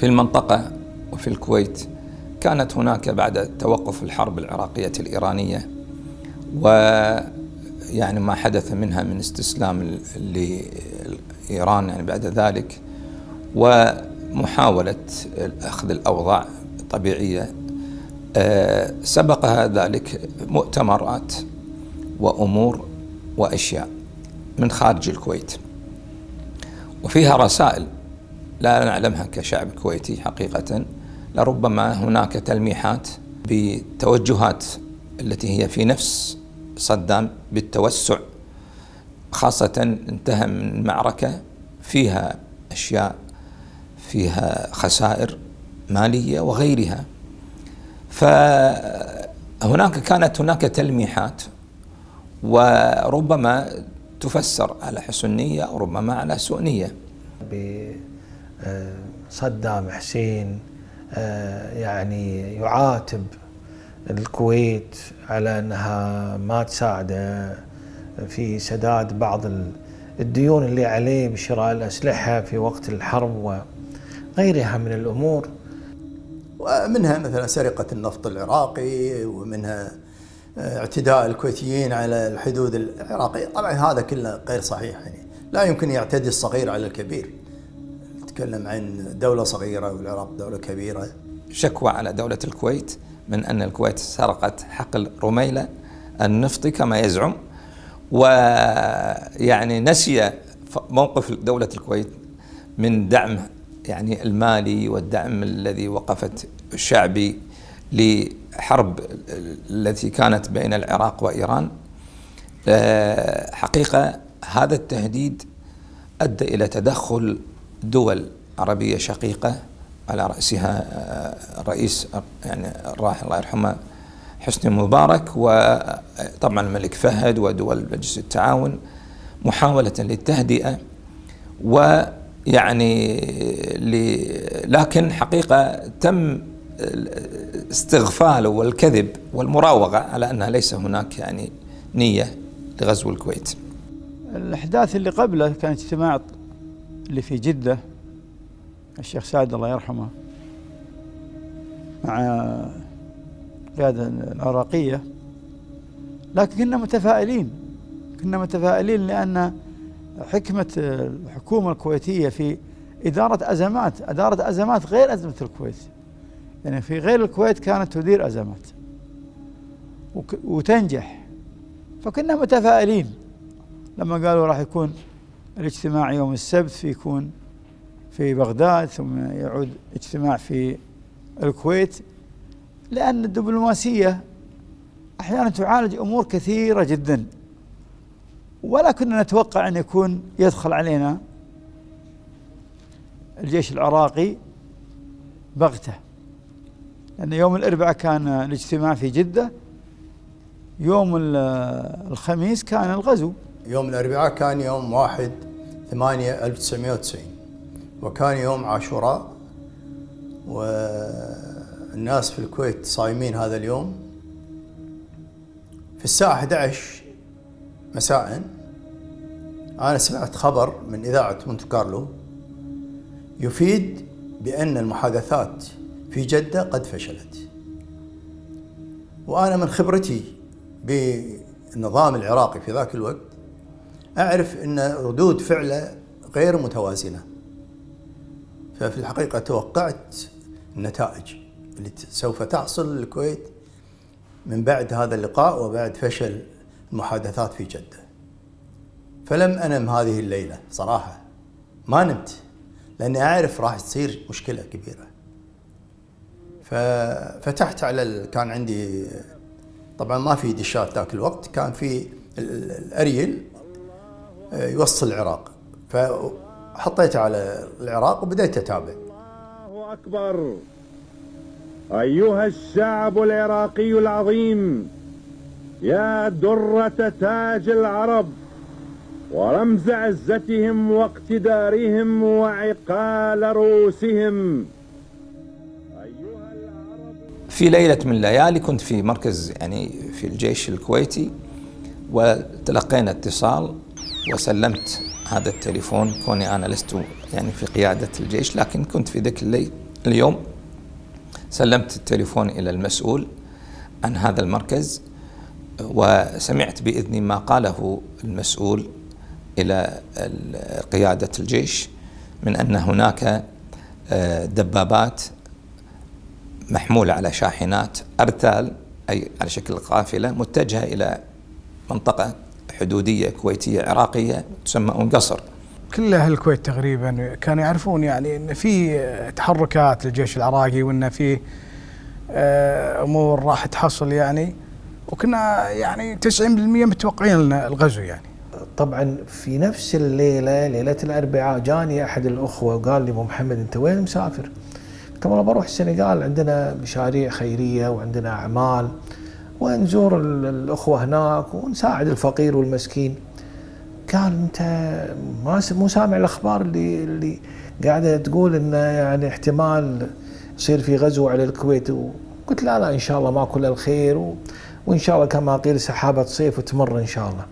في المنطقة وفي الكويت كانت هناك بعد توقف الحرب العراقية الإيرانية ويعني ما حدث منها من استسلام لإيران يعني بعد ذلك ومحاولة أخذ الأوضاع طبيعية، سبقها ذلك مؤتمرات وأمور وأشياء من خارج الكويت، وفيها رسائل لا نعلمها كشعب كويتي حقيقة. لربما هناك تلميحات بتوجهات التي هي في نفس صدام بالتوسع، خاصة انتهى من معركة فيها أشياء فيها خسائر مالية وغيرها. كانت هناك تلميحات وربما تفسر على حسن نية وربما على سوء نية. صدام حسين يعني يعاتب الكويت على أنها ما تساعده في سداد بعض الديون اللي عليه بشراء الأسلحة في وقت الحرب وغيرها من الأمور، ومنها مثلا سرقة النفط العراقي، ومنها اعتداء الكويتيين على الحدود العراقية. طبعا هذا كله غير صحيح، يعني لا يمكن يعتدي الصغير على الكبير. نتكلم عن دولة صغيرة والعراق دولة كبيرة. شكوى على دولة الكويت من أن الكويت سرقت حقل رميلة النفطي كما يزعم، ويعني نسي موقف دولة الكويت من دعم يعني المالي والدعم الذي وقفت الشعبي لحرب التي كانت بين العراق وإيران. حقيقة هذا التهديد أدى إلى تدخل دول عربية شقيقة على رأسها الرئيس يعني الراحل الله يرحمه حسني مبارك، وطبعا الملك فهد ودول مجلس التعاون، محاولة للتهدئة ويعني لكن حقيقة تم استغفاله والكذب والمراوغة على أنها ليس هناك يعني نية لغزو الكويت. الأحداث اللي قبله كان اجتماع اللي في جدة الشيخ سعد الله يرحمه مع القيادة العراقية، لكن كنا متفائلين لأن حكمة الحكومة الكويتية في أدارت أزمات غير أزمة الكويت. يعني في غير الكويت كانت تدير أزمات وتنجح، فكنا متفائلين لما قالوا راح يكون الاجتماع يوم السبت يكون في بغداد ثم يعود اجتماع في الكويت، لأن الدبلوماسية أحيانا تعالج أمور كثيرة جدا، ولا كنا نتوقع أن يدخل علينا الجيش العراقي بغتة، لأن يوم الأربعاء كان الاجتماع في جدة، يوم الخميس كان الغزو. يوم الأربعاء كان يوم 1/8/1990 وكان يوم عاشوراء، والناس في الكويت صايمين هذا اليوم. في الساعة 11 مساء أنا سمعت خبر من إذاعة مونte كارلو يفيد بأن المحادثات في جدة قد فشلت، وأنا من خبرتي بالنظام العراقي في ذاك الوقت أعرف أن ردود فعله غير متوازنة، ففي الحقيقة توقعت النتائج اللي سوف تحصل للكويت من بعد هذا اللقاء وبعد فشل المحادثات في جدة. فلم أنم هذه الليلة صراحة، ما نمت، لأني أعرف راح تصير مشكلة كبيرة. ففتحت على كان عندي طبعا ما في دشات ذاك الوقت، كان في الأريل يوصل العراق، فحطيت على العراق وبدأت أتابع. الله أكبر. أيها الشعب العراقي العظيم، يا درة تاج العرب ورمز عزتهم واقتدارهم وعقال رؤوسهم. في ليلة من الليالي كنت في مركز يعني في الجيش الكويتي، وتلقينا اتصال وسلمت هذا التليفون، كوني أنا لست يعني في قيادة الجيش، لكن كنت في ذاك اليوم سلمت التليفون إلى المسؤول عن هذا المركز، وسمعت بإذني ما قاله المسؤول إلى قيادة الجيش من أن هناك دبابات محمولة على شاحنات أرتال، أي على شكل قافلة متجهة إلى منطقة حدودية كويتية عراقية تسمى أم قصر. كل أهل الكويت تقريبا كانوا يعرفون يعني أن في تحركات للجيش العراقي وأن في أمور راح تحصل يعني، وكنا يعني 90% متوقعين الغزو يعني. طبعا في نفس الليلة، ليلة الأربعاء، جاني أحد الأخوة وقال لي: أبو محمد أنت وين مسافر؟ قلت والله بروح السنغال، عندنا مشاريع خيرية وعندنا أعمال ونزور الأخوة هناك ونساعد الفقير والمسكين. قال: أنت مو سامع الأخبار اللي قاعدة تقول إنه يعني احتمال يصير في غزو على الكويت؟ قلت لا إن شاء الله ما كل الخير، وإن شاء الله كما قيل سحابة صيف وتمر إن شاء الله.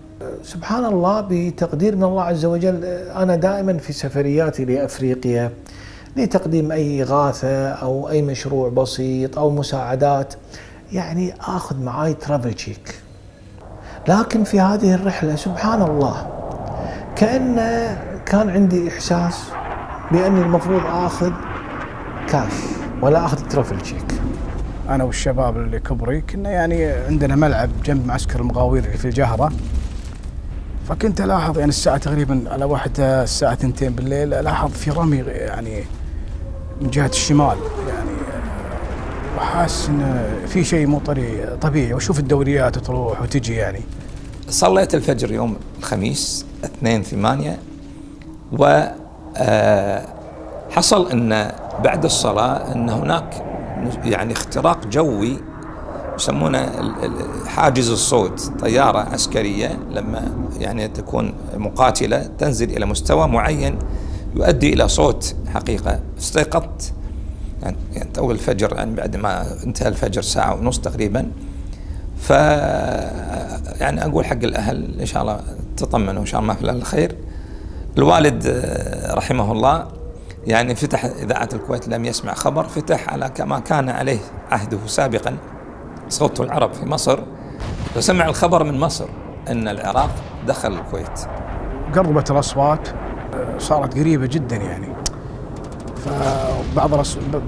سبحان الله، بتقدير من الله عز وجل، أنا دائما في سفرياتي لأفريقيا لتقديم أي إغاثة أو أي مشروع بسيط أو مساعدات يعني آخذ معاي ترافل شيك. لكن في هذه الرحلة سبحان الله كأن كان عندي إحساس بأني المفروض آخذ كاش ولا آخذ ترافل شيك. أنا والشباب اللي كبري كنا يعني عندنا ملعب جنب معسكر المغاوير اللي في الجهرة، فكنت ألاحظ يعني الساعة تقريبا على واحدة الساعة 2 بالليل ألاحظ في رمي يعني من جهة الشمال يعني، وحاس إن في شيء مو طبيعي، وأشوف الدوريات تروح وتجي يعني. صليت الفجر يوم الخميس 2/8، وحصل أن بعد الصلاة أن هناك يعني اختراق جوي يسمونه حاجز الصوت. طيارة عسكرية لما يعني تكون مقاتلة تنزل إلى مستوى معين يؤدي إلى صوت حقيقة. استيقظت يعني أول الفجر، يعني بعد ما انتهى الفجر ساعة ونص تقريبا، يعني أقول حق الأهل إن شاء الله تطمنوا إن شاء الله ما في إلا الخير. الوالد رحمه الله يعني فتح إذاعة الكويت، لم يسمع خبر، فتح على كما كان عليه عهده سابقا صوت العرب في مصر، فسمع الخبر من مصر أن العراق دخل الكويت. قربت الأصوات، صارت قريبة جدا يعني،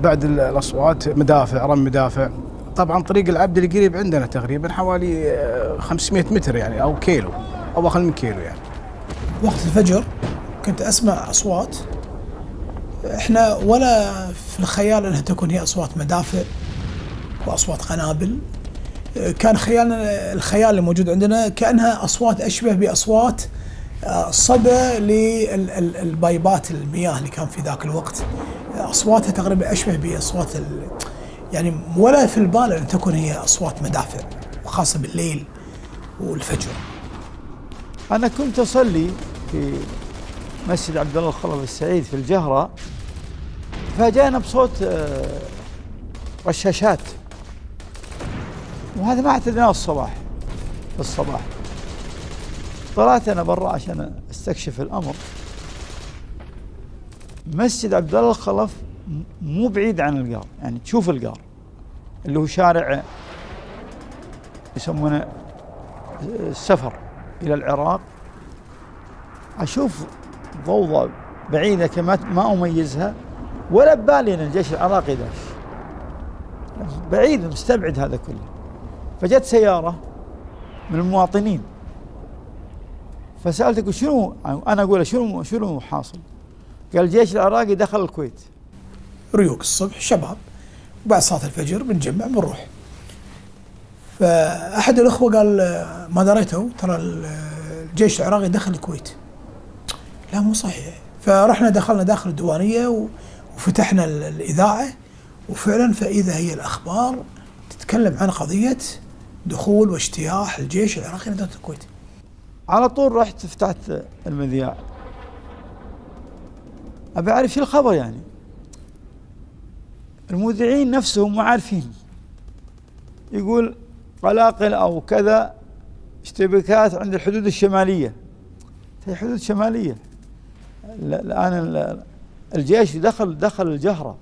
بعد الأصوات مدافع، رمي مدافع. طبعا طريق العبد اللي قريب عندنا تقريبا حوالي 500 متر يعني، أو كيلو أو أقل من كيلو يعني. وقت الفجر كنت أسمع أصوات، إحنا ولا في الخيال أنها تكون هي أصوات مدافع وأصوات قنابل. كان الخيال اللي موجود عندنا كأنها أصوات أشبه بأصوات صدى للبايبات المياه اللي كان في ذاك الوقت. أصواتها تقريبا أشبه بأصوات يعني ولا في البال أن تكون هي أصوات مدافع، وخاصة بالليل والفجر. أنا كنت أصلي في مسجد عبد الله الخلف السعيد في الجهرة، فجاءنا بصوت رشاشات، وهذا ما اعتدناه الصباح. طلعت أنا برا عشان استكشف الأمر. مسجد عبد الله الخلف مو بعيد عن القار، يعني تشوف القار اللي هو شارع يسمونه السفر إلى العراق. أشوف ضوضاء بعيدة كما ما أميزها، ولا ببالي أن الجيش العراقي داش، بعيد مستبعد هذا كله. فجت سيارة من المواطنين، فسألتك شنو، أنا أقول شنو حاصل؟ قال الجيش العراقي دخل الكويت. ريوق الصبح شباب بعد صلاة الفجر بنجمع بنروح، فأحد الأخوة قال ما دريتوا ترى الجيش العراقي دخل الكويت. لا مو صحيح. فرحنا دخلنا داخل الديوانية وفتحنا الإذاعة، وفعلا فإذا هي الأخبار تتكلم عن قضية دخول واجتياح الجيش العراقي لدولة الكويت. على طول رحت فتحت المذياع أبي أعرف شو الخبر. يعني المذيعين نفسهم ما عارفين، يقول قلاقل أو كذا اشتباكات عند الحدود الشمالية. هي حدود شمالية. الآن الجيش دخل الجهرة،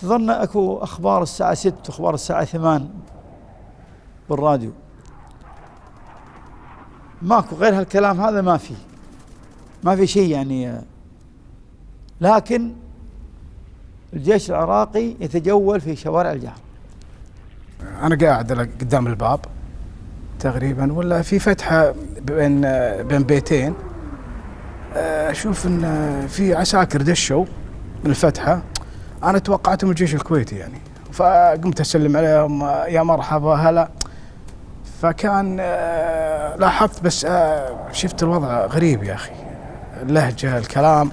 تظن اكو اخبار الساعة 6 واخبار الساعة 8 بالراديو، ماكو غير هالكلام هذا، ما في شيء يعني. لكن الجيش العراقي يتجول في شوارع الجهر. أنا قاعد قدام الباب تقريبا، ولا في فتحة بين بيتين، أشوف إن في عساكر دشوا من الفتحة. أنا توقعتهم الجيش الكويتي يعني، فقمت أسلم عليهم يا مرحبا هلا. فكان لاحظت بس شفت الوضع غريب يا أخي، اللهجة الكلام،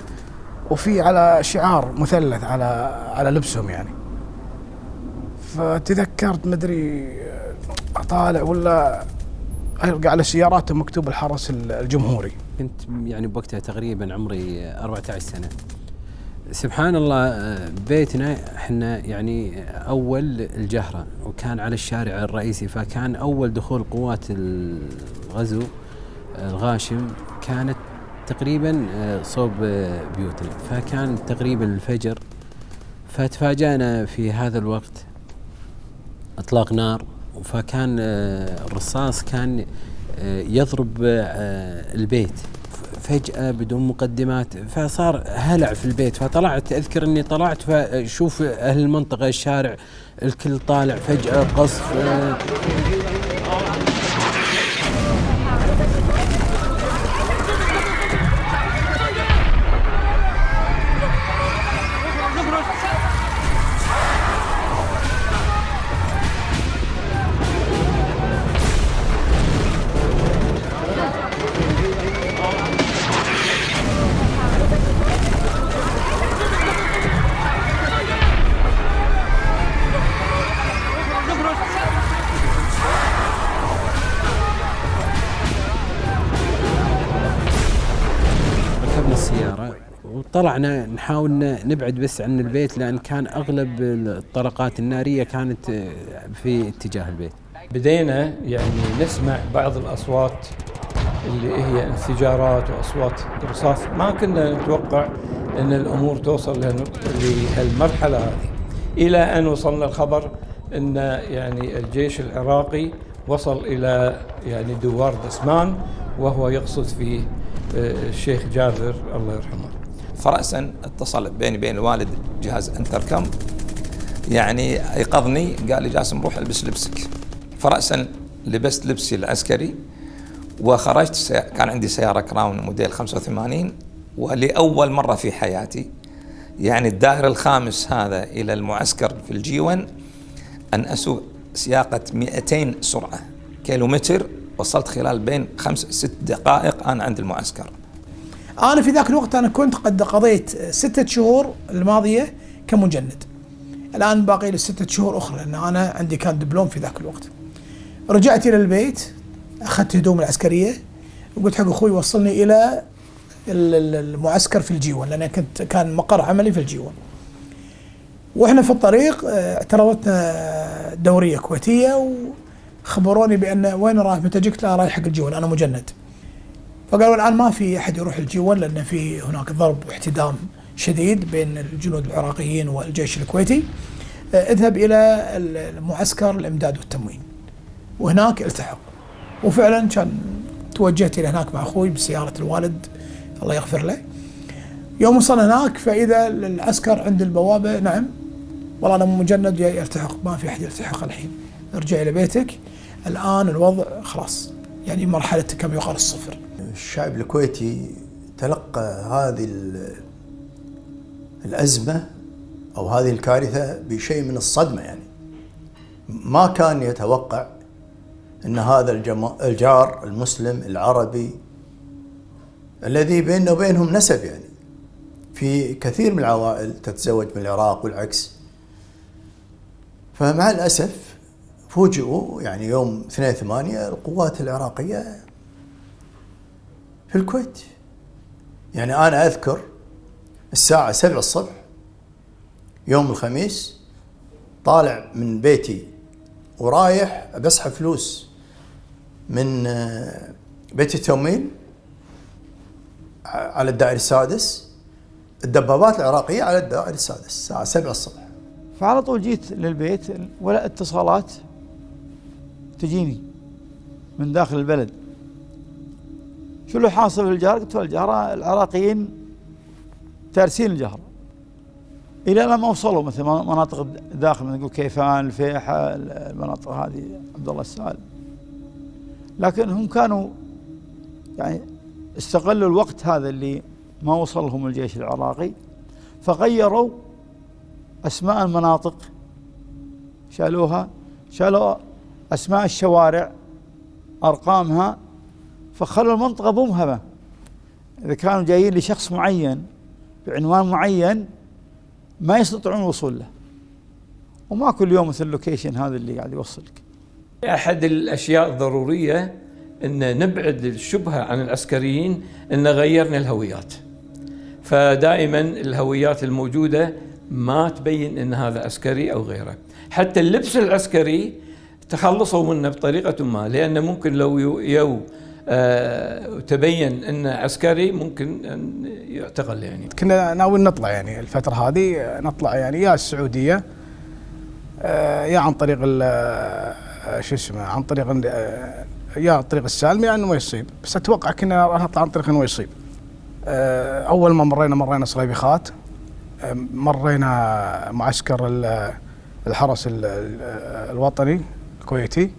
وفي على شعار مثلث على لبسهم يعني. فتذكرت مدري أطالع ولا ألقى على سياراتهم مكتوب الحرس الجمهوري. كنت يعني بوقتها تقريبا عمري 14 سنة. سبحان الله بيتنا احنا يعني أول الجهرة، وكان على الشارع الرئيسي، فكان أول دخول قوات الغزو الغاشم كانت تقريبا صوب بيوتنا، فكان تقريبا الفجر. فتفاجأنا في هذا الوقت اطلاق نار، فكان الرصاص كان يضرب البيت فجأة بدون مقدمات، فصار هلع في البيت. فطلعت، أذكر أني طلعت فشوف أهل المنطقة الشارع الكل طالع، فجأة قصف. السيارة وطلعنا نحاول نبعد بس عن البيت، لأن كان أغلب الطلقات النارية كانت في اتجاه البيت. بدينا يعني نسمع بعض الأصوات اللي هي انفجارات وأصوات رصاص. ما كنا نتوقع أن الأمور توصل لهالمرحلة هذه، إلى أن وصلنا الخبر أن يعني الجيش العراقي وصل إلى يعني دوار دسمان، وهو يقصد فيه الشيخ جابر الله يرحمه. فرأسا اتصل بيني وبين الوالد جهاز انتركم، يعني ايقظني، قال لي جاسم روح البس لبسك. فرأسا لبست لبسي العسكري وخرجت. كان عندي سيارة كراون موديل 85، ولأول مرة في حياتي يعني الدائر الخامس هذا إلى المعسكر في الجيون أن أسوق سياقة 200 سرعة كيلومتر. وصلت خلال بين 5-6 دقائق أنا عند المعسكر. أنا في ذاك الوقت أنا كنت قد قضيت 6 شهور الماضية كمجند. الآن باقي لي 6 شهور أخرى، لأن أنا عندي كان دبلوم في ذاك الوقت. رجعت إلى البيت، أخذت هدوم العسكرية وقلت حق أخوي وصلني إلى المعسكر في الجيون، لأن كان مقر عملي في الجيون. وإحنا في الطريق اعترضتنا دورية كويتية وخبروني بأن وين رايح، متى جيت؟ لا، رايح حق الجيون، أنا مجند. فقالوا الآن ما في أحد يروح الجيون، لأن في هناك ضرب واحتدام شديد بين الجنود العراقيين والجيش الكويتي. اذهب إلى المعسكر الإمداد والتموين وهناك التحق. وفعلا كان توجهت إلى هناك مع أخوي بسيارة الوالد الله يغفر له. يوم وصلنا هناك فإذا العسكر عند البوابة، نعم والله أنا مجند جاي التحق. ما في أحد يلتحق الحين، ارجع إلى بيتك، الآن الوضع خلاص يعني مرحلة كما يقال الصفر. الشعب الكويتي تلقى هذه الأزمة أو هذه الكارثة بشيء من الصدمة. يعني ما كان يتوقع أن هذا الجار المسلم العربي الذي بيننا وبينهم نسب، يعني في كثير من العوائل تتزوج من العراق والعكس. فمع الأسف فوجئوا يعني يوم 2/8 القوات العراقية في الكويت. يعني أنا أذكر الساعة 7 الصبح يوم الخميس طالع من بيتي ورايح بسحب فلوس من بيت التموين على الدائري السادس، الدبابات العراقية على الدائري السادس الساعة 7 الصبح. فعلى طول جيت للبيت ولا اتصالات تجيني من داخل البلد، شو اللي حاصل في الجهرة؟ قلت له الجهرة العراقيين تارسين الجهرة إلى لما وصلوا مثل مناطق داخل، مثل نقول كيفان، الفيحة، المناطق هذه، عبد الله السالم. لكن هم كانوا يعني استغلوا الوقت هذا اللي ما وصلهم الجيش العراقي، فغيروا أسماء المناطق، شالوا أسماء الشوارع، أرقامها، فخلوا المنطقة مبهمة. إذا كانوا جايين لشخص معين بعنوان معين ما يستطيعون الوصول له، وما كل يوم مثل اللوكيشن هذا اللي قاعد يوصلك. أحد الأشياء الضرورية أن نبعد الشبهة عن العسكريين أن غيرنا الهويات، فدائما الهويات الموجودة ما تبين أن هذا عسكري أو غيره. حتى اللبس العسكري تخلصوا منه بطريقة ما، لأنه ممكن لو تبين أنه عسكري ممكن أن يعتقل. يعني كنا ناويين نطلع يعني الفترة هذه، نطلع يعني يا السعودية يا عن طريق عن طريق يا طريق السالم يا انه يصيب، بس اتوقع كنا راح نطلع عن طريق انه يصيب. اول ما مرينا صليبيخات، مرينا معسكر الحرس الوطني الكويتي.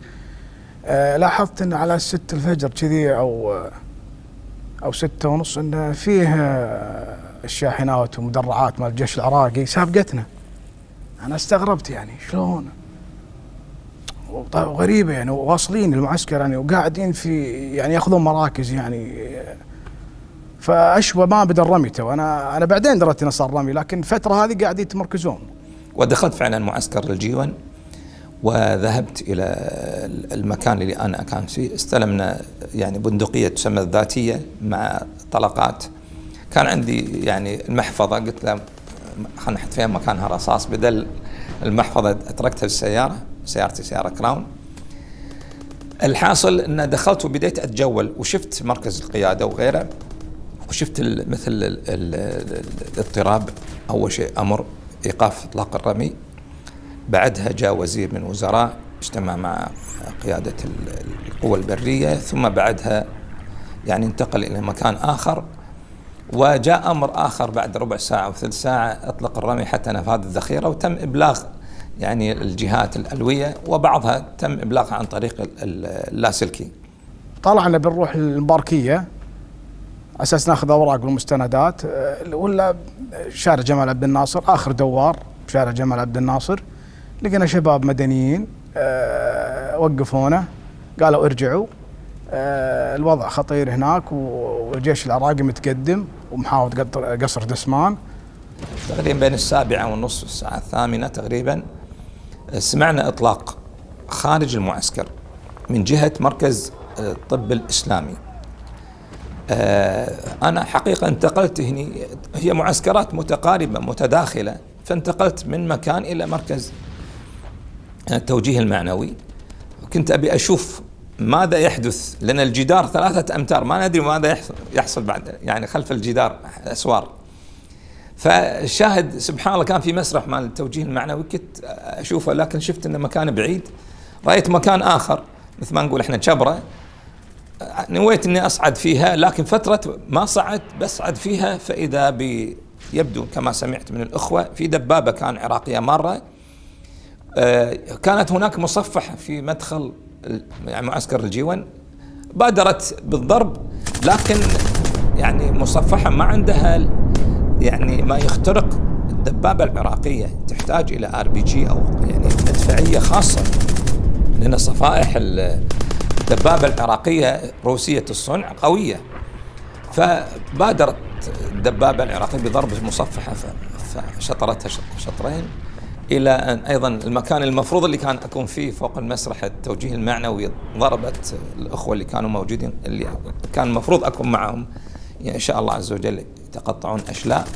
لاحظت ان على 6 الفجر كذي او 6 ونص ان فيه الشاحنات ومدرعات مال الجيش العراقي سابقتنا. انا استغربت يعني شلون، غريبة يعني، واصلين المعسكر يعني وقاعدين في يعني ياخذون مراكز يعني، فأشوى ما بدا الرمي. تو أنا بعدين دريت إنه صار رمي، لكن الفترة هذه قاعدين يتمركزون. ودخلت فعلا معسكر الجيون وذهبت إلى المكان اللي أنا كان فيه. استلمنا يعني بندقية تسمى الذاتية مع طلقات. كان عندي يعني المحفظة، قلت له خلنا نحط فيها مكانها رصاص، بدل المحفظة تركتها في السيارة، سيارتي سيارة كراون. الحاصل ان دخلت وبديت اتجول وشفت مركز القيادة وغيره، وشفت مثل الاضطراب. اول شيء امر ايقاف اطلاق الرمي، بعدها جاء وزير من وزراء اجتمع مع قيادة القوى البرية، ثم بعدها يعني انتقل الى مكان اخر، وجاء امر اخر بعد ربع ساعة او 3 ساعة اطلق الرمي حتى نفاذ الذخيرة، وتم ابلاغ يعني الجهات الألوية، وبعضها تم إبلاغها عن طريق اللاسلكي. طلعنا بنروح المباركية أساس ناخذ أوراق والمستندات، ولا شارع جمال عبد الناصر، آخر دوار بشارع جمال عبد الناصر لقينا شباب مدنيين وقفونا قالوا ارجعوا، الوضع خطير هناك والجيش العراقي متقدم ومحاول قصر دسمان. تقريبا بين 7:30 والساعة 8 تقريبا سمعنا إطلاق خارج المعسكر من جهة مركز الطب الإسلامي. أنا حقيقة انتقلت هنا، هي معسكرات متقاربة متداخلة، فانتقلت من مكان إلى مركز التوجيه المعنوي. كنت أبي أشوف ماذا يحدث، لأن الجدار 3 أمتار، ما ندري ماذا يحصل بعد يعني خلف الجدار أسوار. فالشاهد سبحان الله كان في مسرح مال التوجيه المعنوي كنت أشوفه، لكن شفت أنه مكان بعيد. رأيت مكان آخر مثل ما نقول إحنا شبرة، نويت أني أصعد فيها، لكن فترة ما صعدت بصعد فيها فإذا يبدو كما سمعت من الأخوة في دبابة كان عراقية مرة، كانت هناك مصفحة في مدخل يعني معسكر الجيون، بادرت بالضرب، لكن يعني مصفحة ما عندها يعني ما يخترق الدبابة العراقية، تحتاج إلى RPG أو يعني مدفعية خاصة، لأن صفائح الدبابة العراقية روسية الصنع قوية. فبادرت الدبابة العراقية بضرب المصفحة فشطرتها شطرين، إلى أن أيضا المكان المفروض اللي كان أكون فيه فوق المسرح التوجيه المعنوي ضربت الأخوة اللي كانوا موجودين، اللي كان المفروض أكون معهم، يعني إن شاء الله عز وجل يتقطعون أشلاء.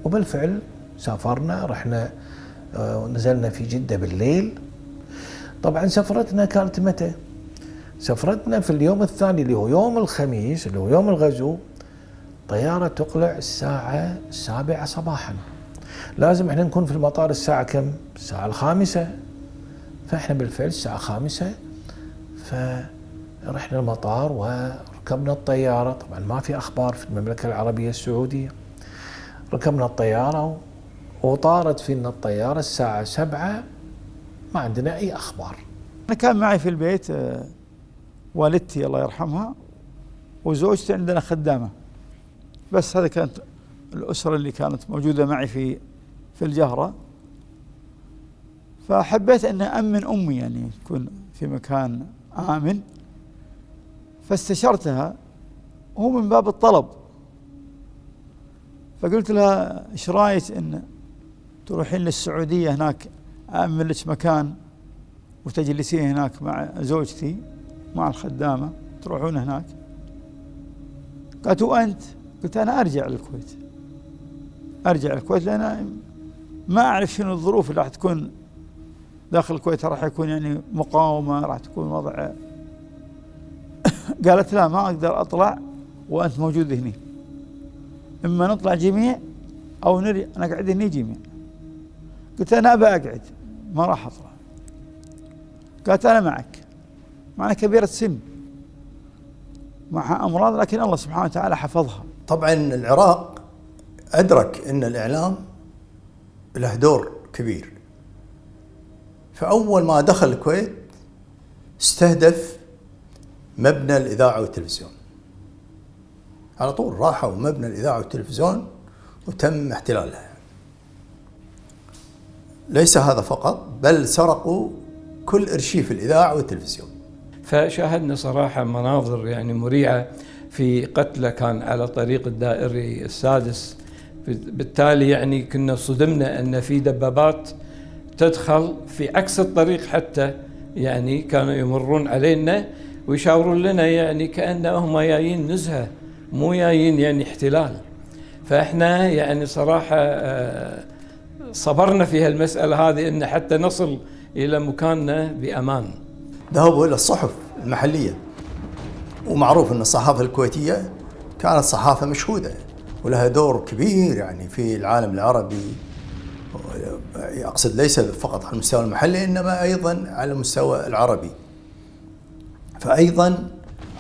وبالفعل سافرنا، رحنا ونزلنا في جدة بالليل. طبعا سفرتنا كانت متى؟ سفرتنا في اليوم الثاني اللي هو يوم الخميس اللي هو يوم الغزو. طيارة تقلع الساعة 7 صباحا، لازم احنا نكون في المطار الساعة كم؟ الساعة 5. فاحنا بالفعل الساعة 5 فرحنا المطار وركبنا الطيارة. طبعا ما في أخبار في المملكة العربية السعودية. ركبنا الطيارة وطارت فينا الطيارة الساعة 7، ما عندنا أي أخبار. أنا كان معي في البيت والدتي الله يرحمها وزوجتي، عندنا خدامة بس. هذا كانت الأسرة اللي كانت موجودة معي في الجهرة. فحبيت أن أأمن أمي، يعني تكون في مكان آمن. فاستشرتها هو من باب الطلب، فقلت لها إيش رأيك إن تروحين للسعودية هناك أأمن لك مكان وتجلسين هناك مع زوجتي مع الخدامة، تروحون هناك. قالت وأنت؟ قلت أنا أرجع الكويت لأن ما أعرف شنو الظروف اللي راح تكون داخل الكويت. راح يكون يعني مقاومة، راح تكون وضع. قالت لا، ما أقدر أطلع وأنت موجود هنا، إما نطلع جميع أو نقعد هنا جميع. قلت أنا أبى أقعد، ما راح أطلع. قالت أنا معك، معنا كبيرة سن معها أمراض، لكن الله سبحانه وتعالى حفظها. طبعا العراق أدرك أن الإعلام له دور كبير، فأول ما دخل الكويت استهدف مبنى الإذاعة والتلفزيون. على طول راحوا مبنى الإذاعة والتلفزيون وتم احتلالها. ليس هذا فقط، بل سرقوا كل أرشيف الإذاعة والتلفزيون. فشاهدنا صراحة مناظر يعني مريعة في قتلى كان على طريق الدائري السادس. بالتالي يعني كنا صدمنا أن في دبابات تدخل في عكس الطريق، حتى يعني كانوا يمرون علينا ويشاورون لنا يعني كأنهم جايين نزهة مو جايين يعني احتلال. فإحنا يعني صراحة صبرنا في هالمسألة هذه إن حتى نصل إلى مكاننا بأمان. ذهبوا إلى الصحف المحلية، ومعروف أن الصحافة الكويتية كانت صحافة مشهودة ولها دور كبير يعني في العالم العربي. أقصد ليس فقط على المستوى المحلي، إنما أيضا على المستوى العربي. فأيضا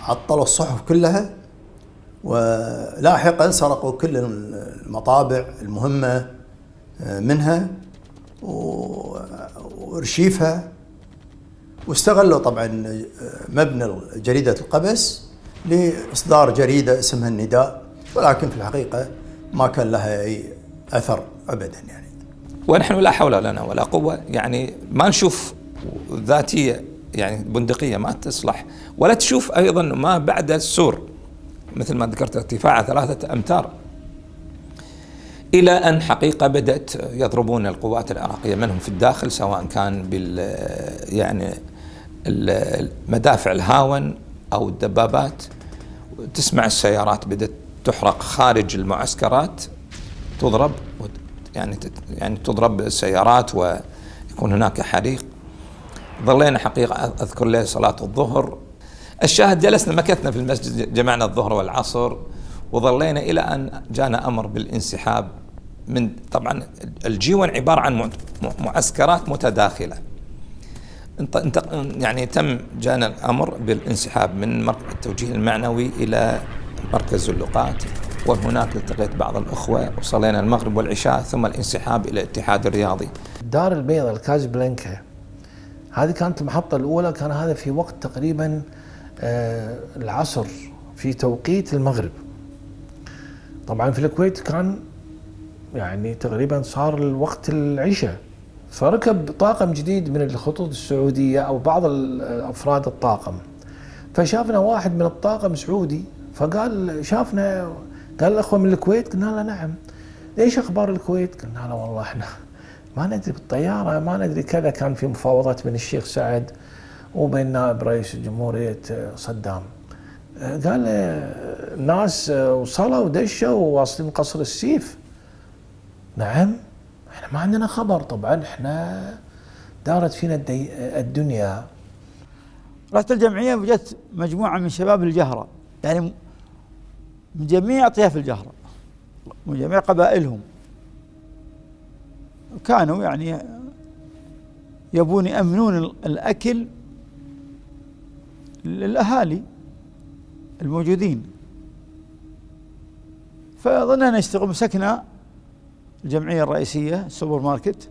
عطلوا الصحف كلها، ولاحقا سرقوا كل المطابع المهمة منها وارشيفها، واستغلوا طبعا مبنى جريدة القبس لإصدار جريدة اسمها النداء، ولكن في الحقيقة ما كان لها أي أثر أبدا يعني. ونحن لا حول لنا ولا قوة، يعني ما نشوف ذاتية يعني بندقية ما تصلح، ولا تشوف أيضا ما بعد السور مثل ما ذكرت ارتفاعها 3 أمتار، إلى أن حقيقة بدأت يضربون القوات العراقية منهم في الداخل، سواء كان بال يعني المدافع الهاون أو الدبابات. تسمع السيارات بدأت تحرق خارج المعسكرات، تضرب يعني تضرب السيارات ويكون هناك حريق. ظلينا حقيقة أذكر لي صلاة الظهر، الشاهد جلسنا مكثنا في المسجد، جمعنا الظهر والعصر، وظلينا إلى أن جانا أمر بالانسحاب من طبعا الجيون عبارة عن معسكرات متداخلة. يعني جانا الأمر بالانسحاب من التوجيه المعنوي إلى مركز اللقات، وهناك التقيت بعض الأخوة وصلينا المغرب والعشاء، ثم الانسحاب إلى الاتحاد الرياضي. الدار البيضاء الكازابلانكا هذه كانت المحطة الأولى، كان هذا في وقت تقريبا العصر في توقيت المغرب. طبعا في الكويت كان يعني تقريبا صار الوقت العشاء، فركب طاقم جديد من الخطوط السعودية أو بعض أفراد الطاقم، فشافنا واحد من الطاقم سعودي، فقال شافنا، قال الأخوة من الكويت؟ قلنا له نعم. إيش أخبار الكويت؟ قلنا له والله إحنا ما ندري بالطيارة، ما ندري كذا. كان في مفاوضات بين الشيخ سعد وبين نائب رئيس جمهورية صدام. قال الناس وصلوا ودشوا وواصلين قصر السيف. نعم، احنا ما عندنا خبر. طبعا احنا دارت فينا الدنيا. رحت الجمعية وجدت مجموعة من شباب الجهرة، يعني من جميع أطياف الجهرة، من جميع قبائلهم، كانوا يعني يبون يأمنون الأكل للأهالي الموجودين، فظلنا نشتغل. مسكنا الجمعية الرئيسية السوبر ماركت،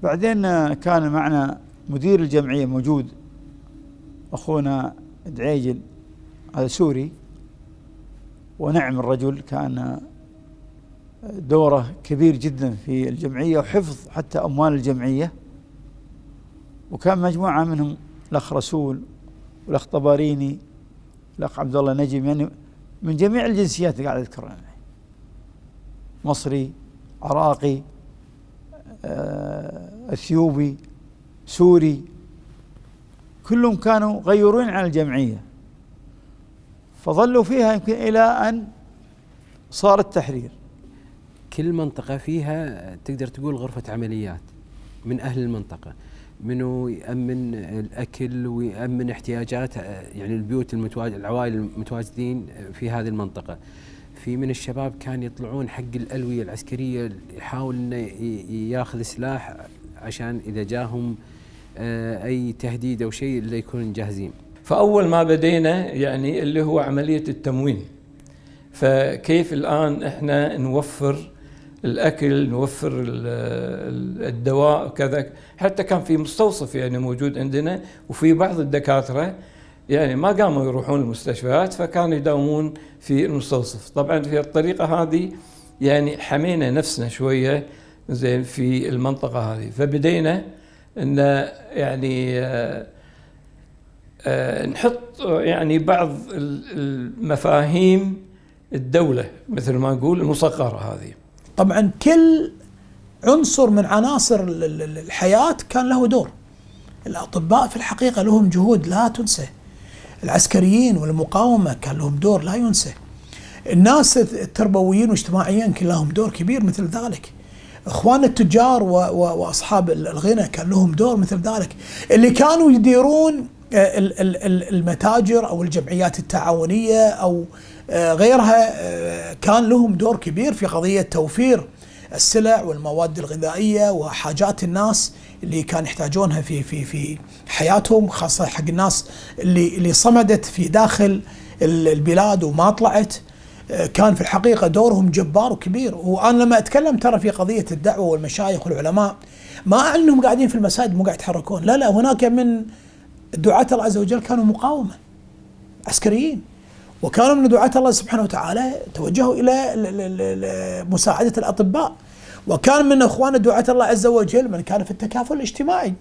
بعدين كان معنا مدير الجمعية موجود أخونا دعيجل، هذا سوري ونعم الرجل، كان دوره كبير جدا في الجمعية وحفظ حتى أموال الجمعية. وكان مجموعة منهم الأخ رسول والأخ طباريني الأخ عبد الله نجم، يعني من جميع الجنسيات قاعد أذكرها، مصري، عراقي، أثيوبي، سوري، كلهم كانوا غيورين على الجمعية. فظلوا فيها يمكن إلى أن صار التحرير. كل منطقة فيها تقدر تقول غرفة عمليات من أهل المنطقة، منو يأمن الأكل ويأمن احتياجات يعني البيوت العوائل المتواجدين في هذه المنطقة. في من الشباب كان يطلعون حق الألوية العسكرية، يحاول إنه ياخذ سلاح عشان إذا جاهم أي تهديد أو شيء اللي يكونوا جاهزين. فأول ما بدينا يعني اللي هو عملية التموين، فكيف الآن إحنا نوفر الأكل، نوفر الدواء وكذا. حتى كان في مستوصف يعني موجود عندنا، وفي بعض الدكاترة يعني ما قاموا يروحون المستشفيات، فكانوا يداومون في المستوصف. طبعا في الطريقة هذه يعني حمينا نفسنا شوية زين في المنطقة هذه. فبدينا إن يعني نحط يعني بعض المفاهيم الدولة مثل ما نقول المصغرة هذه. طبعا كل عنصر من عناصر الحياة كان له دور. الأطباء في الحقيقة لهم جهود لا تنسى، العسكريين والمقاومة كان لهم دور لا ينسى، الناس التربويين واجتماعيين كان لهم دور كبير مثل ذلك، إخوان التجار وأصحاب الغنى كان لهم دور مثل ذلك، اللي كانوا يديرون المتاجر أو الجمعيات التعاونية أو غيرها كان لهم دور كبير في قضية توفير السلع والمواد الغذائية وحاجات الناس اللي كان يحتاجونها في حياتهم، خاصة حق الناس اللي صمدت في داخل البلاد وما طلعت. كان في الحقيقة دورهم جبار وكبير. وأنا لما أتكلم ترى في قضية الدعوة والمشايخ والعلماء، ما أعني أنهم قاعدين في المساجد مو قاعد يتحركون، لا، هناك من دعاة الله عز وجل كانوا مقاومة عسكريين، وكانوا من دعاة الله سبحانه وتعالى توجهوا إلى مساعدة الأطباء، وكان من أخوان دعاة الله عز وجل من كان في التكافل الاجتماعي،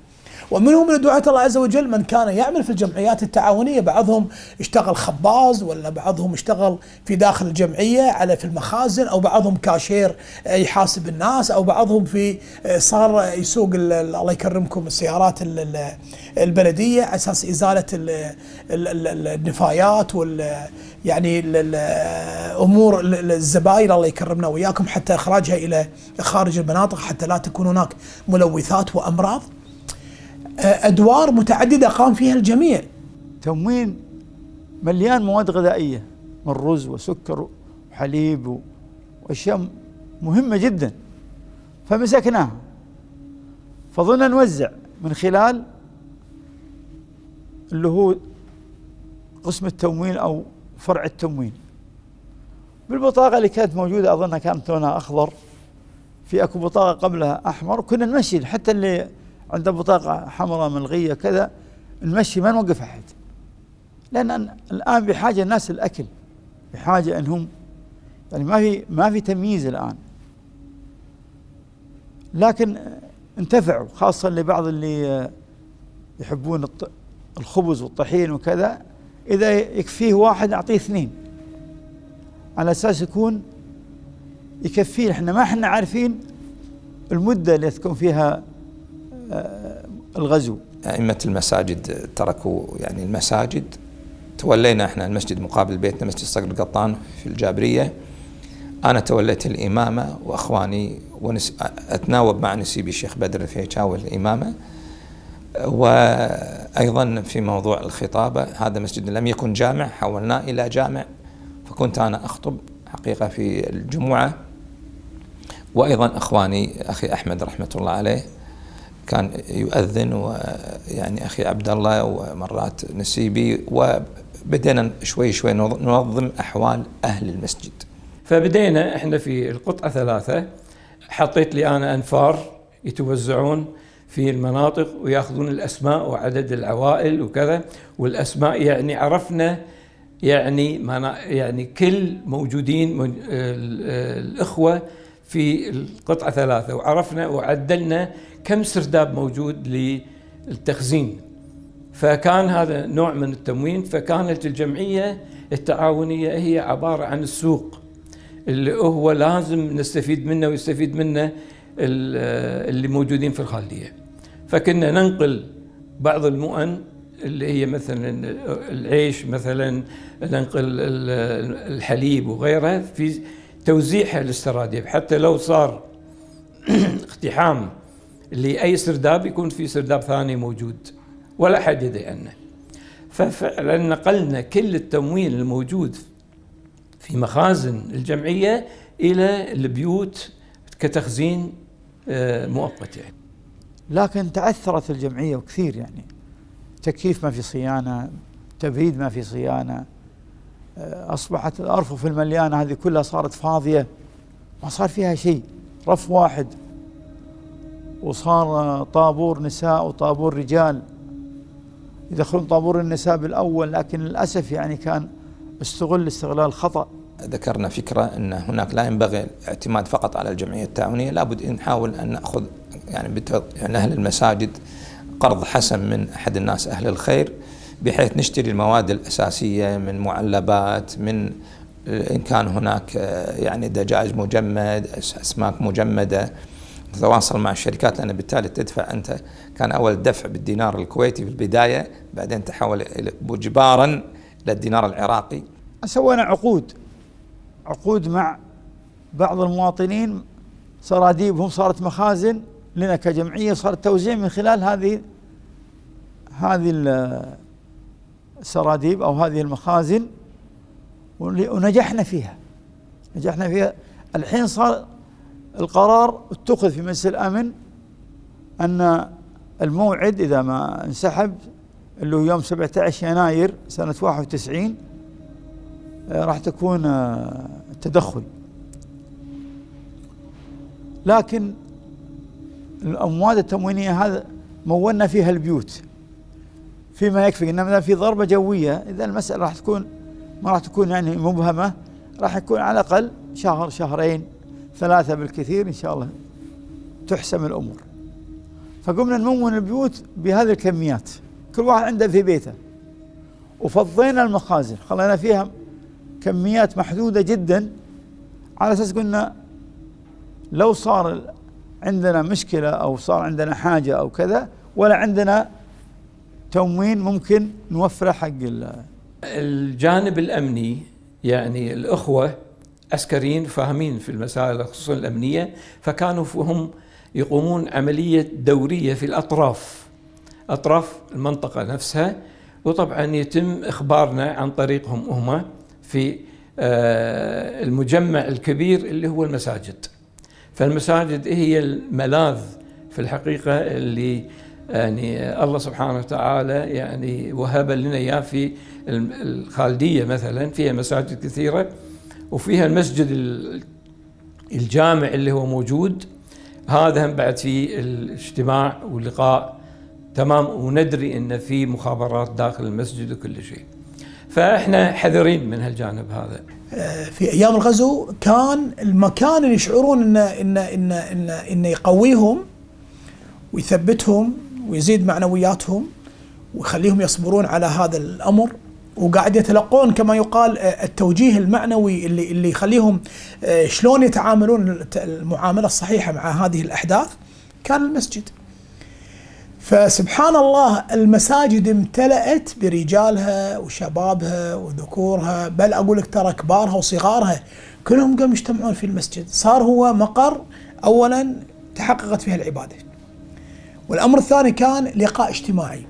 ومنهم من دعاة الله عز وجل من كان يعمل في الجمعيات التعاونية، بعضهم اشتغل خباز، ولا بعضهم اشتغل في داخل الجمعية في المخازن، أو بعضهم كاشير يحاسب الناس، أو بعضهم صار يسوق الله يكرمكم السيارات البلدية على أساس إزالة النفايات يعني أمور الزبائن الله يكرمنا وإياكم، حتى إخراجها إلى خارج المناطق حتى لا تكون هناك ملوثات وأمراض. أدوار متعددة قام فيها الجميع. تموين مليان مواد غذائية من رز وسكر وحليب وأشياء مهمة جدا، فمسكناها فظلنا نوزع من خلال اللي هو قسم التموين أو فرع التموين. بالبطاقة اللي كانت موجودة أظنها كانت لونها أخضر، في أكو بطاقة قبلها أحمر، كنا نمشي حتى اللي عنده بطاقة حمراء ملغية كذا نمشي ما نوقف أحد، لأن الآن بحاجة الناس الأكل، بحاجة أنهم يعني ما في تمييز الآن، لكن انتفعوا، خاصة لبعض اللي يحبون الخبز والطحين وكذا، إذا يكفيه واحد أعطيه 2 على أساس يكون يكفيه. احنا احنا عارفين المدة اللي تكون فيها الغزو. أئمة المساجد تركوا يعني المساجد، تولينا احنا المسجد مقابل بيتنا مسجد صقر القطان في الجابرية، أنا توليت الإمامة وأخواني أتناوب مع نسيبي الشيخ بدر الفيشاوي الإمامة. وأيضا في موضوع الخطابة، هذا مسجد لم يكن جامع حولناه إلى جامع، فكنت أنا أخطب حقيقة في الجمعة، وأيضا أخواني أخي أحمد رحمة الله عليه كان يؤذن، ويعني أخي عبد الله ومرات نسيبي، وبدينا شوي شوي ننظم أحوال أهل المسجد. فبدينا إحنا في القطعة 3 حطيت لي أنا أنفار يتوزعون في المناطق ويأخذون الأسماء وعدد العوائل وكذا، والأسماء يعني عرفنا يعني كل موجودين الإخوة في القطعة 3، وعرفنا وعدلنا كم سرداب موجود للتخزين. فكان هذا نوع من التموين. فكانت الجمعية التعاونية هي عبارة عن السوق اللي هو لازم نستفيد منه ويستفيد منه اللي موجودين في الخالدية. فكنا ننقل بعض المؤن اللي هي مثلا العيش، مثلا ننقل الحليب وغيرها في توزيعها للسراديب، حتى لو صار اقتحام لأي سرداب يكون في سرداب ثاني موجود ولا حد يدري عنه. ففعلا نقلنا كل التموين الموجود في مخازن الجمعية إلى البيوت كتخزين مؤقت يعني. لكن تعثرت الجمعية وكثير، يعني تكييف ما في صيانة، تبريد ما في صيانة، أصبحت الأرفف المليانة هذه كلها صارت فاضية، ما صار فيها شيء، رف واحد، وصار طابور نساء وطابور رجال، يدخلون طابور النساء بالأول، لكن للأسف يعني كان استغلال خطأ. ذكرنا فكرة أن هناك لا ينبغي الاعتماد فقط على الجمعية التعاونية، لابد أن نحاول أن نأخذ يعني أهل المساجد قرض حسن من أحد الناس أهل الخير، بحيث نشتري المواد الأساسية من معلبات، من إن كان هناك يعني دجاج مجمد، أسماك مجمدة، نتواصل مع الشركات، لأن بالتالي تدفع أنت. كان أول دفع بالدينار الكويتي في البداية، بعدين تحول إجبارا إلى الدينار العراقي. سوينا عقود مع بعض المواطنين، سراديبهم صارت مخازن لنا كجمعية، صار التوزيع من خلال هذه السراديب أو هذه المخازن، ونجحنا فيها. الحين صار القرار اتخذ في مجلس الأمن أن الموعد إذا ما انسحب اللي هو يوم 17 يناير سنة 91 راح تكون التدخل. لكن الأموال التموينية هذا مولنا فيها البيوت فيما يكفي، إنما في ضربة جوية إذا المسألة راح تكون ما راح تكون يعني مبهمة، راح يكون على الأقل شهر شهرين 3 بالكثير إن شاء الله تحسم الأمور. فقمنا نمون البيوت بهذه الكميات، كل واحد عنده في بيته، وفضينا المخازن خلينا فيها كميات محدودة جدا، على أساس قلنا لو صار عندنا مشكلة أو صار عندنا حاجة أو كذا ولا عندنا تموين ممكن نوفره حق الجانب الأمني. يعني الأخوة عسكريين فاهمين في المسائل خصوصا الأمنية، فكانوا هم يقومون عملية دورية في أطراف المنطقة نفسها، وطبعا يتم إخبارنا عن طريقهم هم في المجمع الكبير اللي هو المساجد. فالمساجد هي الملاذ في الحقيقة اللي يعني الله سبحانه وتعالى يعني وهب لنا إياه. في الخالدية مثلا فيها مساجد كثيرة، وفيها المسجد الجامع اللي هو موجود، هذا هم بعد في الاجتماع واللقاء تمام، وندري ان في مخابرات داخل المسجد وكل شيء. فاحنا حذرين من هالجانب هذا. في ايام الغزو كان المكان اللي يشعرون انه يقويهم ويثبتهم ويزيد معنوياتهم ويخليهم يصبرون على هذا الامر، وقاعد يتلقون كما يقال التوجيه المعنوي اللي يخليهم شلون يتعاملون المعاملة الصحيحة مع هذه الأحداث، كان المسجد. فسبحان الله المساجد امتلأت برجالها وشبابها وذكورها، بل أقول لك ترى كبارها وصغارها كلهم قاموا يجتمعون في المسجد، صار هو مقر أولا تحققت فيها العبادة، والأمر الثاني كان لقاء اجتماعي.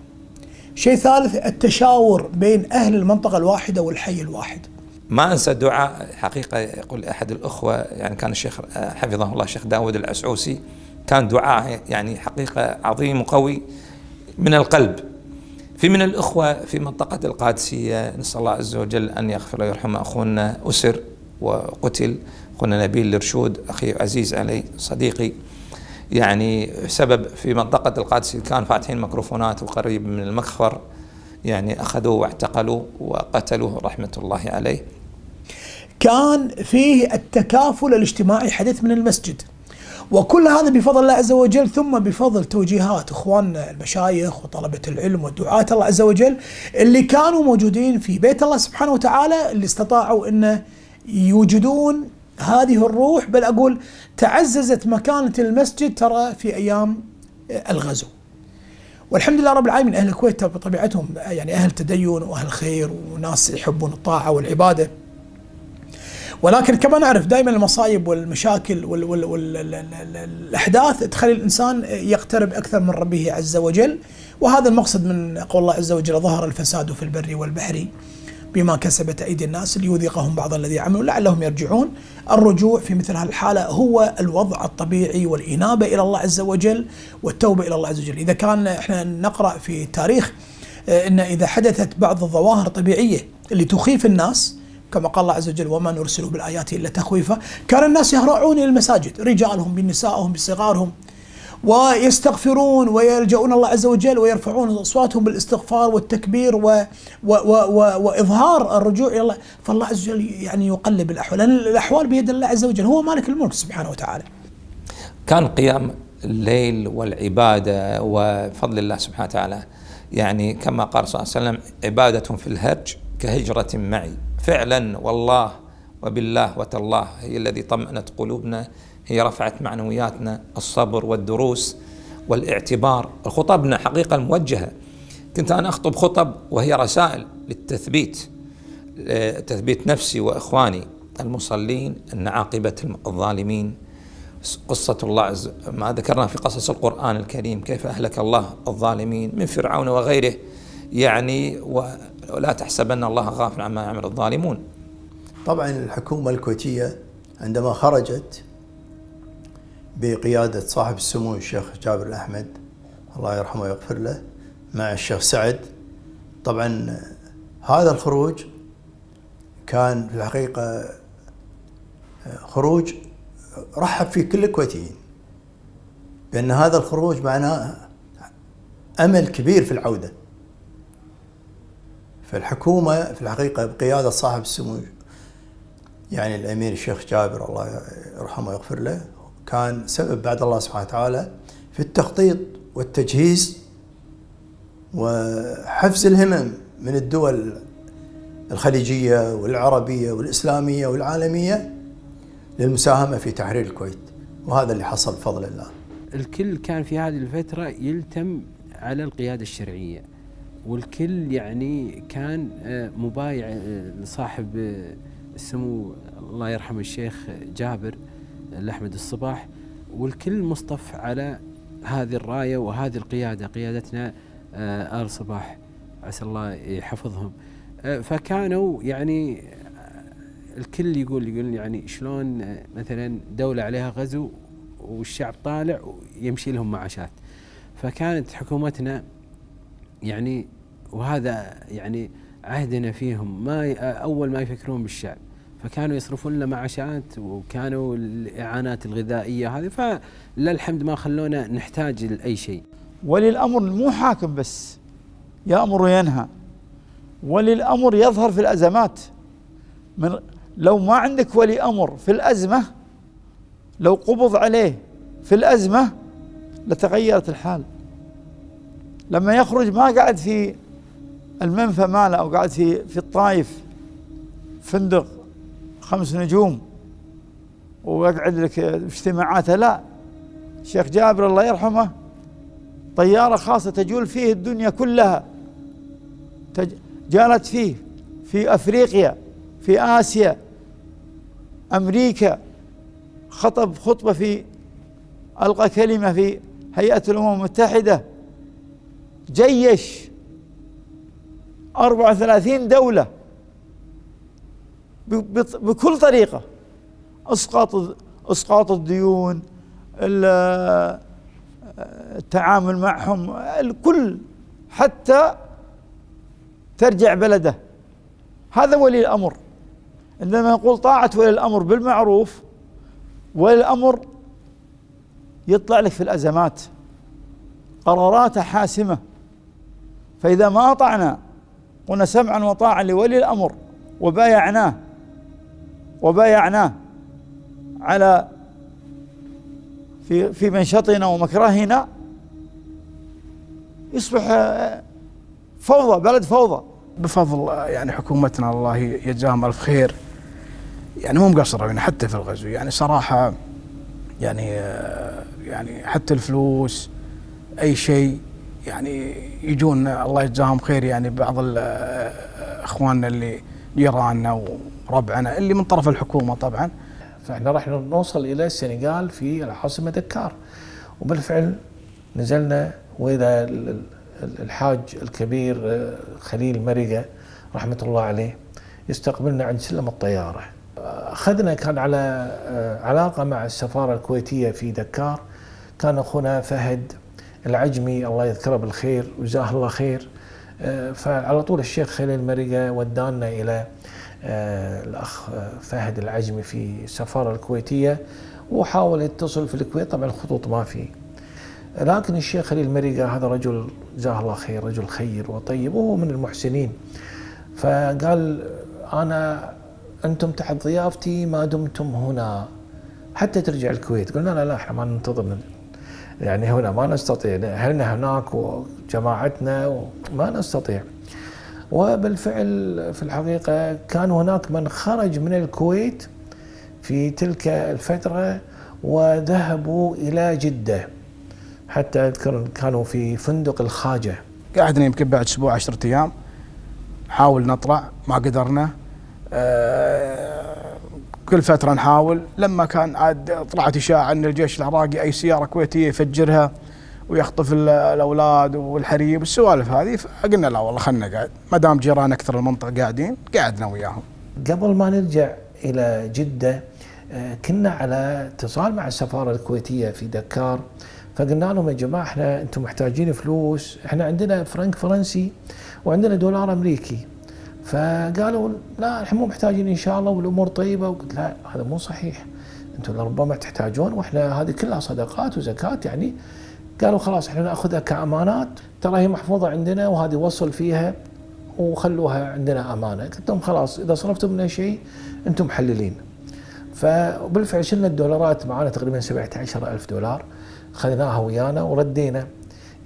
شيء ثالث التشاور بين أهل المنطقة الواحدة والحي الواحد. ما أنسى دعاء حقيقة، يقول أحد الأخوة يعني كان الشيخ حفظه الله الشيخ داود العسعوسي، كان دعاء يعني حقيقة عظيم وقوي من القلب. في من الأخوة في منطقة القادسية نسأل الله عز وجل أن يغفر ويرحمه، أخونا أسر وقتل، أخونا نبيل الرشود أخي عزيز علي صديقي، يعني سبب في منطقة القادسية كان فاتحين ميكروفونات وقريب من المخفر، يعني أخذوه واعتقلوا وقتلوه رحمة الله عليه. كان فيه التكافل الاجتماعي حدث من المسجد، وكل هذا بفضل الله عز وجل، ثم بفضل توجيهات اخواننا المشايخ وطلبة العلم ودعاة الله عز وجل اللي كانوا موجودين في بيت الله سبحانه وتعالى، اللي استطاعوا ان يوجدون هذه الروح. بل اقول تعززت مكانة المسجد ترى في ايام الغزو. والحمد لله رب العالمين، اهل الكويت بطبيعتهم يعني اهل تدين واهل خير وناس يحبون الطاعة والعبادة، ولكن كما نعرف دائما المصايب والمشاكل والأحداث تخلي الإنسان يقترب أكثر من ربه عز وجل. وهذا المقصد من قول الله عز وجل: ظهر الفساد في البر والبحر بما كسبت أيدي الناس ليذيقهم بعض الذي عملوا لعلهم يرجعون. الرجوع في مثل هالحالة هو الوضع الطبيعي والإنابة إلى الله عز وجل والتوبة إلى الله عز وجل. إذا كان احنا نقرأ في التاريخ إن إذا حدثت بعض الظواهر الطبيعية اللي تخيف الناس، كما قال الله عز وجل: وما نرسل بالآيات إلا تخويفا، كان الناس يهرعون إلى المساجد، رجالهم بنسائهم بصغارهم، ويستغفرون ويلجؤون الله عز وجل ويرفعون أصواتهم بالاستغفار والتكبير وإظهار الرجوع إلى الله. فالله عز وجل يعني يقلب الأحوال، لأن الأحوال بيد الله عز وجل، هو مالك الملك سبحانه وتعالى. كان قيام الليل والعبادة وفضل الله سبحانه وتعالى، يعني كما قال صلى الله عليه وسلم: عبادة في الهرج كهجرة معي. فعلا والله وبالله وتالله هي الذي طمأنت قلوبنا، هي رفعت معنوياتنا، الصبر والدروس والاعتبار. خطبنا حقيقة الموجهة، كنت أنا أخطب خطب وهي رسائل للتثبيت، تثبيت نفسي وإخواني المصلين أن عاقبة الظالمين. قصة الله ما ذكرنا في قصص القرآن الكريم كيف أهلك الله الظالمين من فرعون وغيره، يعني ولا تحسبن الله غافل عما يعمل الظالمون. طبعا الحكومة الكويتية عندما خرجت بقيادة صاحب السمو الشيخ جابر الأحمد الله يرحمه ويغفر له مع الشيخ سعد، طبعا هذا الخروج كان في الحقيقة خروج رحب فيه كل الكويتيين، بأن هذا الخروج معناه أمل كبير في العودة. فالحكومة في الحقيقة بقيادة صاحب السمو يعني الأمير الشيخ جابر الله يرحمه ويغفر له كان سبب بعد الله سبحانه وتعالى في التخطيط والتجهيز وحفز الهمم من الدول الخليجية والعربية والإسلامية والعالمية للمساهمة في تحرير الكويت، وهذا اللي حصل بفضل الله. الكل كان في هذه الفترة يلتم على القيادة الشرعية، والكل يعني كان مبايع لصاحب السمو الله يرحمه الشيخ جابر الأحمد الصباح، والكل مصطف على هذه الراية وهذه القيادة، قيادتنا آل صباح عسى الله يحفظهم. فكانوا يعني الكل يقول يعني شلون مثلا دولة عليها غزو والشعب طالع ويمشي لهم معاشات. فكانت حكومتنا يعني، وهذا يعني عهدنا فيهم، ما أول ما يفكرون بالشعب، فكانوا يصرفون لنا معاشات وكانوا الإعانات الغذائية هذه، فلا الحمد ما خلونا نحتاج لأي شيء. ولي الأمر مو حاكم بس يأمر وينهى، ولي الأمر يظهر في الأزمات. لو ما عندك ولي أمر في الأزمة، لو قبض عليه في الأزمة لتغيرت الحال. لما يخرج ما قاعد في المنفى ماله أو قاعد في الطايف فندق 5 نجوم ويقعد لك اجتماعاته، لا، الشيخ جابر الله يرحمه طيارة خاصة تجول فيه الدنيا كلها، جالت فيه في أفريقيا، في آسيا، أمريكا، خطب خطبة ألقى كلمة في هيئة الأمم المتحدة، جيش 34 دولة بكل طريقة، اسقاط الديون، التعامل معهم، الكل، حتى ترجع بلده. هذا ولي الأمر. عندما نقول طاعة ولي الأمر بالمعروف، ولي الأمر يطلع لك في الأزمات، قراراته حاسمة. فإذا ما أطعنا، قلنا سمعا وطاعا لولي الأمر وبايعناه على في منشطنا ومكرهنا، يصبح فوضى، بلد فوضى. بفضل يعني حكومتنا الله يجزاهم ألف خير، يعني مو مقصرة يعني حتى في الغزو، يعني صراحة يعني حتى الفلوس أي شيء يعني يجون الله يجزاهم خير، يعني بعض إخواننا اللي جيراننا وربعنا اللي من طرف الحكومة طبعا. فاحنا راح نوصل إلى السنغال في العاصمة دكار، وبالفعل نزلنا، وإذا الحاج الكبير خليل مرقة رحمة الله عليه يستقبلنا عند سلم الطيارة. أخذنا، كان على علاقة مع السفارة الكويتية في دكار، كان أخونا فهد العجمي الله يذكره بالخير وجزاه الله خير، فعلى طول الشيخ خليل مرقة ودانا إلى الأخ فهد العجمي في السفارة الكويتية، وحاول يتصل في الكويت، طبعا الخطوط ما فيه. لكن الشيخ خليل مرقة هذا رجل جزاه الله خير، رجل خير وطيب وهو من المحسنين، فقال أنتم تحت ضيافتي ما دمتم هنا حتى ترجع الكويت. قلنا لا احنا ما ننتظر يعني هنا، ما نستطيع، أهلنا هناك وجماعتنا ما نستطيع. وبالفعل في الحقيقة كان هناك من خرج من الكويت في تلك الفترة وذهبوا إلى جدة، حتى أذكر كانوا في فندق الخاجة. قعدنا يمكن بعد أسبوع 10 أيام نحاول نطلع، ما قدرنا. كل فترة نحاول، لما كان عاد طلعت إشاعة أن الجيش العراقي أي سيارة كويتية يفجرها ويخطف الأولاد والحريم والسوالف هذه، فقلنا لا والله خلنا قاعد، ما دام جيران أكثر المنطقة قاعدين، قعدنا وياهم. قبل ما نرجع إلى جدة كنا على اتصال مع السفارة الكويتية في دكار، فقلنا لهم يا جماعة احنا انتم محتاجين فلوس، احنا عندنا فرنك فرنسي وعندنا دولار أمريكي. فقالوا لا احنا مو محتاجين ان شاء الله والامور طيبه. وقلت لا هذا مو صحيح، انتم لربما تحتاجون واحنا هذه كلها صدقات وزكاه يعني. قالوا خلاص احنا ناخذها كامانات، ترى هي محفوظه عندنا وهذه وصل فيها وخلوها عندنا امانه. قلت لهم خلاص اذا صرفتم منها شيء انتم محللين. فبالفعل شلنا الدولارات معنا تقريبا 17,000 دولار، اخذناها ويانا وردينا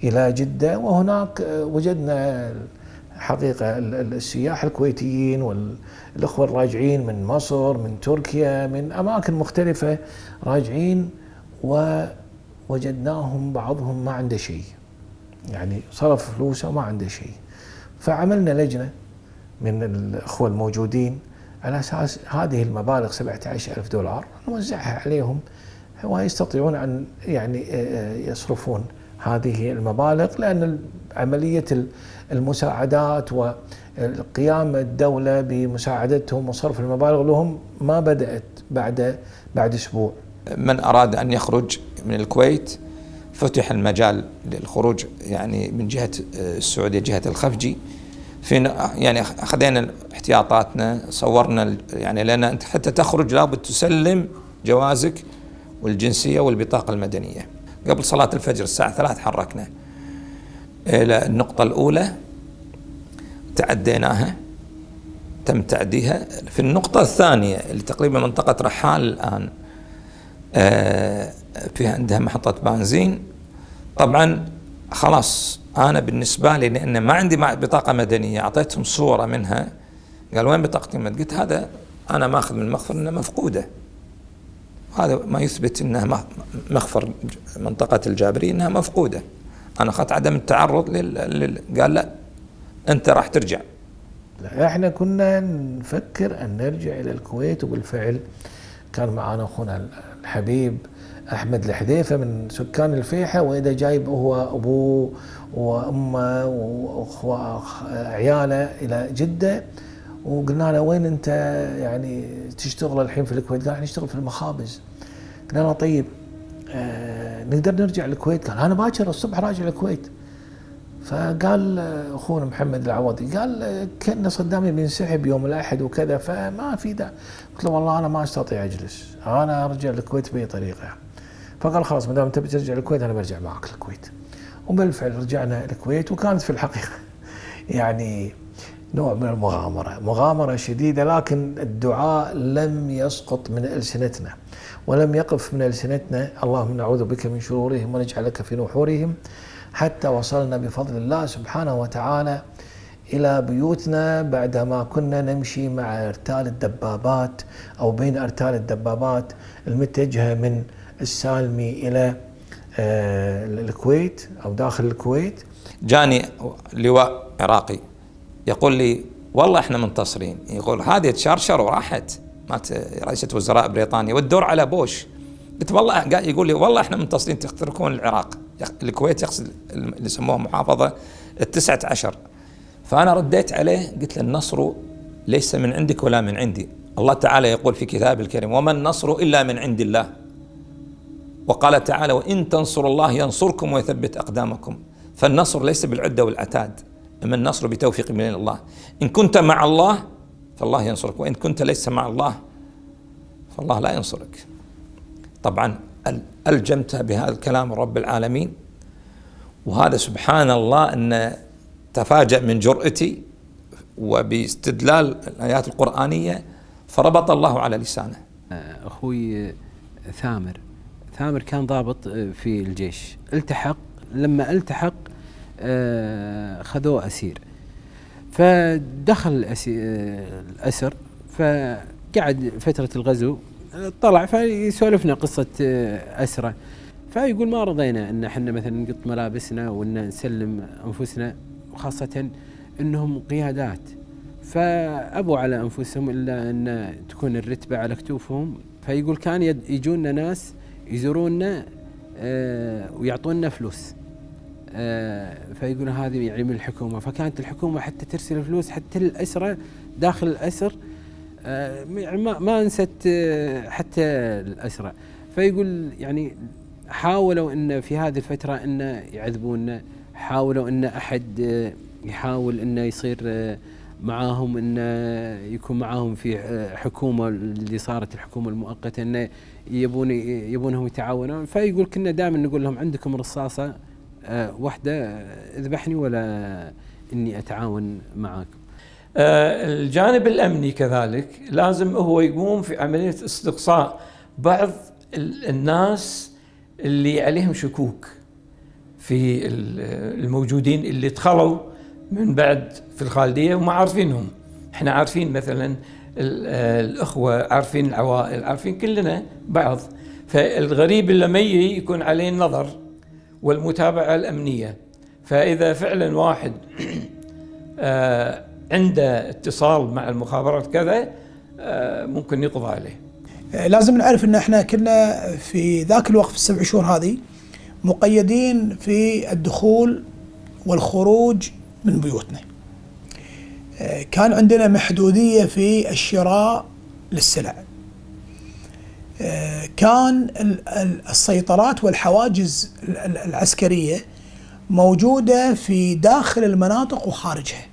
الى جده. وهناك وجدنا حقيقة السياح الكويتيين والأخوة الراجعين من مصر، من تركيا، من أماكن مختلفة راجعين، ووجدناهم بعضهم ما عنده شيء، يعني صرف فلوسه وما عنده شيء. فعملنا لجنة من الأخوة الموجودين على أساس هذه المبالغ 17,000 دولار نوزعها عليهم ويستطيعون أن يعني يصرفون هذه المبالغ، لأن عملية المساعدات وقيام الدولة بمساعدتهم وصرف المبالغ لهم ما بدأت بعد أسبوع. من أراد أن يخرج من الكويت فتح المجال للخروج يعني من جهة السعودية، جهة الخفجي. يعني أخذنا احتياطاتنا، صورنا يعني، لأن أنت حتى تخرج لابد تسلم جوازك والجنسية والبطاقة المدنية. قبل صلاة الفجر الساعة 3 حركنا إلى النقطة الأولى، تعديناها، تم تعديها. في النقطة الثانية اللي تقريبا منطقة رحال الآن فيها عندها محطة بنزين. طبعا خلاص أنا بالنسبة لي لأن ما عندي بطاقة مدنية، أعطيتهم صورة منها، قال وين بطاقتي؟ قلت هذا أنا ماخذ من المخفر إنها مفقودة، هذا ما يثبت إنها مخفر منطقة الجابري إنها مفقودة. أنا أخذت عدم التعرض قال لا أنت راح ترجع. لا احنا كنا نفكر أن نرجع إلى الكويت، وبالفعل كان معنا أخونا الحبيب أحمد الحذيفة من سكان الفيحة، وإذا جايب هو أبوه وأمه وأخوة عياله إلى جدة، وقلنا له وين انت يعني تشتغل الحين في الكويت؟ قال نشتغل في المخابز. قلنا له طيب نقدر نرجع الكويت؟ قال انا باكر الصبح راجع الكويت. فقال اخونا محمد العوضي قال كان صدام بينسحب يوم الاحد وكذا فما في داعي. قلت له والله انا ما استطيع اجلس، انا ارجع الكويت باي طريقه. فقال خلاص ما دام انت بترجع الكويت انا برجع معك الكويت. وبالفعل رجعنا الكويت، وكانت في الحقيقه يعني نوع من مغامره شديده، لكن الدعاء لم يسقط من السنتنا ولم يقف من السنتنا. اللهم نعوذ بك من شرورهم ونجعلك في نحورهم، حتى وصلنا بفضل الله سبحانه وتعالى إلى بيوتنا بعدما كنا نمشي مع أرتال الدبابات أو بين أرتال الدبابات المتجهة من السالمي إلى الكويت أو داخل الكويت. جاني لواء عراقي يقول لي والله احنا منتصرين، يقول هذه تشرشر وراحت مات رئيسة وزراء بريطانيا والدور على بوش. قلت والله، يقول لي والله احنا منتصرين تخترقون العراق. الكويت يقصد اللي يسموها محافظة 19. فأنا رديت عليه قلت له النصر ليس من عندك ولا من عندي، الله تعالى يقول في كتاب الكريم وما النصر إلا من عند الله، وقال تعالى وإن تنصروا الله ينصركم ويثبت أقدامكم. فالنصر ليس بالعدة والعتاد، أما النصر بتوفيق من الله. إن كنت مع الله فالله ينصرك، وإن كنت ليس مع الله فالله لا ينصرك. طبعا ألجمت بهذا الكلام رب العالمين، وهذا سبحان الله أن تفاجأ من جرأتي وباستدلال الآيات القرآنية فربط الله على لسانه. أخوي ثامر كان ضابط في الجيش، لما التحق خذوه أسير، فدخل الأسر، فقعد فترة الغزو طلع فيسولفنا قصة أسرة، فيقول ما رضينا أن احنا مثلا نقط ملابسنا وأن نسلم أنفسنا، وخاصة أنهم قيادات فأبوا على أنفسهم إلا أن تكون الرتبة على كتوفهم. فيقول كان يجونا ناس يزوروننا ويعطونا فلوس، فيقول هذه يعني من الحكومة. فكانت الحكومة حتى ترسل فلوس حتى الأسرة داخل الأسر، ما نسيت حتى الأسرة. فيقول يعني حاولوا أن في هذه الفترة أن يعذبونا، حاولوا أن أحد يحاول أن يصير معاهم، أن يكون معاهم في حكومة اللي صارت الحكومة المؤقتة، أن يبونهم يتعاونون. فيقول كنا دائما نقول لهم عندكم رصاصة واحدة اذبحني ولا إني أتعاون معاكم. الجانب الأمني كذلك لازم هو يقوم في عملية استقصاء بعض الناس اللي عليهم شكوك في الموجودين اللي دخلوا من بعد في الخالدية وما عارفينهم. احنا عارفين مثلا الأخوة، عارفين العوائل، عارفين كلنا بعض. فالغريب اللي ميجي يكون عليه النظر والمتابعة الأمنية. فإذا فعلا واحد عنده اتصال مع المخابرات كذا ممكن يقضى عليه. لازم نعرف ان احنا كنا في ذاك الوقت في ال7 شهور هذه مقيدين في الدخول والخروج من بيوتنا. كان عندنا محدودية في الشراء للسلع. كان السيطرات والحواجز العسكرية موجودة في داخل المناطق وخارجها.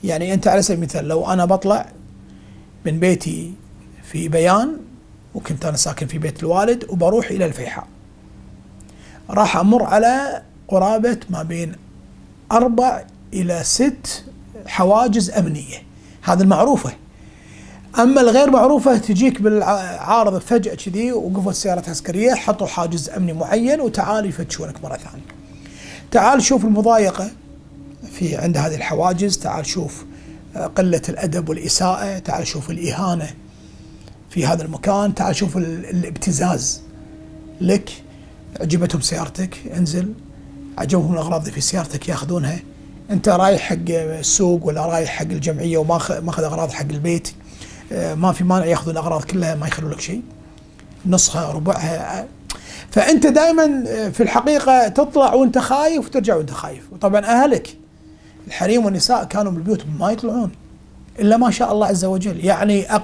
يعني أنت على سبيل المثال لو أنا بطلع من بيتي في بيان، وكنت أنا ساكن في بيت الوالد، وبروح إلى الفيحاء، راح أمر على قرابة ما بين 4 إلى 6 حواجز أمنية، هذه المعروفة. أما الغير معروفة تجيك بالعارضة فجأة كذي وقفت سيارة عسكرية، حطوا حاجز أمني معين وتعال يفتشونك مرة ثانية. تعال شوف المضايقة في عند هذه الحواجز، تعال شوف قلة الأدب والإساءة، تعال شوف الإهانة في هذا المكان، تعال شوف الابتزاز لك. عجبتهم سيارتك انزل، عجبهم الأغراض في سيارتك ياخذونها. أنت رايح حق السوق ولا رايح حق الجمعية وماخذ أغراض حق البيت، ما في مانع ياخذون الأغراض كلها، ما يخلوا لك شيء، نصها ربعها. فأنت دائما في الحقيقة تطلع وأنت خايف وترجع وأنت خايف. وطبعا أهلك الحريم والنساء كانوا بالبيوت ما يطلعون، إلا ما شاء الله عز وجل. يعني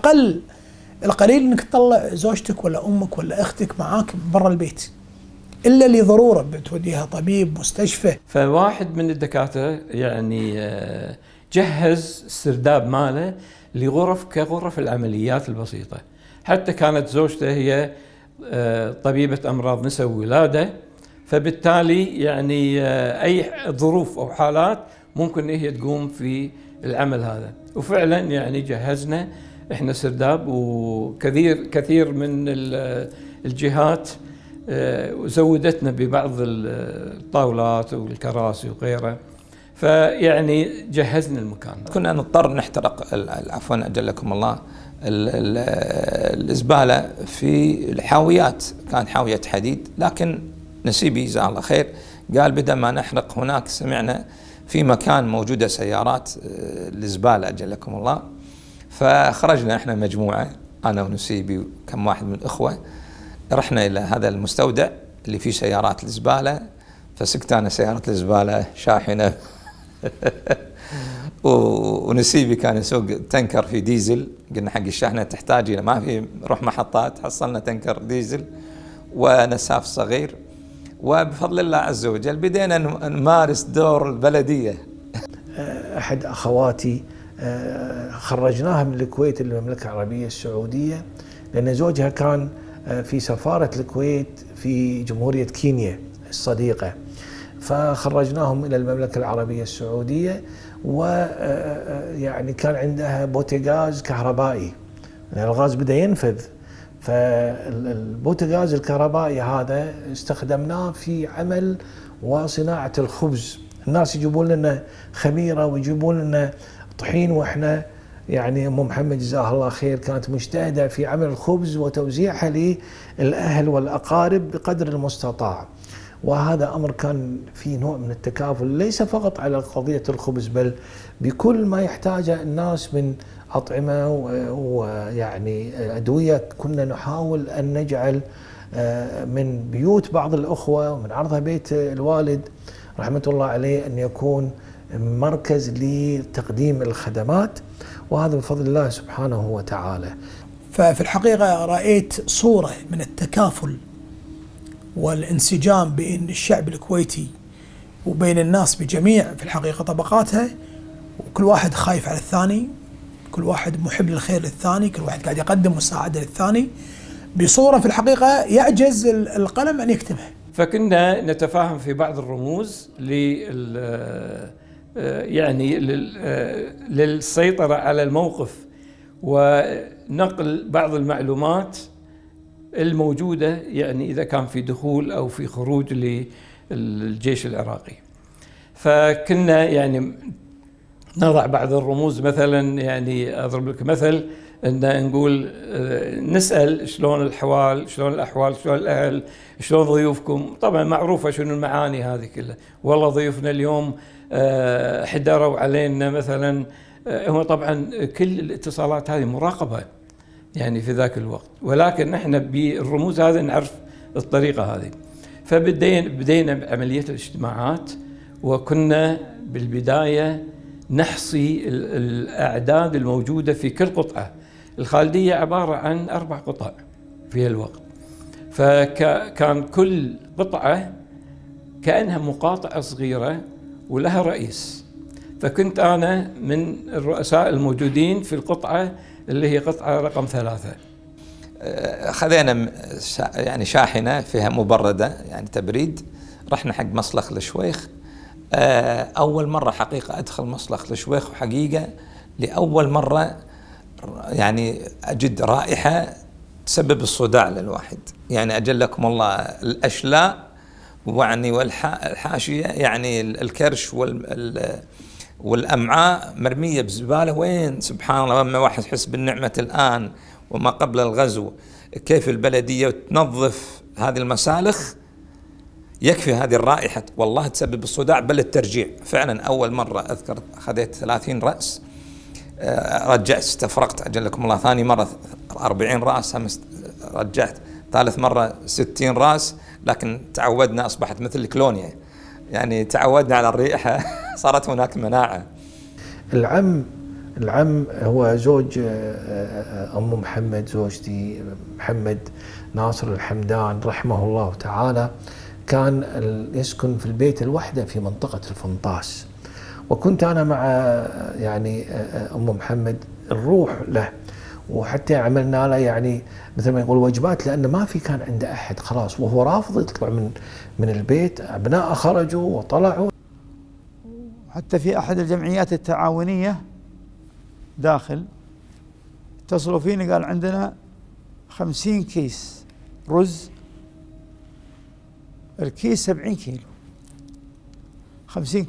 القليل أنك تطلع زوجتك ولا أمك ولا أختك معاك برا البيت، إلا لضرورة بتوديها طبيب مستشفى. فواحد من الدكاترة يعني جهز سرداب ماله لغرف كغرف العمليات البسيطة، حتى كانت زوجته هي طبيبة أمراض نساء وولادة، فبالتالي يعني أي ظروف أو حالات ممكن هي تقوم في العمل هذا. وفعلا يعني جهزنا احنا سرداب، وكثير من الجهات وزودتنا ببعض الطاولات والكراسي وغيرها، فيعني جهزنا المكان. كنا نضطر نحترق عفوا أجلكم الله الزبالة في الحاويات، كانت حاوية حديد، لكن نسيبي جزاه الله خير قال بدل ما نحرق هناك سمعنا في مكان موجودة سيارات الزبالة أجلكم الله، فخرجنا احنا مجموعة أنا ونسيبي وكم واحد من الإخوة، رحنا إلى هذا المستودع اللي فيه سيارات الزبالة، فسكت أنا سيارة الزبالة شاحنة ونسيبي كان يسوق تنكر في ديزل، قلنا حق الشاحنة تحتاج إلى ما في روح محطات، حصلنا تنكر ديزل ونساف صغير، وبفضل الله عز وجل بدينا نمارس دور البلدية. أحد أخواتي خرجناها من الكويت المملكة العربية السعودية، لأن زوجها كان في سفارة الكويت في جمهورية كينيا الصديقة، فخرجناهم إلى المملكة العربية السعودية، ويعني كان عندها بوتيغاز كهربائي، يعني الغاز بدأ ينفذ، فالبوتيغاز الكهربائي هذا استخدمناه في عمل وصناعة الخبز. الناس يجيبون لنا خميرة ويجيبون لنا طحين، واحنا يعني أم محمد جزاها الله خير كانت مجتهدة في عمل الخبز وتوزيعها للأهل والأقارب بقدر المستطاع، وهذا أمر كان فيه نوع من التكافل، ليس فقط على قضية الخبز بل بكل ما يحتاجه الناس من أطعمة ويعني أدوية. كنا نحاول أن نجعل من بيوت بعض الأخوة ومن عرضها بيت الوالد رحمة الله عليه أن يكون مركز لتقديم الخدمات، وهذا بفضل الله سبحانه وتعالى. ففي الحقيقة رأيت صورة من التكافل والانسجام بين الشعب الكويتي وبين الناس بجميع في الحقيقة طبقاتها، وكل واحد خايف على الثاني، كل واحد محب للخير للثاني، كل واحد قاعد يقدم مساعدة للثاني بصورة في الحقيقة يعجز القلم أن يكتبها. فكنا نتفاهم في بعض الرموز يعني للسيطرة على الموقف ونقل بعض المعلومات الموجودة، يعني إذا كان في دخول أو في خروج للجيش العراقي. فكنا يعني نضع بعض الرموز، مثلا يعني أضرب لك مثل أن نقول نسأل شلون الأحوال، شلون الأهل، شلون ضيوفكم. طبعا معروفة شنو المعاني هذه كلها، والله ضيوفنا اليوم حدروا علينا مثلا. هو طبعا كل الاتصالات هذه مراقبة يعني في ذاك الوقت، ولكن احنا بالرموز هذه نعرف الطريقة هذه. فبدينا بعملية الاجتماعات، وكنا بالبداية نحصي الأعداد الموجودة في كل قطعة. الخالدية عبارة عن 4 قطع في الوقت، فكان كل قطعة كأنها مقاطعة صغيرة ولها رئيس، فكنت أنا من الرؤساء الموجودين في القطعة اللي هي قطعة رقم 3. خذينا يعني شاحنة فيها مبردة يعني تبريد، رحنا حق مصلخ الشويخ. أول مرة حقيقة أدخل مصلخ الشويخ، وحقيقة لأول مرة يعني أجد رائحة تسبب الصداع للواحد، يعني أجلكم الله الأشلاء يعني والحاشية، يعني الكرش والأمعاء مرمية بزبالة. وين سبحان الله، لما واحد يحس بالنعمة الآن وما قبل الغزو، كيف البلدية تنظف هذه المسالخ، يكفي هذه الرائحة والله تسبب الصداع بل الترجيع. فعلا أول مرة أذكر أخذت 30 رأس، رجعت استفرقت أجلكم الله. ثاني مرة 40 رأس رجعت. ثالث مرة 60 رأس، لكن تعودنا، أصبحت مثل الكلونيا، يعني تعودنا على الريحة صارت هناك مناعة. العم العم هو زوج أم محمد، زوجتي محمد ناصر الحمدان رحمه الله تعالى، كان يسكن في البيت الوحدة في منطقة الفنطاس، وكنت أنا مع يعني أم محمد نروح له، وحتى عملنا له يعني مثل ما يقول وجبات، لأنه ما في كان عنده أحد خلاص، وهو رافض يطلع من البيت. أبناء خرجوا وطلعوا. حتى في أحد الجمعيات التعاونية داخل اتصلوا فيني قال عندنا 50 كيس رز، الكيس 70 كيلو، 50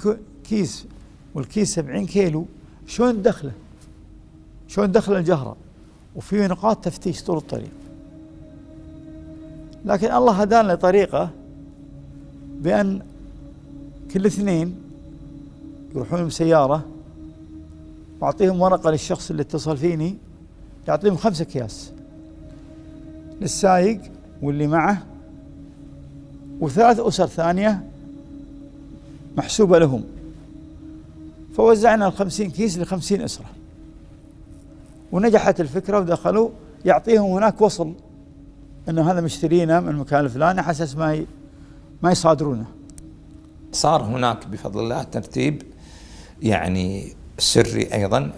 كيس والكيس 70 كيلو، شلون دخله الجهرة، وفي نقاط تفتيش طول الطريق. لكن الله هدانا لطريقة بأن كل اثنين يروحون بسيارة وأعطيهم ورقة للشخص اللي اتصل فيني، يعطيهم 5 أكياس للسايق واللي معه، و3 أسر ثانية محسوبة لهم. فوزعنا 50 كيس ل50 أسرة، ونجحت الفكرة ودخلوا يعطيهم هناك وصل أنه هذا مشترينا من المكان الفلاني حسس ما يصادرونه. صار هناك بفضل الله ترتيب يعني سري أيضا،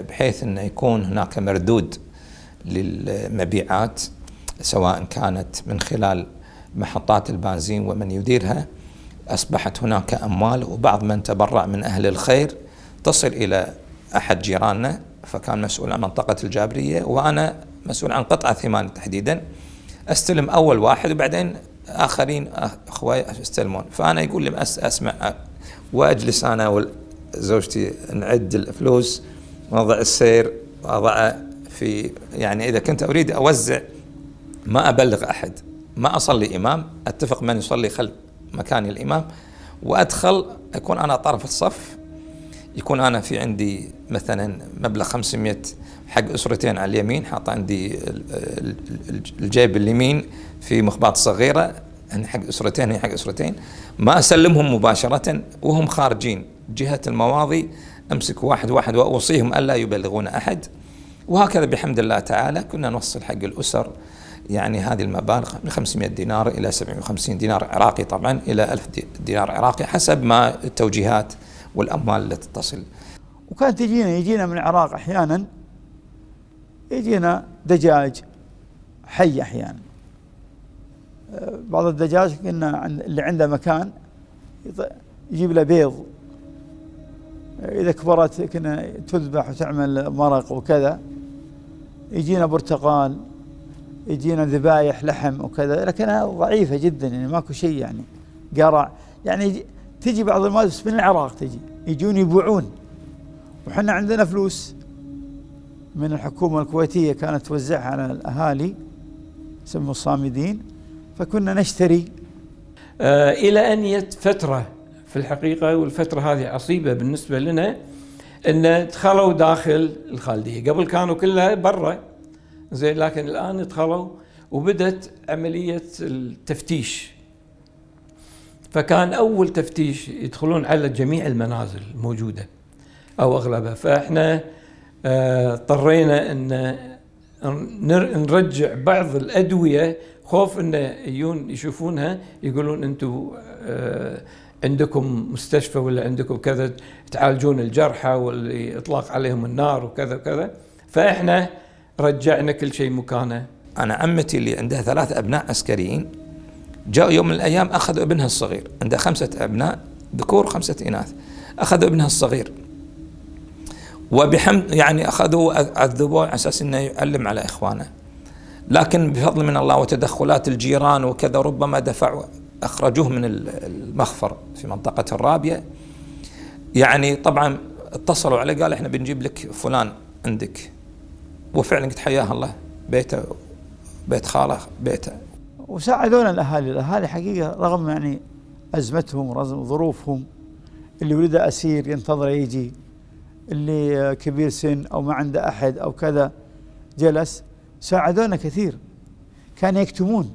بحيث أنه يكون هناك مردود للمبيعات، سواء كانت من خلال محطات البنزين ومن يديرها. أصبحت هناك أموال، وبعض من تبرع من أهل الخير تصل إلى أحد جيراننا، فكان مسؤول عن منطقة الجابرية، وأنا مسؤول عن قطعة 8 تحديدا. أستلم أول واحد وبعدين آخرين أخوي يستلمون. فأنا يقول لي أسمع، وأجلس أنا وزوجتي نعد الفلوس ونضع السير وأضعه في، يعني إذا كنت أريد أوزع ما أبلغ أحد، ما أصلي إمام، أتفق من يصلي خلف مكاني الإمام، وأدخل أكون أنا طرف الصف، يكون أنا في عندي مثلا مبلغ 500 حق أسرتين على اليمين، حاط عندي الجيب اليمين في مخبات صغيرة حق أسرتين، هي حق أسرتين، ما أسلمهم مباشرة وهم خارجين جهة المواضي، أمسك واحد واحد وأوصيهم ألا يبلغون أحد. وهكذا بحمد الله تعالى كنا نوصل حق الأسر يعني هذه المبالغ من 500 دينار إلى 750 دينار عراقي، طبعا إلى 1000 دينار عراقي حسب ما التوجيهات والأموال التي تصل. وكانت يجينا من العراق أحيانا، يجينا دجاج حي أحيانا. بعض الدجاج كنا اللي عنده مكان يجيب له بيض، إذا كبرت كنا تذبح وتعمل مرق وكذا. يجينا برتقال، يجينا ذبايح لحم وكذا، لكنها ضعيفة جدا، يعني ماكو شيء يعني قرع. يعني تجي بعض المال بس من العراق تجي، يجون يبيعون، وحنا عندنا فلوس من الحكومة الكويتية كانت توزعها على الأهالي يسموا الصامدين، فكنا نشتري. إلى أن جت فترة في الحقيقة، والفترة هذه عصيبة بالنسبة لنا، أن دخلوا داخل الخالدية. قبل كانوا كلها برا زين، لكن الآن دخلوا وبدت عملية التفتيش. فكان أول تفتيش يدخلون على جميع المنازل الموجودة أو أغلبها. فإحنا اضطرينا أن نرجع بعض الأدوية، خوف أن يجون يشوفونها يقولون أنتم عندكم مستشفى ولا عندكم كذا تعالجون الجرحى واللي إطلاق عليهم النار وكذا وكذا. فإحنا رجعنا كل شيء مكانه. أنا عمتي اللي عندها 3 أبناء عسكريين، جاء يوم من الأيام أخذوا ابنها الصغير، عندها 5 أبناء ذكور 5 إناث، أخذوا ابنها الصغير، وبحمد يعني أخذوا عذبوه على أساس أنه يعلم على إخوانه. لكن بفضل من الله وتدخلات الجيران وكذا ربما دفعوا أخرجوه من المخفر في منطقة الرابية. يعني طبعا اتصلوا عليه قال إحنا بنجيب لك فلان عندك، وفعلا قلت حياه الله، بيته بيت خاله بيته. وساعدونا الأهالي حقيقة، رغم يعني أزمتهم ورغم ظروفهم، اللي ولده أسير ينتظر يجي، اللي كبير سن أو ما عنده أحد أو كذا جلس، ساعدونا كثير. كان يكتمون،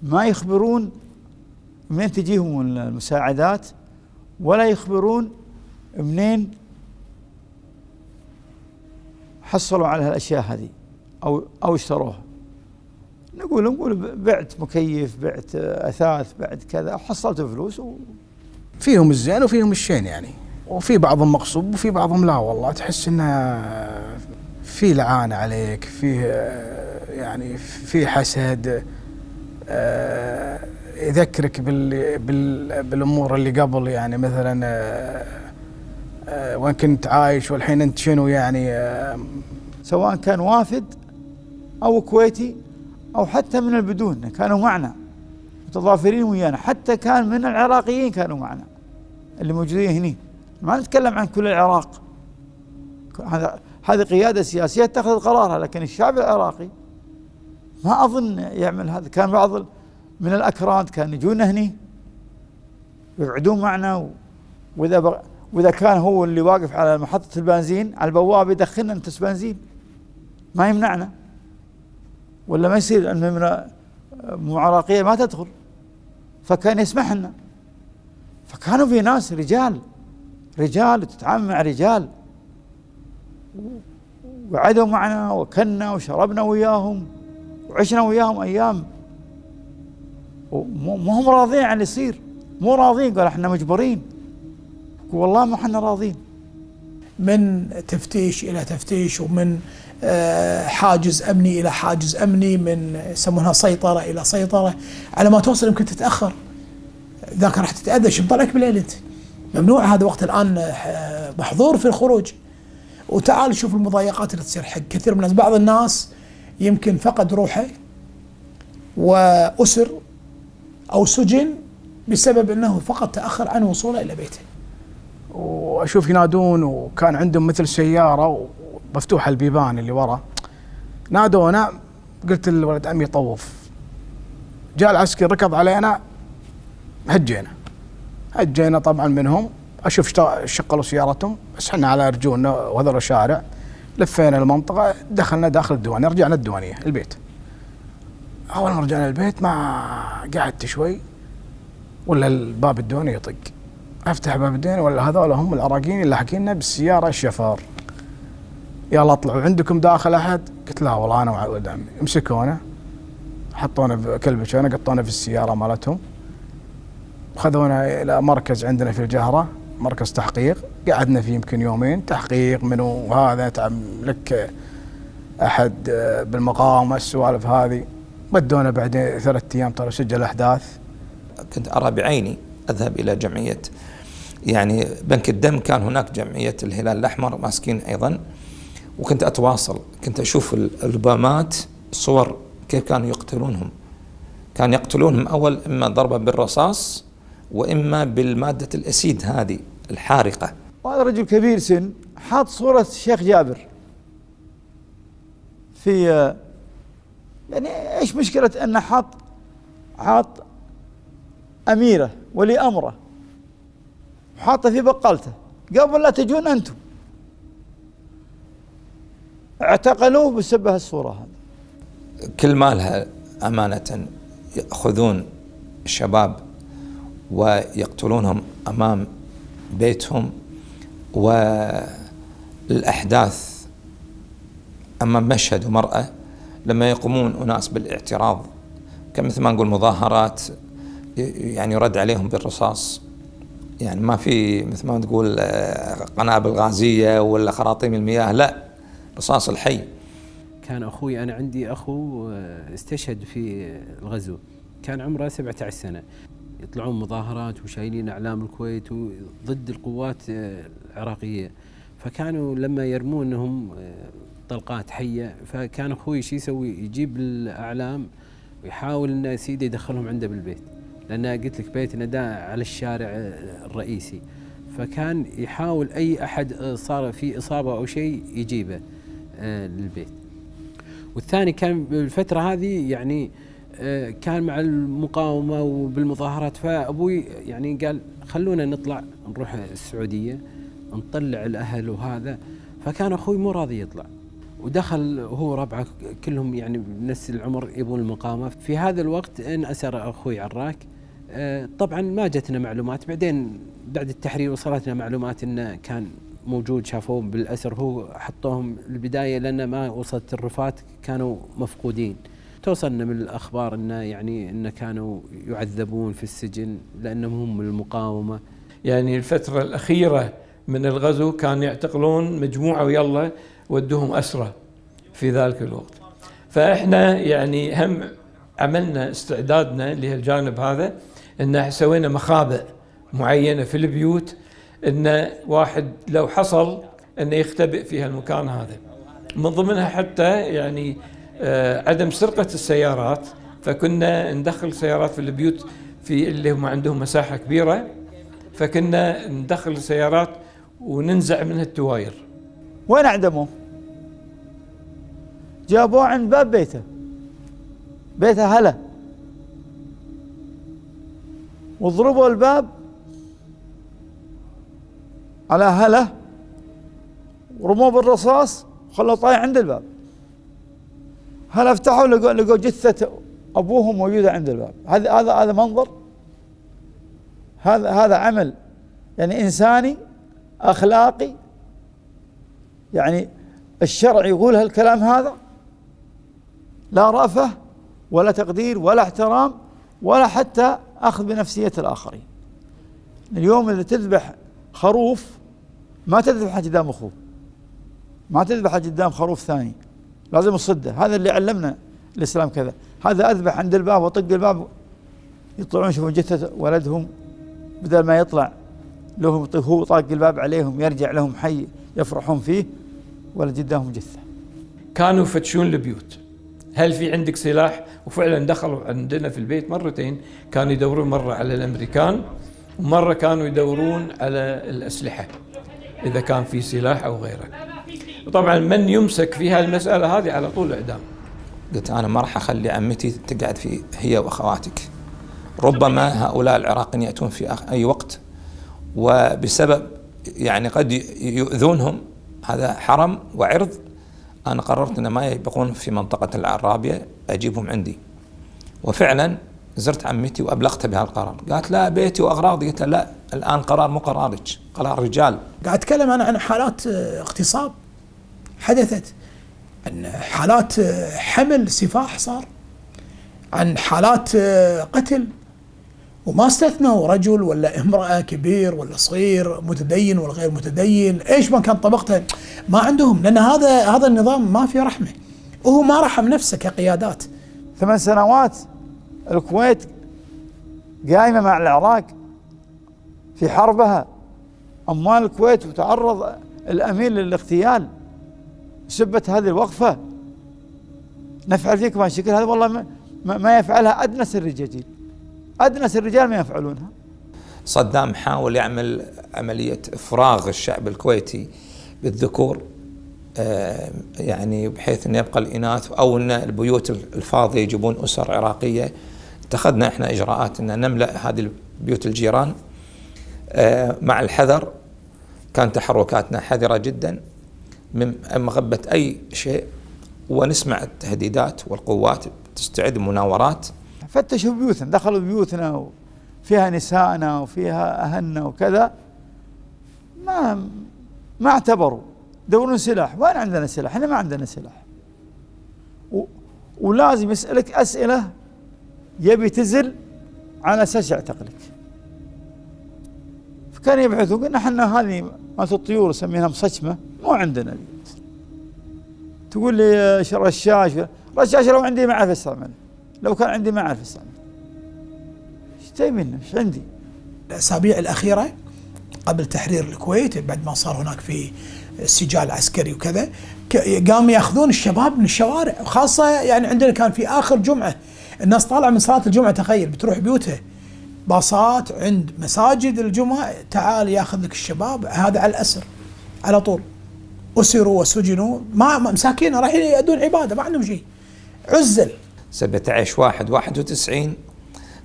ما يخبرون منين تجيهم المساعدات، ولا يخبرون منين حصلوا على هالاشياء هذه او اشتروها، نقول بعت مكيف، بعت اثاث، بعت كذا، وحصلت فلوس فيهم الزين وفيهم الشين يعني، وفي بعضهم مغصوب وفي بعضهم لا والله، تحس انه في لعانة عليك، فيه يعني في حسد، يذكرك بالامور اللي قبل، يعني مثلا وين كنت عايش والحين انت شنو يعني. سواء كان وافد او كويتي او حتى من البدون كانوا معنا متضافرين ويانا، حتى كان من العراقيين كانوا معنا اللي موجودين هنا، ما نتكلم عن كل العراق، هذه قيادة سياسية اتخذت قرارها، لكن الشعب العراقي ما أظن يعمل هذا. كان بعض من الأكراد كانوا يجونا هني يقعدون معنا، وإذا كان هو اللي واقف على محطة البنزين على البوابة يدخلنا نتس بنزين، ما يمنعنا، ولا ما يصير أن مو عراقية ما تدخل، فكان يسمح لنا. فكانوا في ناس رجال تتعامل مع رجال، وقعدوا معنا وكلنا وشربنا وياهم وعشنا وياهم أيام، وما هم راضين عن اللي يصير، مو راضين، قال احنا مجبرين، والله ما احنا راضين. من تفتيش إلى تفتيش، ومن حاجز أمني إلى حاجز أمني، من يسمونها سيطرة إلى سيطرة، على ما توصل يمكن تتأخر، ذاك راح تتأذى، شو مطلعك بالليل انت؟ ممنوع هذا وقت الآن محظور في الخروج. وتعال شوف المضايقات اللي تصير حق كثير من الناس. بعض الناس يمكن فقد روحه وأسر أو سجن بسبب أنه فقط تأخر عن وصوله إلى بيته. وأشوف ينادون، وكان عندهم مثل سيارة ومفتوحة البيبان اللي ورا، نادونا، قلت للولد عمي طوف، جاء العسكري ركض علينا، هجينا طبعا منهم، أشوف شقلوا سيارتهم، بس احنا على رجولنا وهذا الشارع، لفينا المنطقة، دخلنا داخل الديوانية، رجعنا الديوانية البيت. أول ما رجعنا البيت ما قعدت شوي ولا الباب الديوانية يطق، أفتح باب الديوانية ولا هذول هم العراقيين اللي حكينا بالسيارة الشفار، يلا اطلعوا عندكم داخل أحد؟ قلت لا والله أنا وولد عمي. مسكونا، حطونا بكلبشونا، قطونا في السيارة مالتهم، خذونا إلى مركز عندنا في الجهرة، مركز تحقيق، قعدنا فيه يمكن يومين تحقيق منو هذا، تعمل لك أحد بالمقاومة، السوالف هذه. بدونا بعدين 3 أيام طلعوا سجل أحداث. كنت أرى بعيني، أذهب إلى جمعية يعني بنك الدم، كان هناك جمعية الهلال الأحمر ماسكين أيضا، وكنت أتواصل، كنت أشوف الألبومات، صور كيف كانوا يقتلونهم. كان يقتلونهم أول إما ضربة بالرصاص وإما بالمادة الأسيد هذه الحارقة. وهذا رجل كبير سن حاط صورة الشيخ جابر في، يعني إيش مشكلة أنه حاط أميرة ولي أمره وحاطه في بقالته قبل لا تجون أنتم، اعتقلوه بسبب هالصورة هذه. كل مالها أمانة يأخذون الشباب ويقتلونهم أمام بيتهم، والأحداث أمام مشهد ومرأة لما يقومون أناس بالاعتراض، كمثل ما نقول مظاهرات، يعني يرد عليهم بالرصاص، يعني ما في مثل ما تقول قنابل غازية ولا خراطيم المياه، لا، رصاص الحي. كان أخوي، أنا عندي أخو استشهد في الغزو، كان عمره 17 سنة، يطلعون مظاهرات وشايلين أعلام الكويت ضد القوات العراقية، فكانوا لما يرمونهم طلقات حية، فكان أخوي شو يسوي؟ يجيب الأعلام ويحاول إنه سيده يدخلهم عنده بالبيت، لأن قلت لك بيتنا دا على الشارع الرئيسي، فكان يحاول أي أحد صار في إصابة أو شيء يجيبه للبيت. والثاني كان بالفترة هذه يعني كان مع المقاومة وبالمظاهرات، فأبوي يعني قال خلونا نطلع نروح السعودية نطلع الأهل وهذا، فكان أخوي مو راضي يطلع، ودخل هو ربعه كلهم يعني بنفس العمر يبون المقاومة. في هذا الوقت انأسر أخوي عراك. طبعا ما جتنا معلومات، بعدين بعد التحرير وصلتنا معلومات انه كان موجود شافوه بالأسر، هو حطوهم البداية لأن ما وصلت الرفات كانوا مفقودين. توصلنا من الأخبار إنه كانوا يعذبون في السجن لأنهم هم المقاومة. يعني الفترة الأخيرة من الغزو كان يعتقلون مجموعة ويلا ودوهم أسرى في ذلك الوقت. فإحنا يعني هم عملنا استعدادنا لهالجانب هذا، إن سوينا مخابئ معينة في البيوت، إن واحد لو حصل إنه يختبئ في هالمكان هذا. من ضمنها حتى يعني عدم سرقة السيارات، فكنا ندخل سيارات في البيوت في اللي هم عندهم مساحة كبيرة، فكنا ندخل السيارات وننزع منها التواير. وين أعدموه؟ جابوه عند باب بيته هلا، وضربوا الباب على هلا ورموه بالرصاص وخلوه طايح عند الباب. هلا افتحوا لقوا جثة أبوهم موجودة عند الباب. هذا منظر، هذا عمل يعني إنساني أخلاقي، يعني الشرع يقول هالكلام هذا؟ لا رأفة ولا تقدير ولا احترام ولا حتى أخذ بنفسية الآخرين. اليوم إذا تذبح خروف ما تذبحه قدام أخوه، ما تذبحه قدام خروف ثاني، لازم تصده. هذا اللي علمنا الإسلام كذا. هذا أذبح عند الباب وطق الباب، يطلعون يشوفون جثة ولدهم، بدل ما يطلع لهم هو طاق الباب عليهم يرجع لهم حي يفرحون فيه، ولا قدامهم جثة. كانوا يفتشون البيوت، هل في عندك سلاح؟ وفعلا دخلوا عندنا في البيت مرتين، كانوا يدورون مرة على الأمريكان ومرة كانوا يدورون على الأسلحة إذا كان في سلاح أو غيره. وطبعا من يمسك في هالمسألة هذه على طول إعدام. قلت أنا ما راح أخلي عمتي تقعد في هي وأخواتك، ربما هؤلاء العراقيين يأتون في أي وقت وبسبب يعني قد يؤذونهم، هذا حرم وعرض. أنا قررت أن ما يبقون في منطقة العرابية، أجيبهم عندي. وفعلا زرت عمتي وأبلغتها بهالقرار، قالت لا بيتي وأغراضي. قلت لا، الآن قرار مو قرارك، قرار رجال. قاعد أتكلم أنا عن حالات اغتصاب حدثت، عن حالات حمل سفاح صار، عن حالات قتل، وما استثنوا رجل ولا امرأة، كبير ولا صغير، متدين ولا غير متدين، ايش ما كان طبقته، ما عندهم، لأن هذا النظام ما في رحمة، وهو ما رحم نفسه كقيادات. 8 سنوات الكويت قايمة مع العراق في حربها، أموال الكويت، وتعرض الأمير للاغتيال. سبت هذه الوقفة، نفعل فيكم هالشكل هذا؟ والله ما يفعلها أدنس الرجال، أدنس الرجال ما يفعلونها. صدام حاول يعمل عملية إفراغ الشعب الكويتي بالذكور، يعني بحيث أن يبقى الإناث، أو أن البيوت الفاضية يجيبون أسر عراقية. اتخذنا إحنا إجراءات أن نملأ هذه البيوت الجيران مع الحذر. كان تحركاتنا حذرة جدا من مغبة أي شيء، ونسمع التهديدات والقوات تستعد مناورات. فتشوا بيوتنا، دخلوا بيوتنا وفيها نسائنا وفيها أهلنا وكذا، ما اعتبروا. دورون سلاح، وين عندنا سلاح؟ احنا ما عندنا سلاح. ولازم يسألك أسئلة يبي تزل على أساس يعتقلك. فكان يبحثوا، قلنا احنا هذه مالت الطيور نسميها مصجمة، مو عندنا. تقول لي رشاش لو عندي ما أعرف استعمله، لو كان عندي ما أعرف استعمله. ايش تبي منه؟ ايش عندي؟ الأسابيع الأخيرة قبل تحرير الكويت، بعد ما صار هناك في سجال عسكري وكذا، قاموا ياخذون الشباب من الشوارع، وخاصة يعني عندنا كان في آخر جمعة الناس طالعة من صلاة الجمعة، تخيل بتروح بيوتها، باصات عند مساجد الجمعة، تعال ياخذ لك الشباب، هذا على الأسر على طول، أسروا وسجنوا، ما مساكين رايحين يأدون عبادة، ما عندهم شيء، عزل. 17/1/91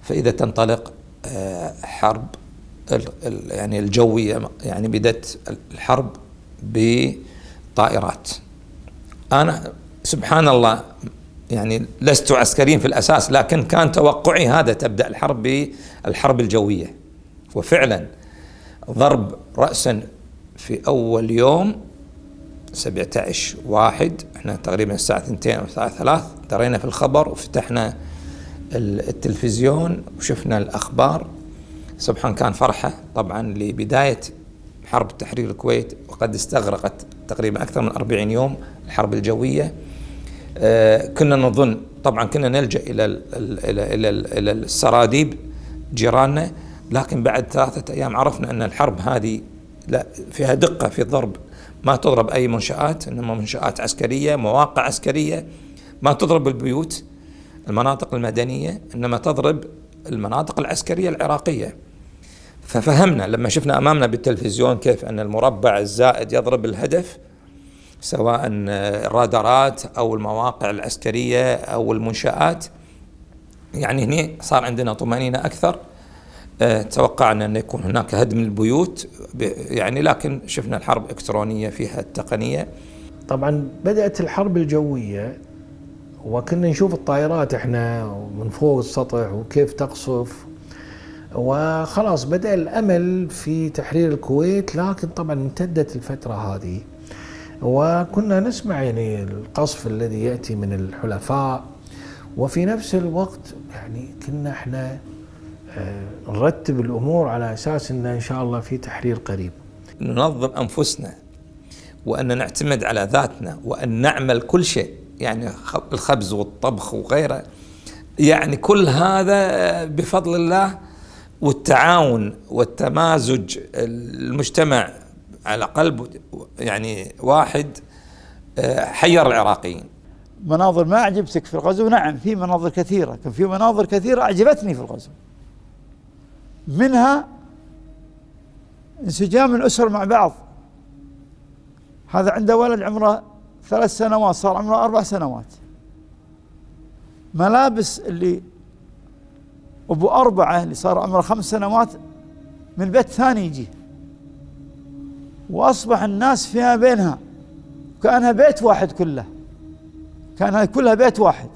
فإذا تنطلق حرب يعني الجوية، يعني بدأت الحرب بطائرات. أنا سبحان الله يعني لست عسكريا في الأساس، لكن كان توقعي هذا، تبدأ الحرب بالحرب الجوية. وفعلا ضرب رأسا في أول يوم 17/1، احنا تقريبا الساعة 2 أو الساعة 3 درينا في الخبر وفتحنا التلفزيون وشفنا الأخبار. سبحان كان فرحة طبعا لبداية حرب تحرير الكويت، وقد استغرقت تقريبا أكثر من 40 يوم الحرب الجوية. كنا نظن طبعا، كنا نلجأ إلى السراديب جيراننا، لكن بعد 3 أيام عرفنا أن الحرب هذه لا فيها دقة في الضرب، ما تضرب أي منشآت، إنما منشآت عسكرية، مواقع عسكرية، ما تضرب البيوت المناطق المدنية، إنما تضرب المناطق العسكرية العراقية. ففهمنا لما شفنا أمامنا بالتلفزيون كيف أن المربع الزائد يضرب الهدف، سواء الرادارات أو المواقع العسكرية أو المنشآت. يعني هنا صار عندنا طمأنينة أكثر. توقعنا أن يكون هناك هدم البيوت يعني، لكن شفنا الحرب إلكترونية فيها التقنية. طبعا بدأت الحرب الجوية وكنا نشوف الطائرات احنا من فوق السطح وكيف تقصف، وخلاص بدأ الأمل في تحرير الكويت. لكن طبعا امتدت الفترة هذه وكنا نسمع يعني القصف الذي يأتي من الحلفاء، وفي نفس الوقت يعني كنا احنا نرتب الأمور على أساس إن شاء الله في تحرير قريب. ننظم أنفسنا وأن نعتمد على ذاتنا وأن نعمل كل شيء، يعني الخبز والطبخ وغيره، يعني كل هذا بفضل الله والتعاون والتمازج. المجتمع على قلب يعني واحد حير العراقيين. مناظر ما أعجبتك في الغزو؟ نعم، في مناظر كثيرة، كان في مناظر كثيرة أعجبتني في الغزو، منها انسجام الأسر مع بعض. هذا عنده ولد عمره 3 سنوات، صار عمره 4 سنوات، ملابس اللي أبو 4 اللي صار عمره 5 سنوات من بيت ثاني يجي، وأصبح الناس فيها بينها كأنها بيت واحد كله، كأنها كلها بيت واحد،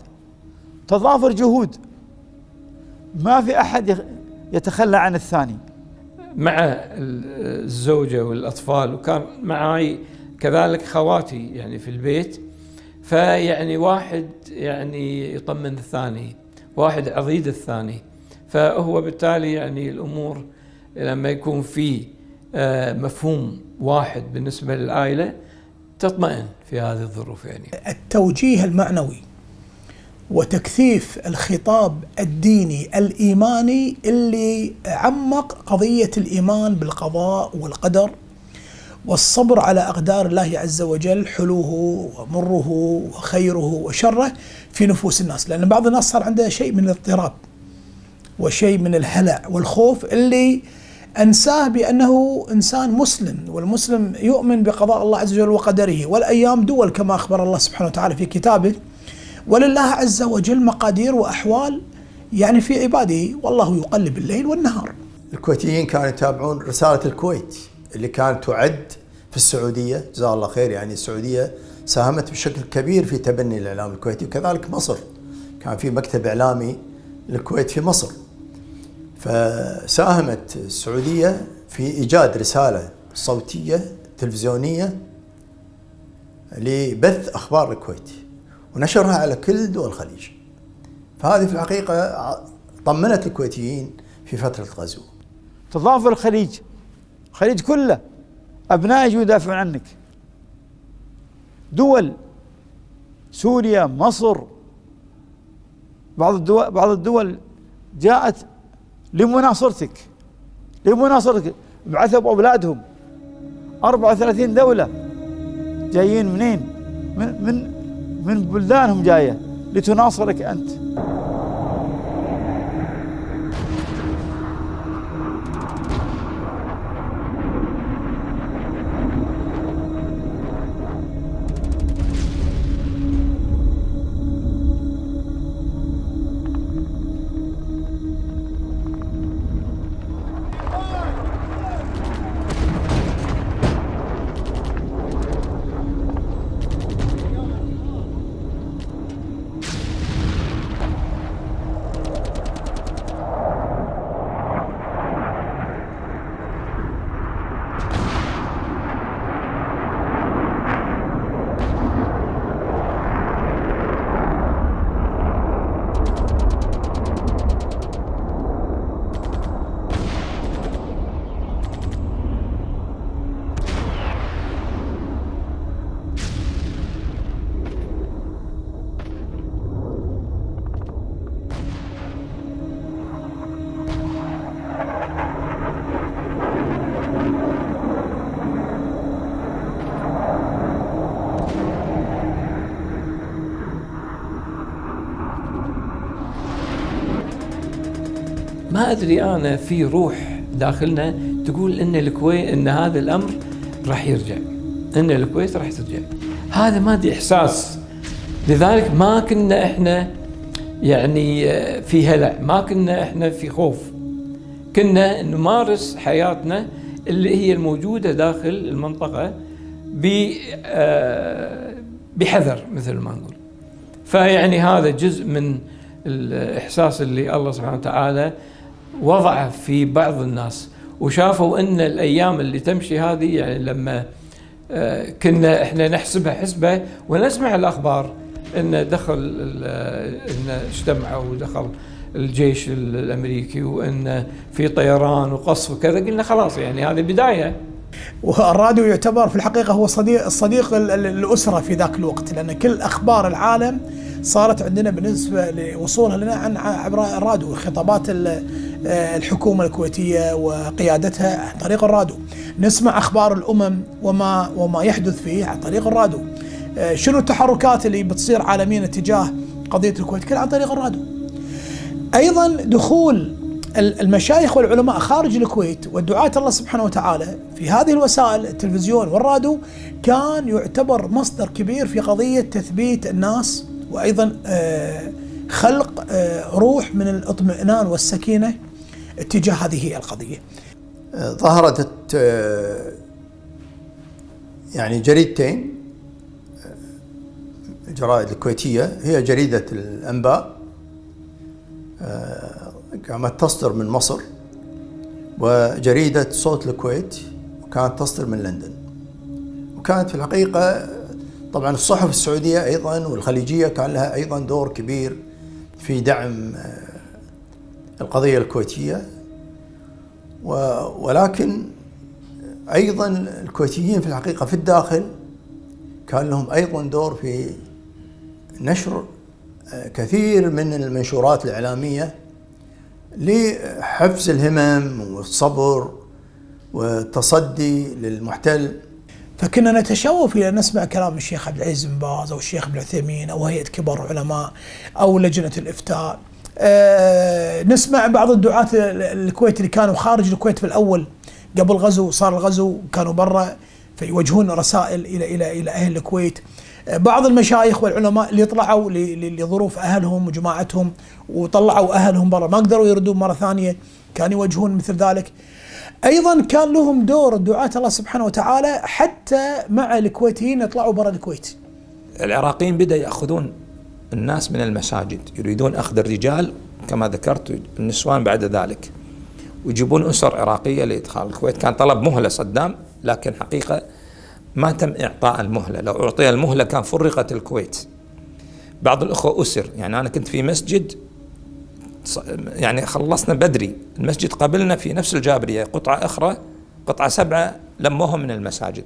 تضافر جهود، ما في أحد يتخلى عن الثاني. مع الزوجة والأطفال، وكان معي كذلك خواتي يعني في البيت، فيعني واحد يعني يطمن الثاني، واحد عضيد الثاني، فهو بالتالي يعني الأمور لما يكون في مفهوم واحد بالنسبة للعائلة تطمئن في هذه الظروف. يعني التوجيه المعنوي وتكثيف الخطاب الديني الإيماني اللي عمق قضية الإيمان بالقضاء والقدر والصبر على أقدار الله عز وجل، حلوه ومره وخيره وشره في نفوس الناس. لأن بعض الناس صار عنده شيء من الاضطراب وشيء من الهلع والخوف اللي أنساه بأنه إنسان مسلم، والمسلم يؤمن بقضاء الله عز وجل وقدره، والأيام دول كما أخبر الله سبحانه وتعالى في كتابه، ولله عز وجل مقادير وأحوال يعني في عباده، والله يقلب الليل والنهار. الكويتيين كانوا يتابعون رسالة الكويت اللي كانت تعد في السعودية، جزاه الله خير. يعني السعودية ساهمت بشكل كبير في تبني الإعلام الكويتي، وكذلك مصر كان في مكتب إعلامي للكويت في مصر، فساهمت السعودية في إيجاد رسالة صوتية تلفزيونية لبث أخبار الكويت ونشرها على كل دول الخليج. فهذه في الحقيقة طمنت الكويتيين في فترة الغزو. تضافر الخليج كله، أبناء يجوا يدافعون عنك، دول سوريا، مصر، بعض الدول جاءت لمناصرتك، بعثوا بأولادهم. 34 دولة جايين منين؟ من بلدانهم جاية لتناصرك أنت. ما أدري أنا في روح داخلنا تقول إن الكويت، إن هذا الأمر راح يرجع، إن الكويت راح ترجع. هذا ما أدري إحساس. لذلك ما كنا إحنا يعني في هلع، ما كنا إحنا في خوف، كنا نمارس حياتنا اللي هي الموجودة داخل المنطقة بحذر مثل ما نقول. فيعني هذا جزء من الإحساس اللي الله سبحانه وتعالى وضعه في بعض الناس، وشافوا أن الأيام اللي تمشي هذه، يعني لما كنا إحنا نحسبها حسبة ونسمع الأخبار أن دخل، أن اجتمعوا ودخل الجيش الأمريكي وأن في طيران وقصف وكذا، قلنا خلاص يعني هذه بداية. والراديو يعتبر في الحقيقة هو الصديق الأسرة في ذاك الوقت، لأن كل أخبار العالم صارت عندنا بالنسبة لوصولها لنا عبر الراديو، خطابات الحكومة الكويتية وقيادتها عن طريق الراديو، نسمع أخبار الأمم وما يحدث فيه عن طريق الراديو، شنو التحركات اللي بتصير عالميا اتجاه قضية الكويت كلها عن طريق الراديو. أيضا دخول المشايخ والعلماء خارج الكويت والدعاة الله سبحانه وتعالى في هذه الوسائل، التلفزيون والراديو، كان يعتبر مصدر كبير في قضية تثبيت الناس، وأيضا خلق روح من الاطمئنان والسكينة اتجاه هذه القضية. ظهرت يعني جريدتين، الجرائد الكويتية هي جريدة الأنباء كانت تصدر من مصر، وجريدة صوت الكويت وكانت تصدر من لندن. وكانت في الحقيقة طبعا الصحف السعودية أيضا والخليجية كان لها أيضا دور كبير في دعم القضية الكويتية، ولكن أيضا الكويتيين في الحقيقة في الداخل كان لهم أيضا دور في نشر كثير من المنشورات الإعلامية لحفز الهمم والصبر والتصدي للمحتل. فكنا نتشوف إلى نسمع كلام الشيخ عبد العزيز بن باز أو الشيخ ابن عثيمين أو هيئة كبار العلماء أو لجنة الإفتاء. نسمع بعض الدعاة الكويت اللي كانوا خارج الكويت في الأول قبل الغزو، صار الغزو كانوا برا، فيوجهون رسائل إلى أهل الكويت. بعض المشايخ والعلماء اللي طلعوا لظروف أهلهم وجماعتهم وطلعوا أهلهم برا، ما قدروا يردون مرة ثانية، كانوا يوجهون مثل ذلك. أيضا كان لهم دور دعاة الله سبحانه وتعالى حتى مع الكويتيين يطلعوا برا الكويت. العراقيين بدأ يأخذون الناس من المساجد، يريدون أخذ الرجال كما ذكرت، النسوان بعد ذلك، ويجيبون أسر عراقية لإدخال الكويت. كان طلب مهلة صدام، لكن حقيقة ما تم إعطاء المهلة. لو أعطي المهلة كان فرقت الكويت. بعض الأخوة أسر، يعني أنا كنت في مسجد يعني خلصنا بدري، المسجد قبلنا في نفس الجابرية قطعة أخرى، قطعة 7 لموهم من المساجد.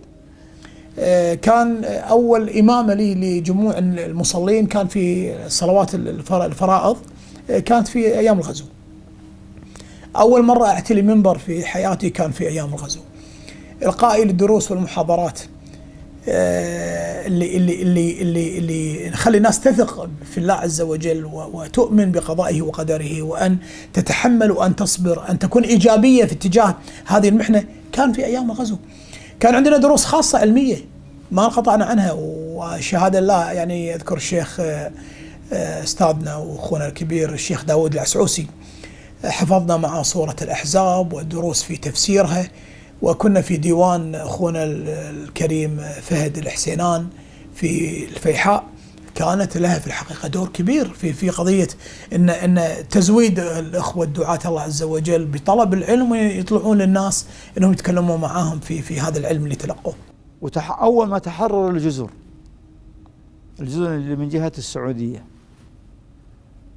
كان أول إمامة لي لجموع المصلين كان في صلوات الفرائض، كانت في أيام الغزو. أول مرة أعتلي منبر في حياتي كان في أيام الغزو، إلقائي للدروس والمحاضرات اللي نخلي الناس تثق في الله عز وجل وتؤمن بقضائه وقدره، وأن تتحمل وأن تصبر، أن تكون إيجابية في اتجاه هذه المحنة. كان في أيام الغزو كان عندنا دروس خاصة علمية ما انقطعنا عنها، وشهادة الله يعني يذكر الشيخ أستاذنا وأخونا الكبير الشيخ داود العسعوسي، حفظنا معه سورة الأحزاب والدروس في تفسيرها، وكنا في ديوان أخونا الكريم فهد الحسينان في الفيحاء، كانت لها في الحقيقة دور كبير في قضية إن تزويد الأخوة الدعاة الله عز وجل بطلب العلم ويطلعون للناس إنهم يتكلموا معاهم في هذا العلم اللي تلقوه. أول ما تحرر الجزر اللي من جهة السعودية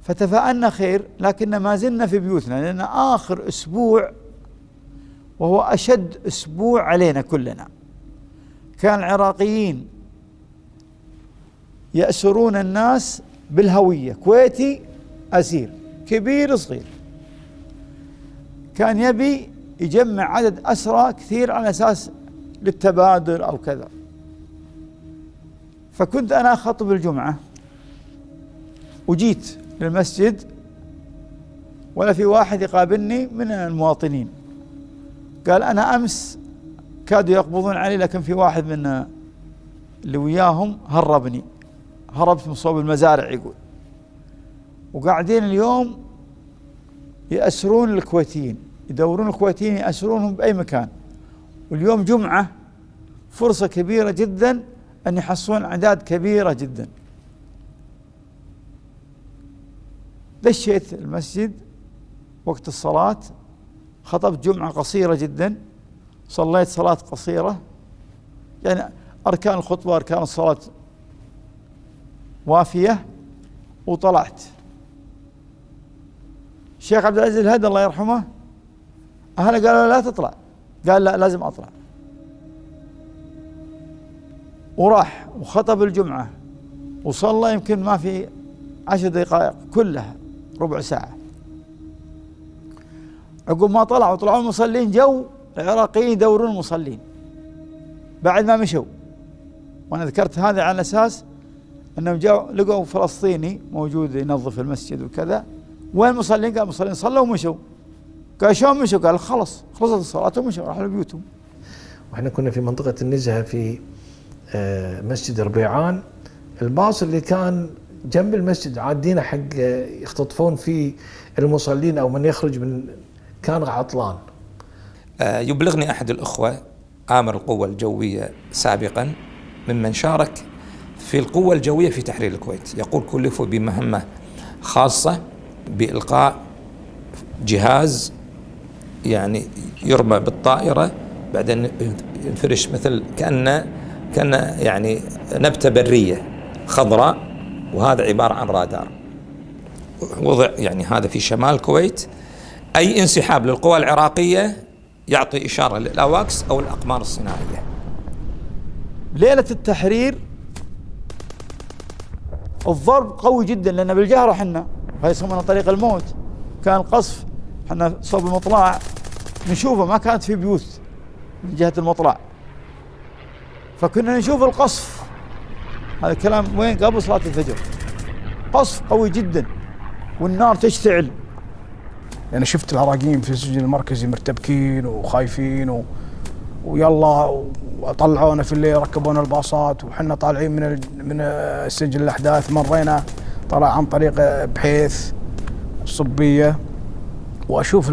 فتفاءلنا خير، لكن ما زلنا في بيوتنا، لأن آخر أسبوع وهو أشد أسبوع علينا كلنا، كان العراقيين يأسرون الناس بالهوية، كويتي أسير كبير صغير، كان يبي يجمع عدد أسرى كثير على أساس للتبادل أو كذا. فكنت أنا أخطب الجمعة وجيت للمسجد ولا في واحد يقابلني من المواطنين. قال أنا أمس كادوا يقبضون علي، لكن في واحد من اللي وياهم هربني، هربت من صوب المزارع يقول. وقاعدين اليوم يأسرون الكويتيين، يدورون الكويتيين يأسرونهم بأي مكان. واليوم جمعة، فرصة كبيرة جدا أن يحصلون أعداد كبيرة جدا. دشيت المسجد وقت الصلاة، خطبت جمعة قصيرة جدا، صليت صلاة قصيرة، يعني أركان الخطبة أركان الصلاة وافية، وطلعت. الشيخ عبد العزيز الهدى الله يرحمه أهله قالوا لا تطلع، قال لا لازم أطلع، وراح وخطب الجمعة وصلى يمكن ما في 10 دقائق كلها ربع ساعة. عقب ما طلعوا المصلين، جو العراقيين يدورون المصلين بعد ما مشوا. وأنا ذكرت هذا على أساس أنهم جاءوا لقوا فلسطيني موجود ينظف المسجد وكذا، وين المصلين؟ قال المصلين صلوا ومشوا. قال شلون مشوا؟ قال خلصت الصلاة ومشوا راحوا لبيوتهم. واحنا كنا في منطقة النزهة في مسجد ربيعان، الباص اللي كان جنب المسجد عادين حق يختطفون فيه المصلين أو من يخرج من، كان عطلان. يبلغني أحد الأخوة آمر القوة الجوية سابقا ممن شارك في القوة الجوية في تحرير الكويت، يقول كلفوا بمهمة خاصة بإلقاء جهاز يعني يرمى بالطائرة بعدين ينفرش مثل كأنه يعني نبتة برية خضراء، وهذا عبارة عن رادار. وضع يعني هذا في شمال الكويت، أي انسحاب للقوى العراقية يعطي إشارة للأواكس أو الأقمار الصناعية. ليلة التحرير الضرب قوي جدا، لأن بالجهرة حنا هاي يسمونها طريق الموت، كان القصف حنا صوب المطلع نشوفه، ما كانت في بيوت من جهة المطلع، فكنا نشوف القصف. هذا الكلام وين؟ قبل صلاة الفجر. قصف قوي جدا والنار تشتعل. يعني شفت العراقيين في السجن المركزي مرتبكين وخايفين ويلا وطلعونا في الليل، ركبونا الباصات وحنا طالعين من السجن الأحداث، مرينا طلع عن طريق بحيث الصبية، وأشوف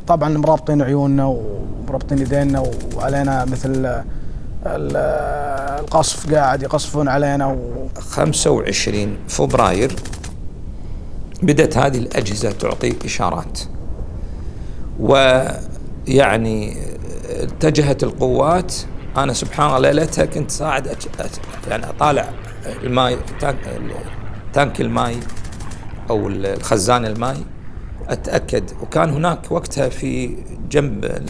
طبعا مرابطين عيوننا ومرابطين يدينا وعلينا مثل القصف، قاعد يقصفون علينا. 25 فبراير بدأت هذه الأجهزة تعطي إشارات، ويعني اتجهت القوات. أنا سبحان الله ليلتها كنت صاعد يعني أطالع الماء، تانك الماء أو الخزان الماء أتأكد. وكان هناك وقتها في جنب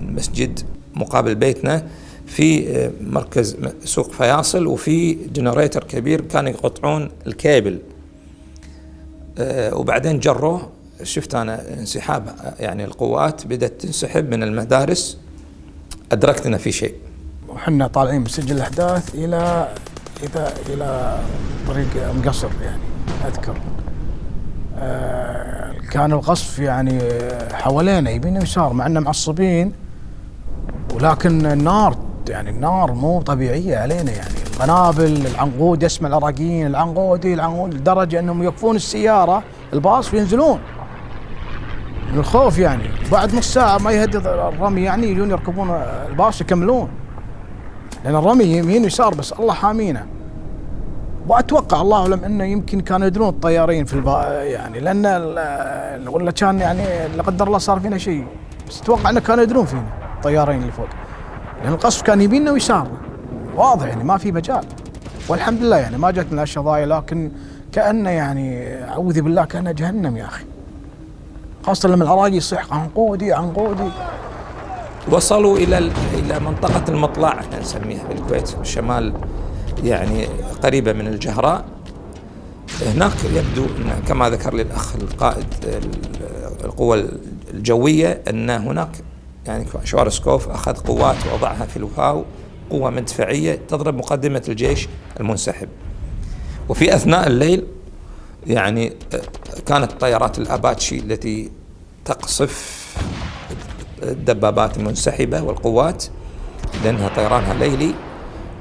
المسجد مقابل بيتنا في مركز سوق فياصل، وفي جنريتر كبير كانوا يقطعون الكيبل، وبعدين جروه. شفت أنا انسحاب، يعني القوات بدأت تنسحب من المدارس، أدركت أن في شيء. وحنا طالعين من سجل الأحداث إلى طريق مقصر، يعني أذكر كان القصف يعني حوالينا يمين ويسار، مع أننا معصبين، ولكن النار مو طبيعية علينا. يعني القنابل، العنقود، يسمع العراقيين العنقود لدرجة أنهم يوقفون السيارة الباص وينزلون من الخوف. يعني بعد نص ساعة ما يهدد الرمي يعني يجون يركبون الباص يكملون، لأن الرمي يمين ويسار، بس الله حامينا. وأتوقع الله أعلم أنه يمكن كانوا يدرون الطيارين في يعني، لأن ولا كان يعني لا قدر الله صار فينا شيء، بس أتوقع أنه كانوا يدرون فينا الطيارين اللي فوق، لأن القصف كان يميننا ويسارنا واضح، يعني ما في مجال. والحمد لله يعني ما جت من هالشظايا، لكن كأنه يعني أعوذ بالله كأنه جهنم يا أخي، خاصة لما العراقي يصيح عنقودي. وصلوا إلى منطقة المطلع، احنا نسميها في الكويت شمال، يعني قريبة من الجهراء. هناك يبدو أن كما ذكر لي الأخ القائد القوة الجوية أن هناك يعني شوارسكوف أخذ قوات ووضعها في الوهاو، قوة مدفعية تضرب مقدمة الجيش المنسحب. وفي أثناء الليل يعني كانت طيارات الأباتشي التي تقصف الدبابات المنسحبة والقوات لأنها طيرانها ليلي،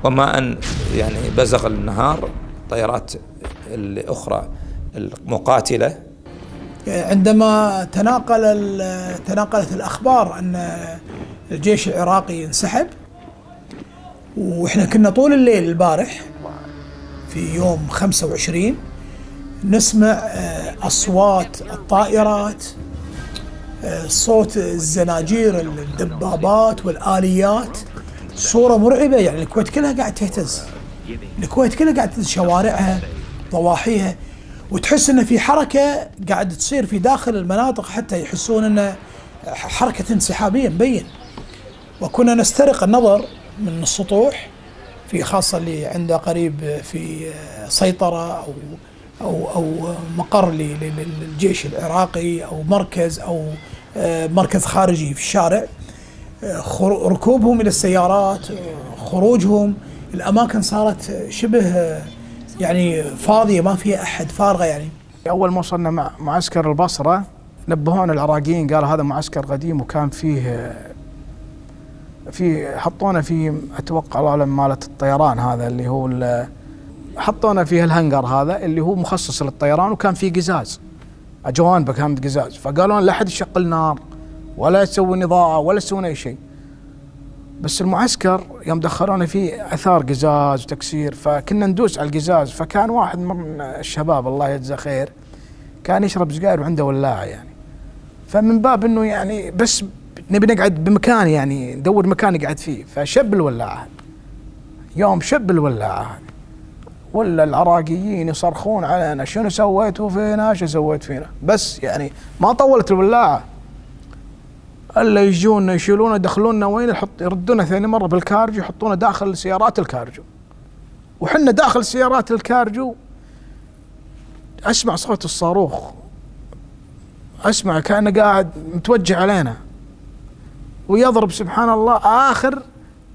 وما أن يعني بزغ النهار طيارات الأخرى المقاتلة. عندما تناقلت الأخبار أن الجيش العراقي انسحب، وإحنا كنا طول الليل البارح في يوم 25 نسمع أصوات الطائرات، صوت الزناجير، الدبابات والآليات، صورة مرعبة. يعني الكويت كلها قاعد تهتز، الكويت كلها قاعد تهتز، شوارعها ضواحيها، وتحس ان في حركة قاعد تصير في داخل المناطق، حتى يحسون ان حركة انسحابية مبين. وكنا نسترق النظر من السطوح، في خاصة اللي عنده قريب في سيطرة أو مقر للجيش العراقي أو مركز أو مركز خارجي في الشارع، ركوبهم إلى السيارات، خروجهم، الأماكن صارت شبه يعني فاضية، ما فيها أحد، فارغة. يعني أول ما وصلنا مع معسكر البصرة نبهونا العراقيين، قال هذا معسكر قديم وكان فيه حطونا فيه أتوقع الله أعلم مالة الطيران، هذا اللي هو حطونا فيه الهنجر هذا اللي هو مخصص للطيران، وكان فيه قزاز، جوانبه كانت قزاز. فقالوا لا أحد يشغل نار ولا يسوي إضاءة ولا يسوون أي شيء. بس المعسكر يوم دخلونا فيه أثار قزاز وتكسير، فكنا ندوس على القزاز. فكان واحد من الشباب الله يجزاه خير كان يشرب سجاير وعنده ولاعة، يعني فمن باب إنه يعني بس نبي نقعد بمكان، يعني ندور مكان نقعد فيه، فشب الولاعة. يوم شب الولاعة ولا العراقيين يصرخون علينا شنو سويتوا فينا، شو سويت فينا. بس يعني ما طولت الولاعة الا يجون يشيلونا يدخلونا وين، يردونا ثاني مرة بالكارجو، يحطونا داخل سيارات الكارجو، وحنا داخل سيارات الكارجو اسمع صوت الصاروخ، اسمع كأنه قاعد متوجه علينا ويضرب سبحان الله آخر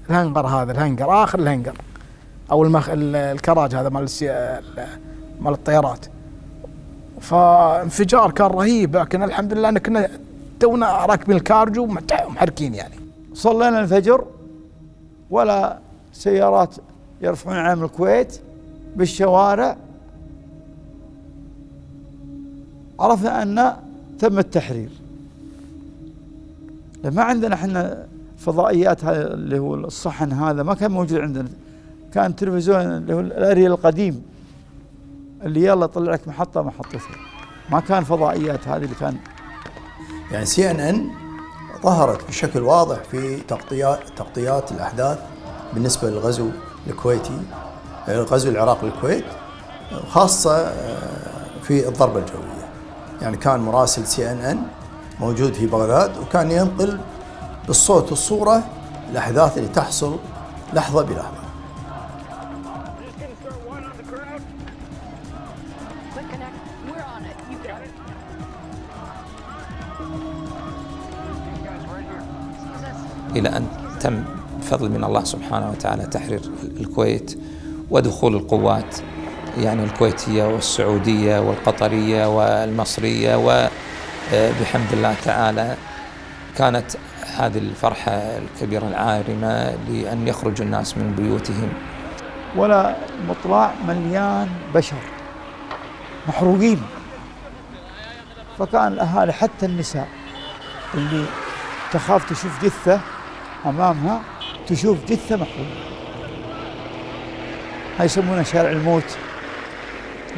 الهنجر، هذا الهنجر آخر الهنجر أو الكراج هذا مال الطيارات. فانفجار كان رهيب، لكن الحمد لله أن كنا تونا راكبين الكارجو ومحركين. يعني صلينا الفجر ولا سيارات يرفعون علم الكويت بالشوارع، عرفنا أن تم التحرير. ما عندنا احنا فضائيات، هذا اللي هو الصحن هذا ما كان موجود عندنا، كان تلفزيون اللي هو الأريال القديم اللي يلا طلع لك محطتها، ما كان فضائيات هذه اللي كان. يعني CNN ظهرت بشكل واضح في تغطيات الأحداث بالنسبة للغزو الكويتي، غزو العراق للكويت، خاصة في الضربة الجوية. يعني كان مراسل CNN موجود في بغداد وكان ينقل بالصوت والصورة الأحداث اللي تحصل لحظة بلحظة. إلى أن تم بفضل من الله سبحانه وتعالى تحرير الكويت ودخول القوات، يعني الكويتية والسعودية والقطرية والمصرية، وبحمد الله تعالى كانت هذه الفرحة الكبيرة العارمة لأن يخرج الناس من بيوتهم. ولا مطلع مليان بشر محروقين، فكان الأهالي حتى النساء اللي تخاف تشوف جثة أمامها تشوف جثة محروقة، هاي يسمونها شارع الموت،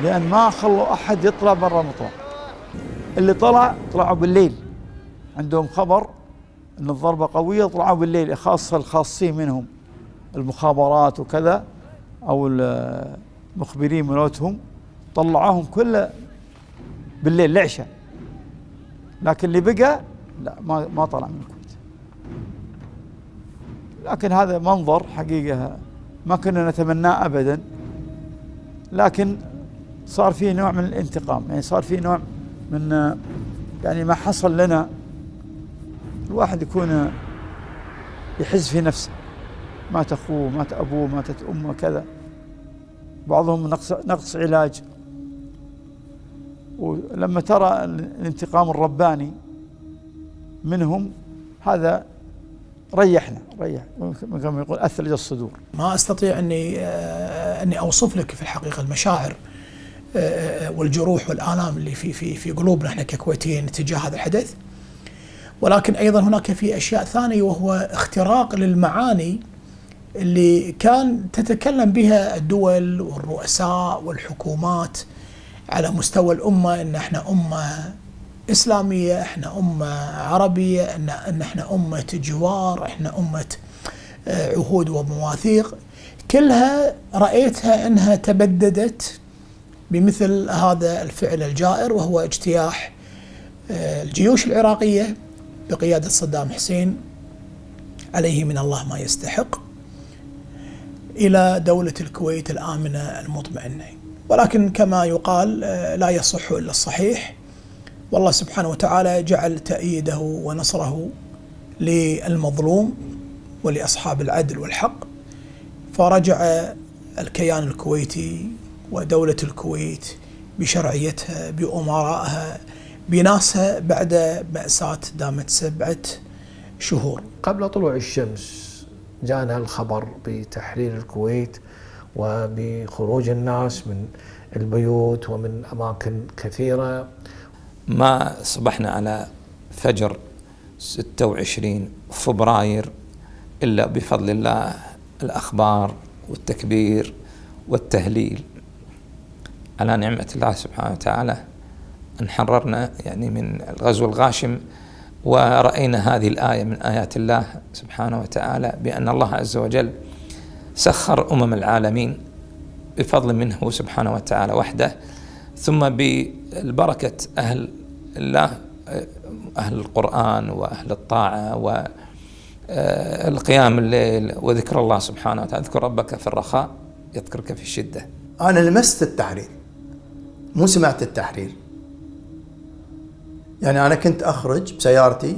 لأن ما خلوا أحد يطلع برا المطلع. اللي طلعوا بالليل، عندهم خبر أن الضربة قوية، طلعوا بالليل، خاصة الخاصين منهم المخابرات وكذا أو المخبرين ملوتهم، طلعوهم كله بالليل العشاء، لكن اللي بقى لا ما طلع من الكويت. لكن هذا منظر حقيقة ما كنا نتمناه أبدا، لكن صار فيه نوع من الانتقام، يعني صار فيه نوع من يعني ما حصل لنا الواحد يكون يحس في نفسه، مات أخوه، مات أبوه، ماتت أمه كذا، بعضهم نقص علاج. ولما ترى الانتقام الرباني منهم، هذا ريح كما يقول أثلج الصدور. ما أستطيع أني أوصف لك في الحقيقة المشاعر والجروح والآلام اللي في قلوبنا احنا ككويتيين تجاه هذا الحدث، ولكن أيضا هناك في أشياء ثانية، وهو اختراق للمعاني اللي كان تتكلم بها الدول والرؤساء والحكومات على مستوى الأمة، إن احنا أمة إسلامية، احنا أمة عربية، إن احنا أمة جوار، احنا أمة عهود ومواثيق. كلها رأيتها أنها تبددت بمثل هذا الفعل الجائر، وهو اجتياح الجيوش العراقية بقيادة صدام حسين عليه من الله ما يستحق إلى دولة الكويت الآمنة المطمئنة. ولكن كما يقال لا يصح إلا الصحيح، والله سبحانه وتعالى جعل تأييده ونصره للمظلوم ولأصحاب العدل والحق، فرجع الكيان الكويتي ودولة الكويت بشرعيتها بأمرائها بناسها بعد مأساة دامت 7 شهور. قبل طلوع الشمس جاءنا الخبر بتحرير الكويت وبخروج الناس من البيوت ومن أماكن كثيرة. ما صبحنا على فجر 26 فبراير إلا بفضل الله الأخبار والتكبير والتهليل على نعمة الله سبحانه وتعالى أن حررنا يعني من الغزو الغاشم. ورأينا هذه الآية من آيات الله سبحانه وتعالى بأن الله عز وجل سخر العالمين بفضل منه سبحانه وتعالى وحده، ثم بالبركة أهل الله، أهل القرآن وأهل الطاعة والقيام الليل وذكر الله سبحانه وتعالى. اذكر ربك في الرخاء يذكرك في الشدة. أنا لمست التحرير، مو سمعت التحرير. يعني أنا كنت أخرج بسيارتي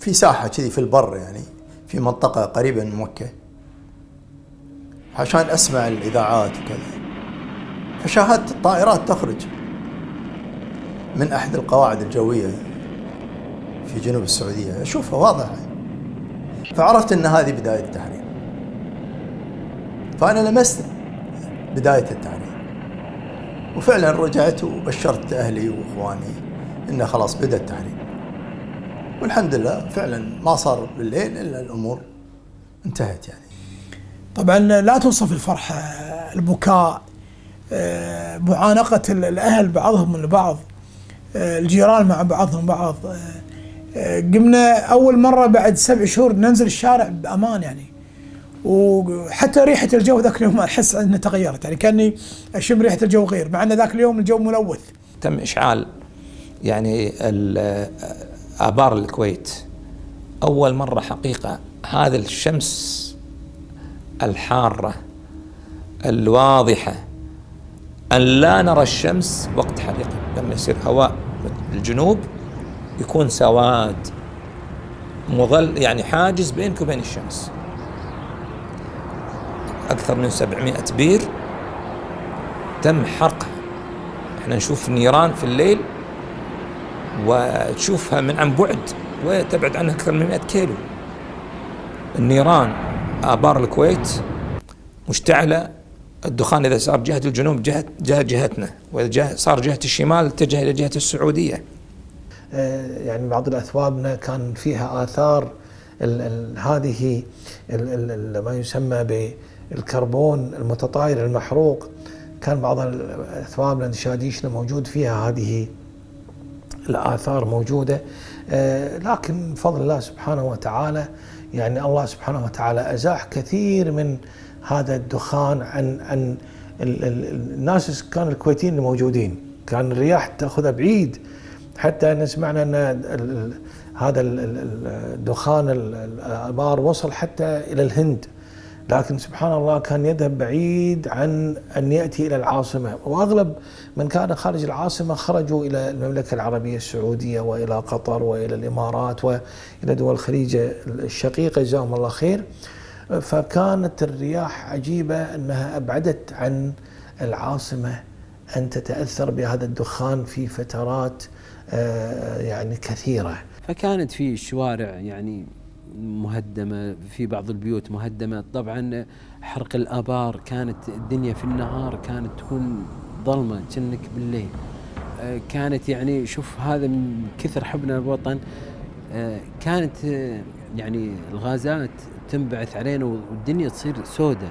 في ساحة كذي في البر، يعني في منطقة قريبة من مكة، عشان أسمع الإذاعات وكذا. فشاهدت الطائرات تخرج من أحد القواعد الجوية في جنوب السعودية، أشوفها واضحة، فعرفت أن هذه بداية التحرير. فأنا لمست بداية التحرير، وفعلا رجعت وبشرت أهلي وإخواني إنه خلاص بدأ التحرير، والحمد لله فعلا ما صار بالليل إلا الأمور انتهت. يعني طبعا لا توصف الفرحة، البكاء، معانقة الأهل بعضهم البعض، الجيران مع بعضهم بعض. قمنا أول مرة بعد 7 شهور ننزل الشارع بأمان يعني، وحتى ريحة الجو ذاك اليوم أحس أنها تغيرت، يعني كأني أشم ريحة الجو غير، مع أن ذاك اليوم الجو ملوث. تم إشعال يعني آبار الكويت أول مرة حقيقة. هذا الشمس الحارة الواضحة، أن لا نرى الشمس وقت حريقة، لما يصير هواء الجنوب يكون سواد مظل، يعني حاجز بينك وبين الشمس. أكثر من 700 بير تم حرقها. احنا نشوف نيران في الليل وتشوفها من عن بعد وتبعد عنها أكثر من 100 كيلو. النيران آبار الكويت مشتعلة، الدخان إذا صار جهة الجنوب جهتنا، وإذا صار جهة الشمال اتجه إلى جهة السعودية. يعني بعض الأثوابنا كان فيها آثار هذه ما يسمى بالكربون المتطاير المحروق. كان بعض الأثوابنا شاديشنا موجود فيها هذه الآثار موجودة، لكن بفضل الله سبحانه وتعالى يعني الله سبحانه وتعالى أزاح كثير من هذا الدخان عن الناس كانوا الكويتيين الموجودين. كان الرياح تأخذها بعيد، حتى أن سمعنا أن هذا الدخان الآبار وصل حتى إلى الهند، لكن سبحان الله كان يذهب بعيد عن أن يأتي إلى العاصمة. وأغلب من كان خارج العاصمة خرجوا إلى المملكة العربية السعودية وإلى قطر وإلى الإمارات وإلى دول الخليج الشقيقة جزاهم الله خير. فكانت الرياح عجيبة أنها أبعدت عن العاصمة أن تتأثر بهذا الدخان في فترات يعني كثيرة. فكانت في الشوارع يعني مهدمة، في بعض البيوت مهدمة. طبعا حرق الآبار، كانت الدنيا في النهار كانت تكون ظلمة كأنك بالليل. كانت يعني شوف هذا من كثر حبنا للوطن، كانت يعني الغازات تنبعث علينا والدنيا تصير سودة،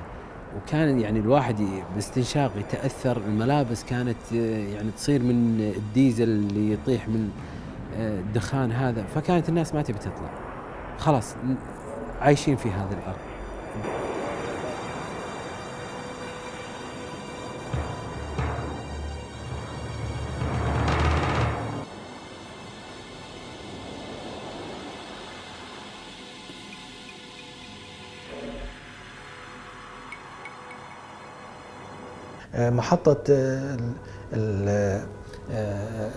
وكان يعني الواحد باستنشاق يتأثر. الملابس كانت يعني تصير من الديزل اللي يطيح من الدخان هذا، فكانت الناس ما تبي تطلع، خلاص عايشين في هذا الأرض. محطة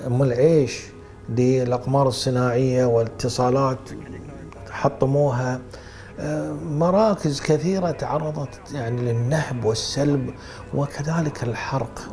أم العيش للأقمار الصناعية والاتصالات حطموها. مراكز كثيرة تعرضت يعني للنهب والسلب وكذلك الحرق.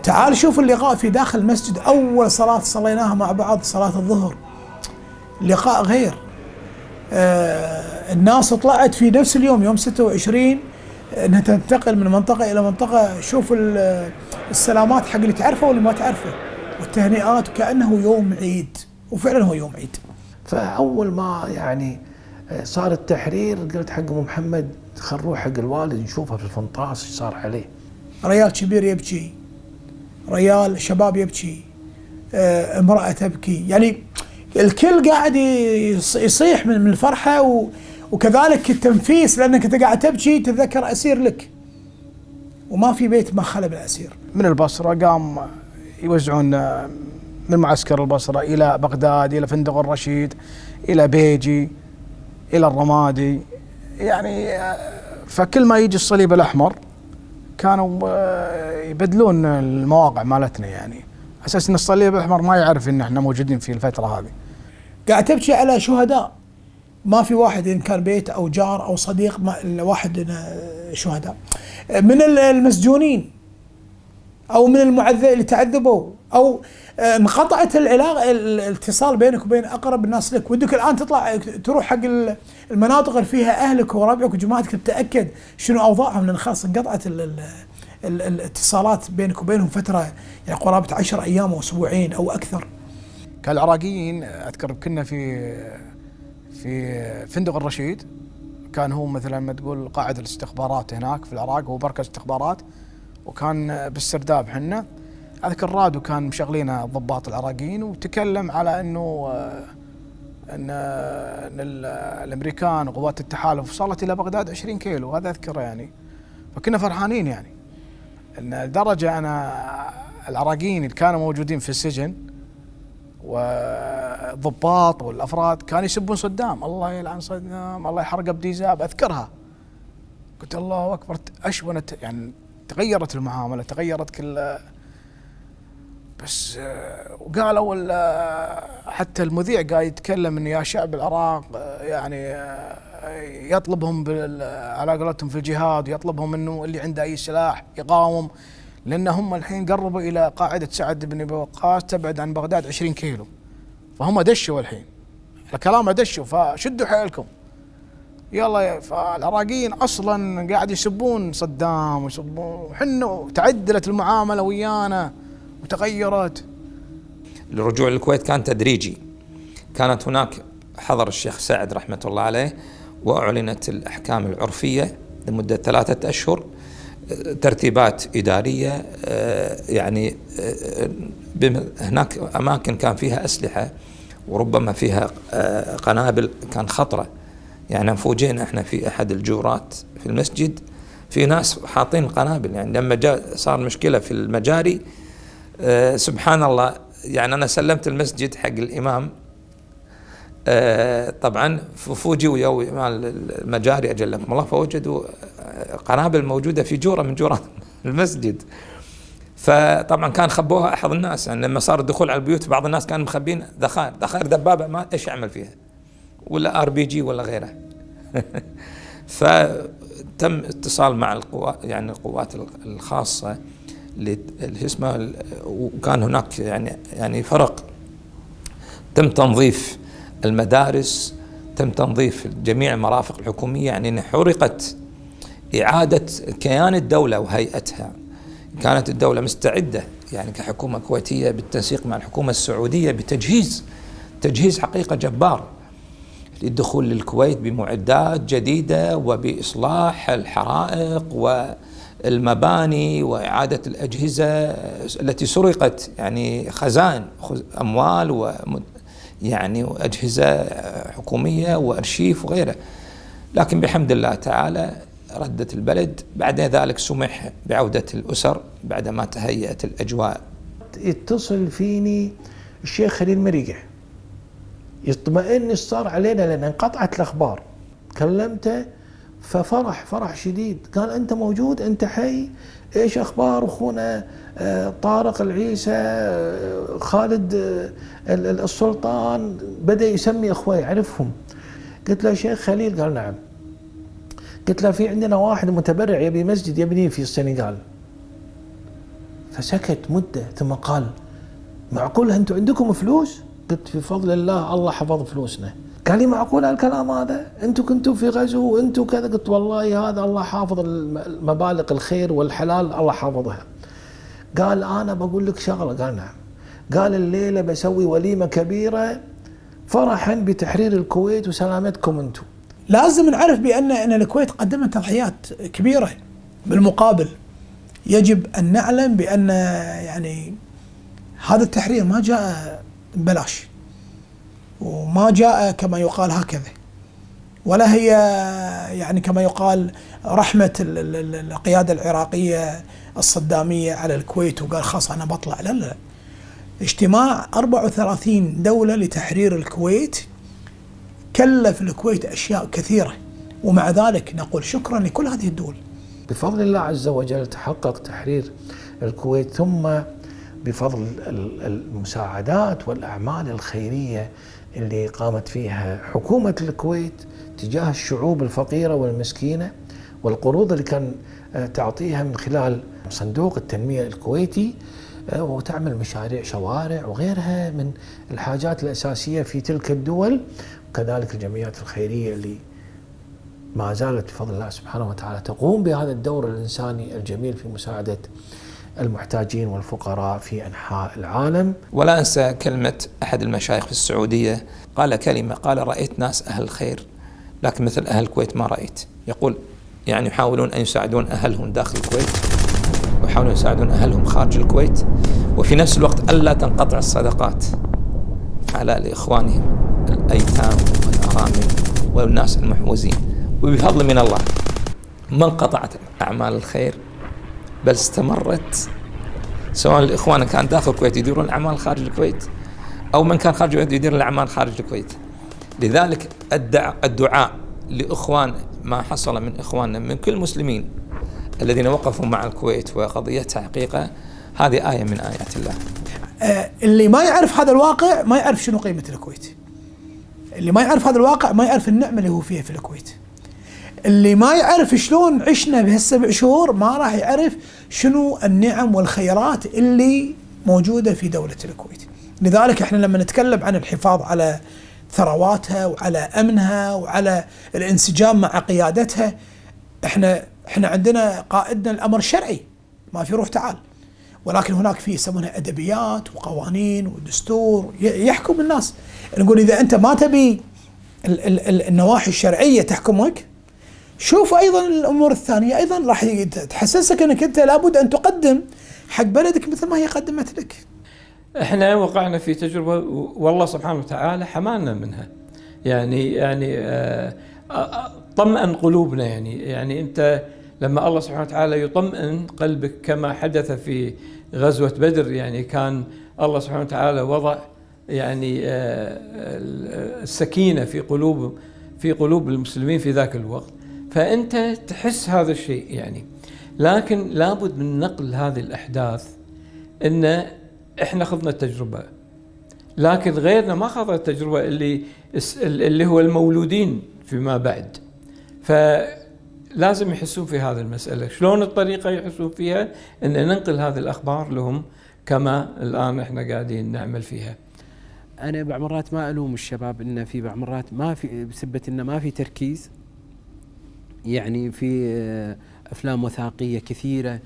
تعال شوف اللقاء في داخل المسجد، أول صلاة صليناها مع بعض صلاة الظهر، لقاء غير. الناس طلعت في نفس اليوم، يوم 26، انها تنتقل من منطقة إلى منطقة. شوف السلامات حق اللي تعرفه واللي ما تعرفه، والتهنئات كأنه يوم عيد، وفعلا هو يوم عيد. فأول ما يعني صار التحرير قلت حق أبو محمد خل نروح حق الوالد نشوفه في الفنطاس ايش صار عليه. ريال كبير يبكي، ريال شباب يبكي، امرأة تبكي، يعني الكل قاعد يصيح من الفرحة، وكذلك التنفيس، لأنك أنت قاعد تبكي تتذكر أسير لك، وما في بيت ما خلى بالأسير. من البصرة قام يوزعون من معسكر البصرة إلى بغداد، إلى فندق الرشيد، إلى بيجي، إلى الرمادي، يعني فكل ما يجي الصليب الأحمر كانوا يبدلون المواقع مالتنا، يعني أساس أن الصليب الأحمر ما يعرف أن احنا موجودين في الفترة هذه. قاعد تبكي على شهداء، ما في واحد إن كان بيت أو جار أو صديق، ما إلا واحد شهداء من المسجونين أو من اللي تعذبوا، أو انقطعت العلاقة، الاتصال بينك وبين أقرب الناس لك. ودك الآن تطلع تروح حق المناطق اللي فيها أهلك وربعك وجماعتك، تتأكد شنو أوضاعهم، لأن خلاص انقطعت الاتصالات بينك وبينهم فترة يعني قرابة 10 أيام أو أسبوعين أو أكثر. كالعراقيين أذكر كنا في فندق الرشيد، كان هو مثلا ما تقول قاعدة الاستخبارات هناك في العراق، هو مركز استخبارات، وكان بالسرداب حنا. أذكر رادو كان مشغلينه الضباط العراقيين، وتكلم على أنه أن الأمريكان وقوات التحالف وصلت إلى بغداد 20 كيلو، هذا أذكره يعني. فكنا فرحانين يعني، أن لدرجة أنا العراقيين اللي كانوا موجودين في السجن والضباط والأفراد كانوا يسبون صدام، الله يلعن صدام، الله يحرقه بديزاب، أذكرها. قلت الله أكبر، أشونت يعني، تغيرت المعاملة، تغيرت كل. بس وقالوا حتى المذيع قاعد يتكلم إن يا شعب العراق يعني يطلبهم على قولتهم في الجهاد، يطلبهم إنه اللي عنده أي سلاح يقاوم، لأن هم الحين قربوا إلى قاعدة سعد بن أبي وقاص تبعد عن بغداد 20 كيلو، فهم دشوا الحين الكلام، دشوا، فشدوا حيلكم يلا. فالعراقيين أصلا قاعد يسبون صدام ويسبون، حنو تعدلت المعاملة ويانا وتغيرت. الرجوع للكويت كان تدريجي، كانت هناك حضر الشيخ سعد رحمة الله عليه، وأعلنت الأحكام العرفية لمدة 3 أشهر، ترتيبات إدارية، يعني هناك أماكن كان فيها أسلحة وربما فيها قنابل كان خطرة. يعني فوجئنا احنا في أحد الجورات في المسجد في ناس حاطين قنابل، يعني لما صار مشكلة في المجاري سبحان الله، يعني أنا سلمت المسجد حق الإمام، طبعا فوجئوا ويا المجاري أجلكم الله، فوجدوا قنابل موجودة في جورة من جورات المسجد. فطبعا كان خبوها احد الناس، يعني لما صار الدخول على البيوت بعض الناس كانوا مخبين ذخائر دبابه، ما ايش يعمل فيها، ولا RPG ولا غيره. فتم اتصال مع القوات الخاصه اللي اسمها، وكان هناك يعني فرق. تم تنظيف المدارس، تم تنظيف جميع المرافق الحكوميه، يعني حرقت إعادة كيان الدولة وهيئتها. كانت الدولة مستعدة يعني كحكومة كويتية بالتنسيق مع الحكومة السعودية تجهيز حقيقة جبار للدخول للكويت بمعدات جديدة وبإصلاح الحرائق والمباني وإعادة الأجهزة التي سرقت، يعني خزائن أموال يعني وأجهزة حكومية وأرشيف وغيره. لكن بحمد الله تعالى ردت البلد. بعد ذلك سمح بعودة الأسر بعدما تهيأت الأجواء. يتصل فيني الشيخ خليل مريقة، يطمئن ايش صار علينا لأن انقطعت الأخبار. كلمته فرح شديد، قال أنت موجود، أنت حي، إيش أخبار أخونا طارق العيسى، خالد السلطان، بدأ يسمي أخوي يعرفهم. قلت له شيخ خليل، قال نعم. قلت له في عندنا واحد متبرع يبي مسجد يبنيه في السنغال. فسكت مدة ثم قال معقول أنتم عندكم فلوس؟ قلت في فضل الله حفظ فلوسنا. قال لي معقول هالكلام هذا؟ أنتم كنتوا في غزو وأنتم كذا. قلت والله هذا الله حافظ المبالغ الخير والحلال، الله حافظها. قال أنا بقول لك شغلة. قال نعم. قال الليلة بسوي وليمة كبيرة فرحا بتحرير الكويت وسلامتكم أنتم. لازم نعرف بأن الكويت قدمت تضحيات كبيرة، بالمقابل يجب أن نعلم بأن يعني هذا التحرير ما جاء ببلاش، وما جاء كما يقال هكذا، ولا هي يعني كما يقال رحمة القيادة العراقية الصدامية على الكويت وقال خلاص أنا بطلع. لا، اجتماع 34 دولة لتحرير الكويت كلف الكويت أشياء كثيرة، ومع ذلك نقول شكرا لكل هذه الدول. بفضل الله عز وجل تحقق تحرير الكويت، ثم بفضل المساعدات والأعمال الخيرية اللي قامت فيها حكومة الكويت تجاه الشعوب الفقيرة والمسكينة، والقروض اللي كان تعطيها من خلال صندوق التنمية الكويتي، وتعمل مشاريع شوارع وغيرها من الحاجات الأساسية في تلك الدول، وكذلك الجمعيات الخيرية اللي ما زالت بفضل الله سبحانه وتعالى تقوم بهذا الدور الإنساني الجميل في مساعدة المحتاجين والفقراء في أنحاء العالم. ولا أنسى كلمة أحد المشايخ في السعودية، قال كلمة، قال رأيت ناس أهل خير لكن مثل أهل الكويت ما رأيت. يقول يعني يحاولون أن يساعدون أهلهم داخل الكويت ويحاولون يساعدون أهلهم خارج الكويت، وفي نفس الوقت ألا تنقطع الصدقات على لإخوانهم الأيتام والأرامل والناس المحوزين. وبفضل من الله ما انقطعت أعمال الخير، بل استمرت، سواء الإخوان كان داخل الكويت يديرون الأعمال خارج الكويت أو من كان خارج الكويت يدير الأعمال خارج الكويت. لذلك الدعاء لإخوان ما حصل من إخواننا من كل المسلمين الذين وقفوا مع الكويت وقضيتها حقيقة، هذه آية من آيات الله. اللي ما يعرف هذا الواقع ما يعرف شنو قيمة الكويت. اللي ما يعرف هذا الواقع ما يعرف النعمة اللي هو فيها في الكويت. اللي ما يعرف شلون عشنا بهالسبع شهور ما راح يعرف شنو النعم والخيرات اللي موجودة في دولة الكويت. لذلك احنا لما نتكلم عن الحفاظ على ثرواتها وعلى أمنها وعلى الانسجام مع قيادتها، احنا عندنا قائدنا الأمر الشرعي ما في روح تعال، ولكن هناك في يسمونها أدبيات وقوانين ودستور يحكم الناس. نقول إذا أنت ما تبي النواحي الشرعية تحكمك، شوف أيضا الأمور الثانية أيضا راح تحسسك أنك أنت لابد أن تقدم حق بلدك مثل ما هي قدمت لك. احنا وقعنا في تجربة والله سبحانه وتعالى حمانا منها، يعني طمأن قلوبنا. يعني أنت لما الله سبحانه وتعالى يطمئن قلبك كما حدث في غزوة بدر، يعني كان الله سبحانه وتعالى وضع يعني السكينة في قلوب المسلمين في ذاك الوقت، فأنت تحس هذا الشيء يعني. لكن لابد من نقل هذه الأحداث ان احنا خضنا التجربه، لكن غيرنا ما خض التجربه اللي هو المولودين فيما بعد. فلازم يحسون في هذه المساله. شلون الطريقه يحسون فيها؟ ان ننقل هذه الاخبار لهم كما الان احنا قاعدين نعمل فيها. انا بعض مرات ما الوم الشباب ان في بعض مرات ما في بسبه انه ما في تركيز، يعني في افلام وثائقيه كثيره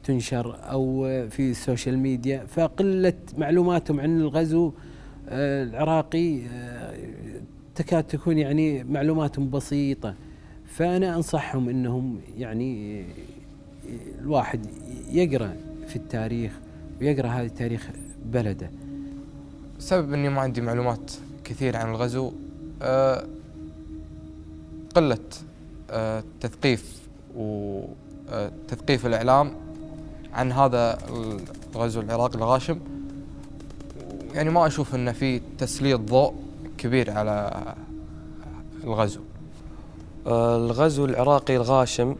تنشر او في السوشيال ميديا، فقله معلوماتهم عن الغزو العراقي تكاد تكون يعني معلوماتهم بسيطه. فانا انصحهم انهم يعني الواحد يقرا في التاريخ ويقرا هذا تاريخ بلده. سبب اني ما عندي معلومات كثير عن الغزو قلة تثقيف وتثقيف الإعلام عن هذا الغزو العراقي الغاشم. يعني ما أشوف أن في تسليط ضوء كبير على الغزو. الغزو العراقي الغاشم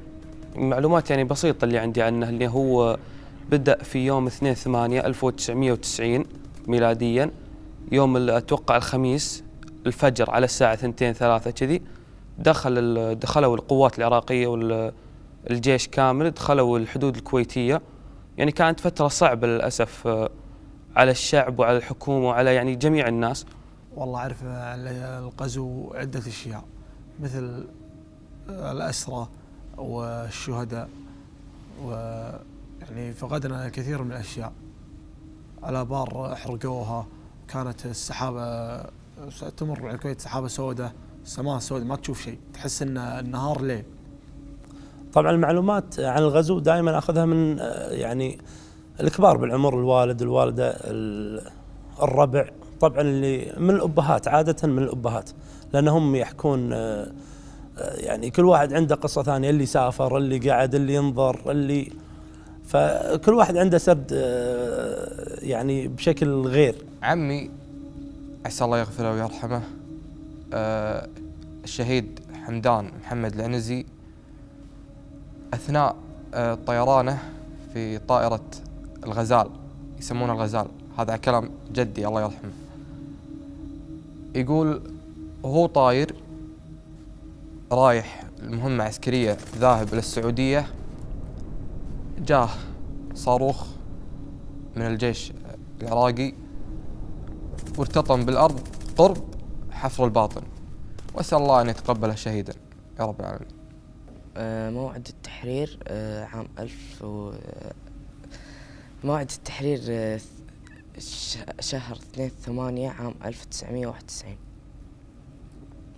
معلومات يعني بسيطة اللي عندي عنه، اللي هو بدأ في يوم 2/8/1990 ميلاديا، يوم أتوقع الخميس الفجر على الساعة 2-3 كذي. دخلوا القوات العراقية والجيش كامل، دخلوا الحدود الكويتية. يعني كانت فترة صعبة للأسف على الشعب وعلى الحكومة وعلى يعني جميع الناس. والله أعرف عن الغزو عدة أشياء، مثل الأسرى والشهداء، ويعني فقدنا كثير من الأشياء. الآبار حرقوها، كانت السحابة تمر على الكويت سحابة سوداء، السماء سوداء، ما تشوف شيء، تحس ان النهار ليل. طبعا المعلومات عن الغزو دائما اخذها من يعني الكبار بالعمر، الوالد، الوالده، الربع، طبعا اللي من الابهات، عاده من الابهات، لانهم يحكون يعني كل واحد عنده قصه ثانيه، اللي سافر، اللي قعد، اللي ينظر، اللي فكل واحد عنده سرد يعني بشكل غير. عمي عسى الله يغفره ويرحمه الشهيد حمدان محمد العنزي، أثناء طيرانه في طائرة الغزال، يسمونه الغزال، هذا كلام جدي الله يرحمه، يقول وهو طاير رايح المهمة عسكرية ذاهب إلى السعودية، جاه صاروخ من الجيش العراقي وارتطم بالأرض قرب حفر الباطن، وأسأل الله أن يتقبله شهيدا يا رب العالمين. موعد التحرير عام موعد التحرير شهر 2/8 عام 1991.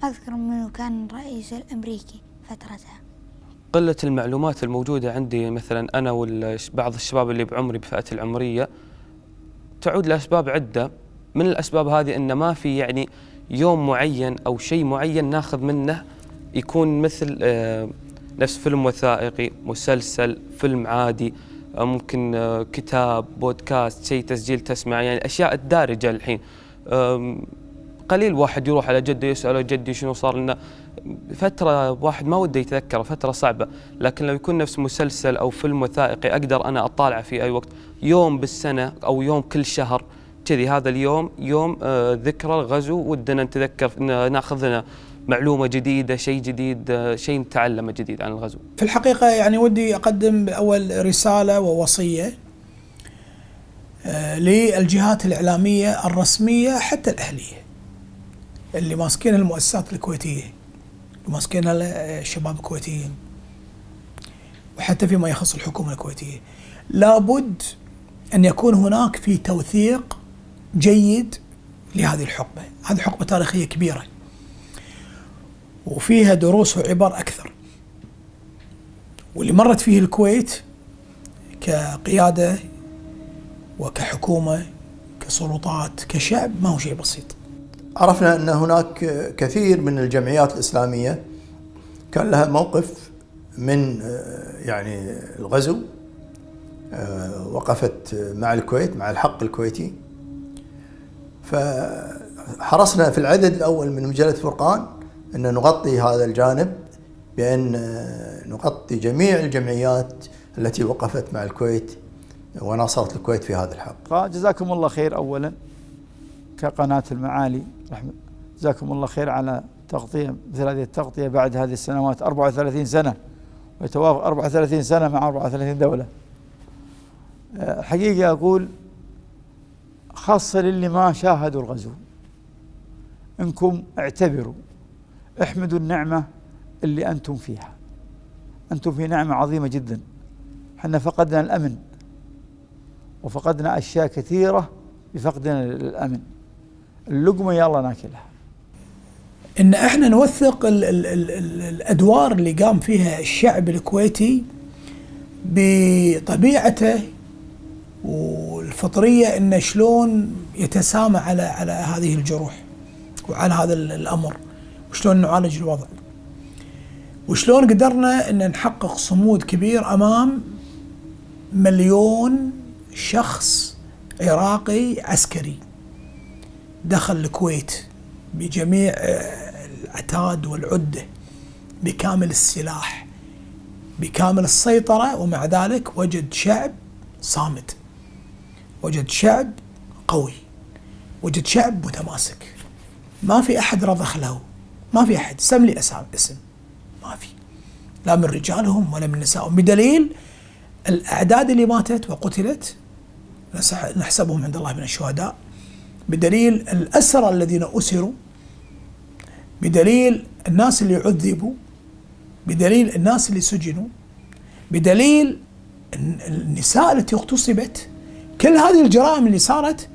أذكر منه كان الرئيس الأمريكي فترتها. قلة المعلومات الموجودة عندي مثلا أنا وبعض الشباب اللي بعمري بفئة العمرية تعود لأسباب عدة. من الأسباب هذه أن ما في يعني يوم معين أو شيء معين ناخذ منه يكون مثل نفس فيلم وثائقي، مسلسل، فيلم عادي، ممكن كتاب، بودكاست، شيء تسجيل تسمع، يعني أشياء الدارجة الحين. قليل واحد يروح على جده يسأله جدي شنو صار لنا، فترة واحد ما وده يتذكر، فترة صعبة. لكن لو يكون نفس مسلسل أو فيلم وثائقي أقدر أنا أطالع في أي وقت، يوم بالسنة أو يوم كل شهر كذي، هذا اليوم يوم ذكرى الغزو، ودنا نتذكر ناخذ لنا معلومة جديدة، شيء جديد، شيء نتعلمه جديد عن الغزو. في الحقيقة يعني ودي أقدم أول رسالة ووصية للجهات الإعلامية الرسمية حتى الأهلية اللي ماسكين المؤسسات الكويتية، ماسكين الشباب الكويتيين، وحتى فيما يخص الحكومة الكويتية. لابد أن يكون هناك في توثيق جيد لهذه الحقبة. هذه حقبة تاريخية كبيرة وفيها دروس وعبر أكثر، واللي مرت فيه الكويت كقيادة وكحكومة كسلطات كشعب ما هو شيء بسيط. عرفنا أن هناك كثير من الجمعيات الإسلامية كان لها موقف من يعني الغزو، وقفت مع الكويت، مع الحق الكويتي. فحرصنا في العدد الأول من مجلة فرقان أن نغطي هذا الجانب، بأن نغطي جميع الجمعيات التي وقفت مع الكويت وناصرت الكويت في هذا الحق. جزاكم الله خير أولا كقناة المعالي، جزاكم الله خير على تغطية مثل هذه التغطية بعد هذه السنوات 34 سنة، ويتوافق 34 سنة مع 34 دولة. حقيقة أقول خاصة للي ما شاهدوا الغزو، إنكم اعتبروا، احمدوا النعمة اللي أنتم فيها. أنتم في نعمة عظيمة جدا. حنا فقدنا الأمن وفقدنا أشياء كثيرة بفقدنا للأمن. اللقمة يلا ناكلها. إن إحنا نوثق الأدوار اللي قام فيها الشعب الكويتي بطبيعته والفطرية، إنه شلون يتسامى على هذه الجروح وعلى هذا الأمر، وشلون نعالج الوضع، وشلون قدرنا إن نحقق صمود كبير أمام 1,000,000 شخص عراقي عسكري دخل الكويت بجميع العتاد والعدة، بكامل السلاح، بكامل السيطرة، ومع ذلك وجد شعب صامد، وجد شعب قوي، وجد شعب متماسك. ما في أحد رضخ له، ما في أحد سم لي اسم، ما في، لا من رجالهم ولا من نسائهم، بدليل الأعداد اللي ماتت وقتلت نحسبهم عند الله من الشهداء، بدليل الأسرى الذين أسروا، بدليل الناس اللي عذبوا، بدليل الناس اللي سجنوا، بدليل النساء التي اغتصبت. كل هذه الجرائم اللي صارت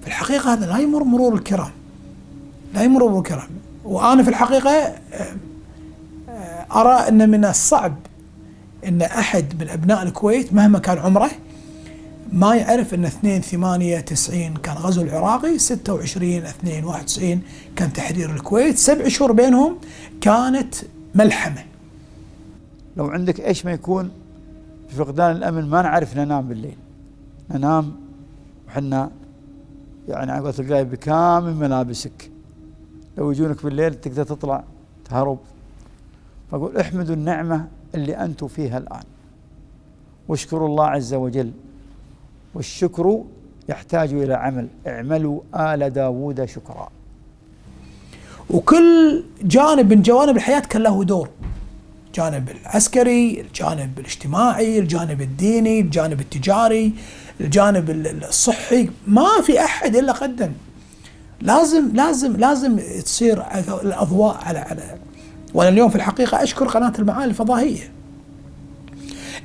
في الحقيقة هذا لا يمر مرور الكرام، لا يمر مرور الكرام. وأنا في الحقيقة أرى أن من الصعب أن أحد من أبناء الكويت مهما كان عمره ما يعرف أن 2/8/90 كان غزو العراقي، 26/2/91 كان تحرير الكويت، 7 شهور بينهم كانت ملحمة. لو عندك إيش ما يكون في فقدان الأمن ما نعرف ننام بالليل، ننام وحنا يعني على قولة القايل بكامل ملابسك، لو يجونك بالليل تقدر تطلع تهرب. فأقول احمدوا النعمة اللي أنتم فيها الآن، واشكروا الله عز وجل، والشكر يحتاج إلى عمل. اعملوا آل داود شكرا. وكل جانب من جوانب الحياة كان له دور، الجانب العسكري، الجانب الاجتماعي، الجانب الديني، الجانب التجاري، الجانب الصحي، ما في أحد إلا قدم. لازم تصير الأضواء على. وأنا اليوم في الحقيقة أشكر قناة المعالي الفضائية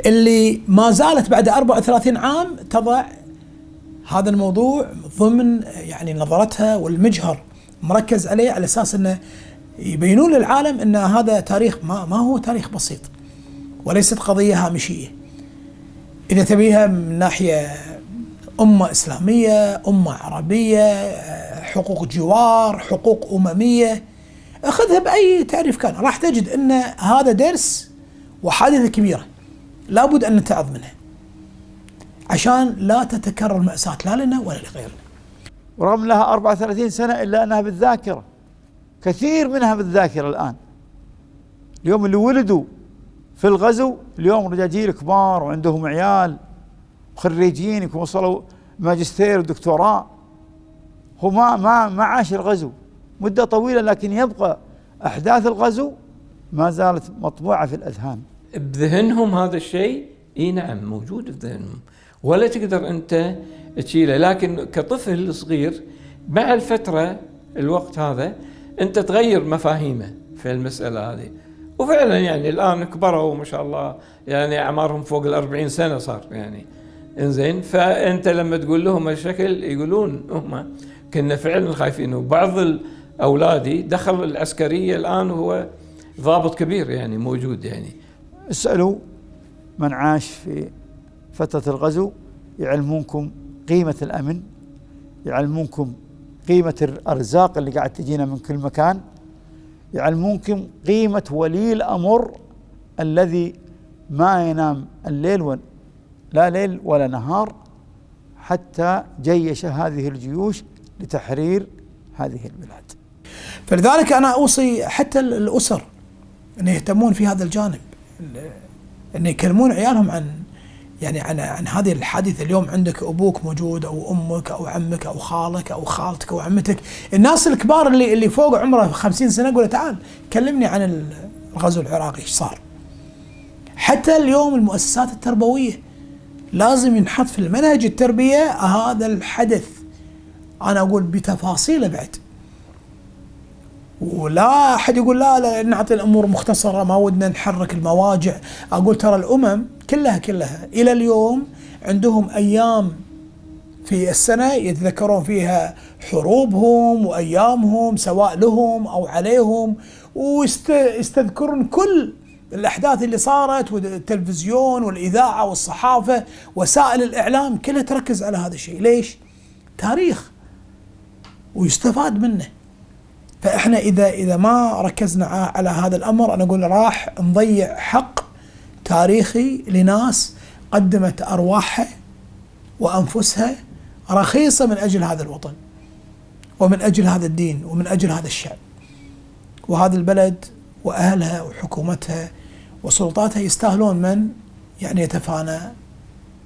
اللي ما زالت بعد 34 عام تضع هذا الموضوع ضمن يعني نظرتها، والمجهر مركز عليه على أساس أنه يبينون للعالم أن هذا تاريخ ما هو تاريخ بسيط، وليست قضية هامشية. إذا تبيها من ناحية أمة إسلامية، أمة عربية، حقوق جوار، حقوق أممية، أخذها بأي تعريف كان، راح تجد أن هذا درس وحادثة كبيرة لابد أن نتعظ منها عشان لا تتكرر المأساة لا لنا ولا لغيرنا. ورغم لها 34 سنة إلا أنها بالذاكرة، كثير منها بالذاكرة الآن. اليوم اللي ولدوا في الغزو اليوم رجاجيل كبار وعندهم عيال وخريجين يكونوا وصلوا ماجستير ودكتوراه، هو ما عاش الغزو مدة طويلة، لكن يبقى أحداث الغزو ما زالت مطبوعة في الأذهان. بذهنهم هذا الشيء اي نعم موجود بذهنهم، ولا تقدر انت تشيله، لكن كطفل صغير مع الفترة الوقت هذا انت تغير مفاهيمه في المسألة هذه. وفعلا يعني الآن كبروا ما شاء الله، يعني أعمارهم فوق 40 سنة صار يعني انزين. فأنت لما تقول لهم الشكل يقولون هم كنا فعلا خايفين. وبعض أولادي دخل العسكرية الآن وهو ضابط كبير يعني موجود. يعني اسألوا من عاش في فترة الغزو يعلمونكم قيمة الأمن، يعلمونكم قيمة الأرزاق اللي قاعد تجينا من كل مكان، يعلمونكم قيمة ولي الأمر الذي ما ينام الليل لا ليل ولا نهار حتى جيش هذه الجيوش لتحرير هذه البلاد. فلذلك أنا أوصي حتى الأسر أن يهتمون في هذا الجانب، أن يكلمون عيالهم عن يعني عن هذه الحادثة. اليوم عندك أبوك موجود أو أمك أو عمك أو خالك أو خالتك أو عمتك، الناس الكبار اللي فوق عمره 50 سنة يقول تعال كلمني عن الغزو العراقي إيش صار. حتى اليوم المؤسسات التربوية لازم ينحط في المنهج التربية هذا الحدث، أنا أقول بتفاصيله بعد، ولا أحد يقول لا نعطي الأمور مختصرة ما ودنا نحرك المواجع. أقول ترى الأمم كلها إلى اليوم عندهم أيام في السنة يتذكرون فيها حروبهم وأيامهم سواء لهم أو عليهم، ويستذكرون كل الأحداث اللي صارت، والتلفزيون والإذاعة والصحافة وسائل الإعلام كلها تركز على هذا الشيء. ليش؟ تاريخ ويستفاد منه. فإحنا إذا ما ركزنا على هذا الأمر أنا أقول راح نضيع حق تاريخي لناس قدمت أرواحها وأنفسها رخيصة من أجل هذا الوطن ومن أجل هذا الدين ومن أجل هذا الشعب، وهذا البلد وأهلها وحكومتها وسلطاتها يستاهلون من يعني يتفانى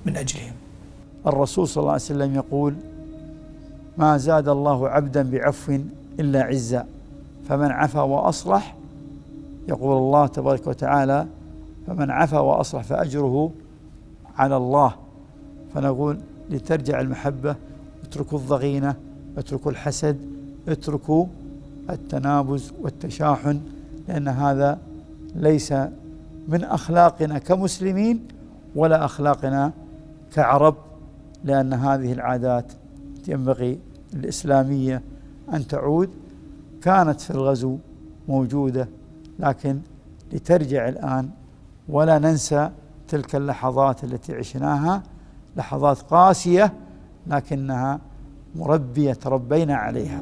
من أجلهم. الرسول صلى الله عليه وسلم يقول: ما زاد الله عبدا بعفو إلا عزا، فمن عفا وأصلح، يقول الله تبارك وتعالى: فمن عفا وأصلح فأجره على الله. فنقول لترجع المحبة، اتركوا الضغينة، اتركوا الحسد، اتركوا التنابز والتشاحن، لأن هذا ليس من أخلاقنا كمسلمين ولا أخلاقنا كعرب، لأن هذه العادات ينبغي الإسلامية أن تعود. كانت في الغزو موجودة، لكن لترجع الآن، ولا ننسى تلك اللحظات التي عشناها، لحظات قاسية لكنها مربية تربينا عليها.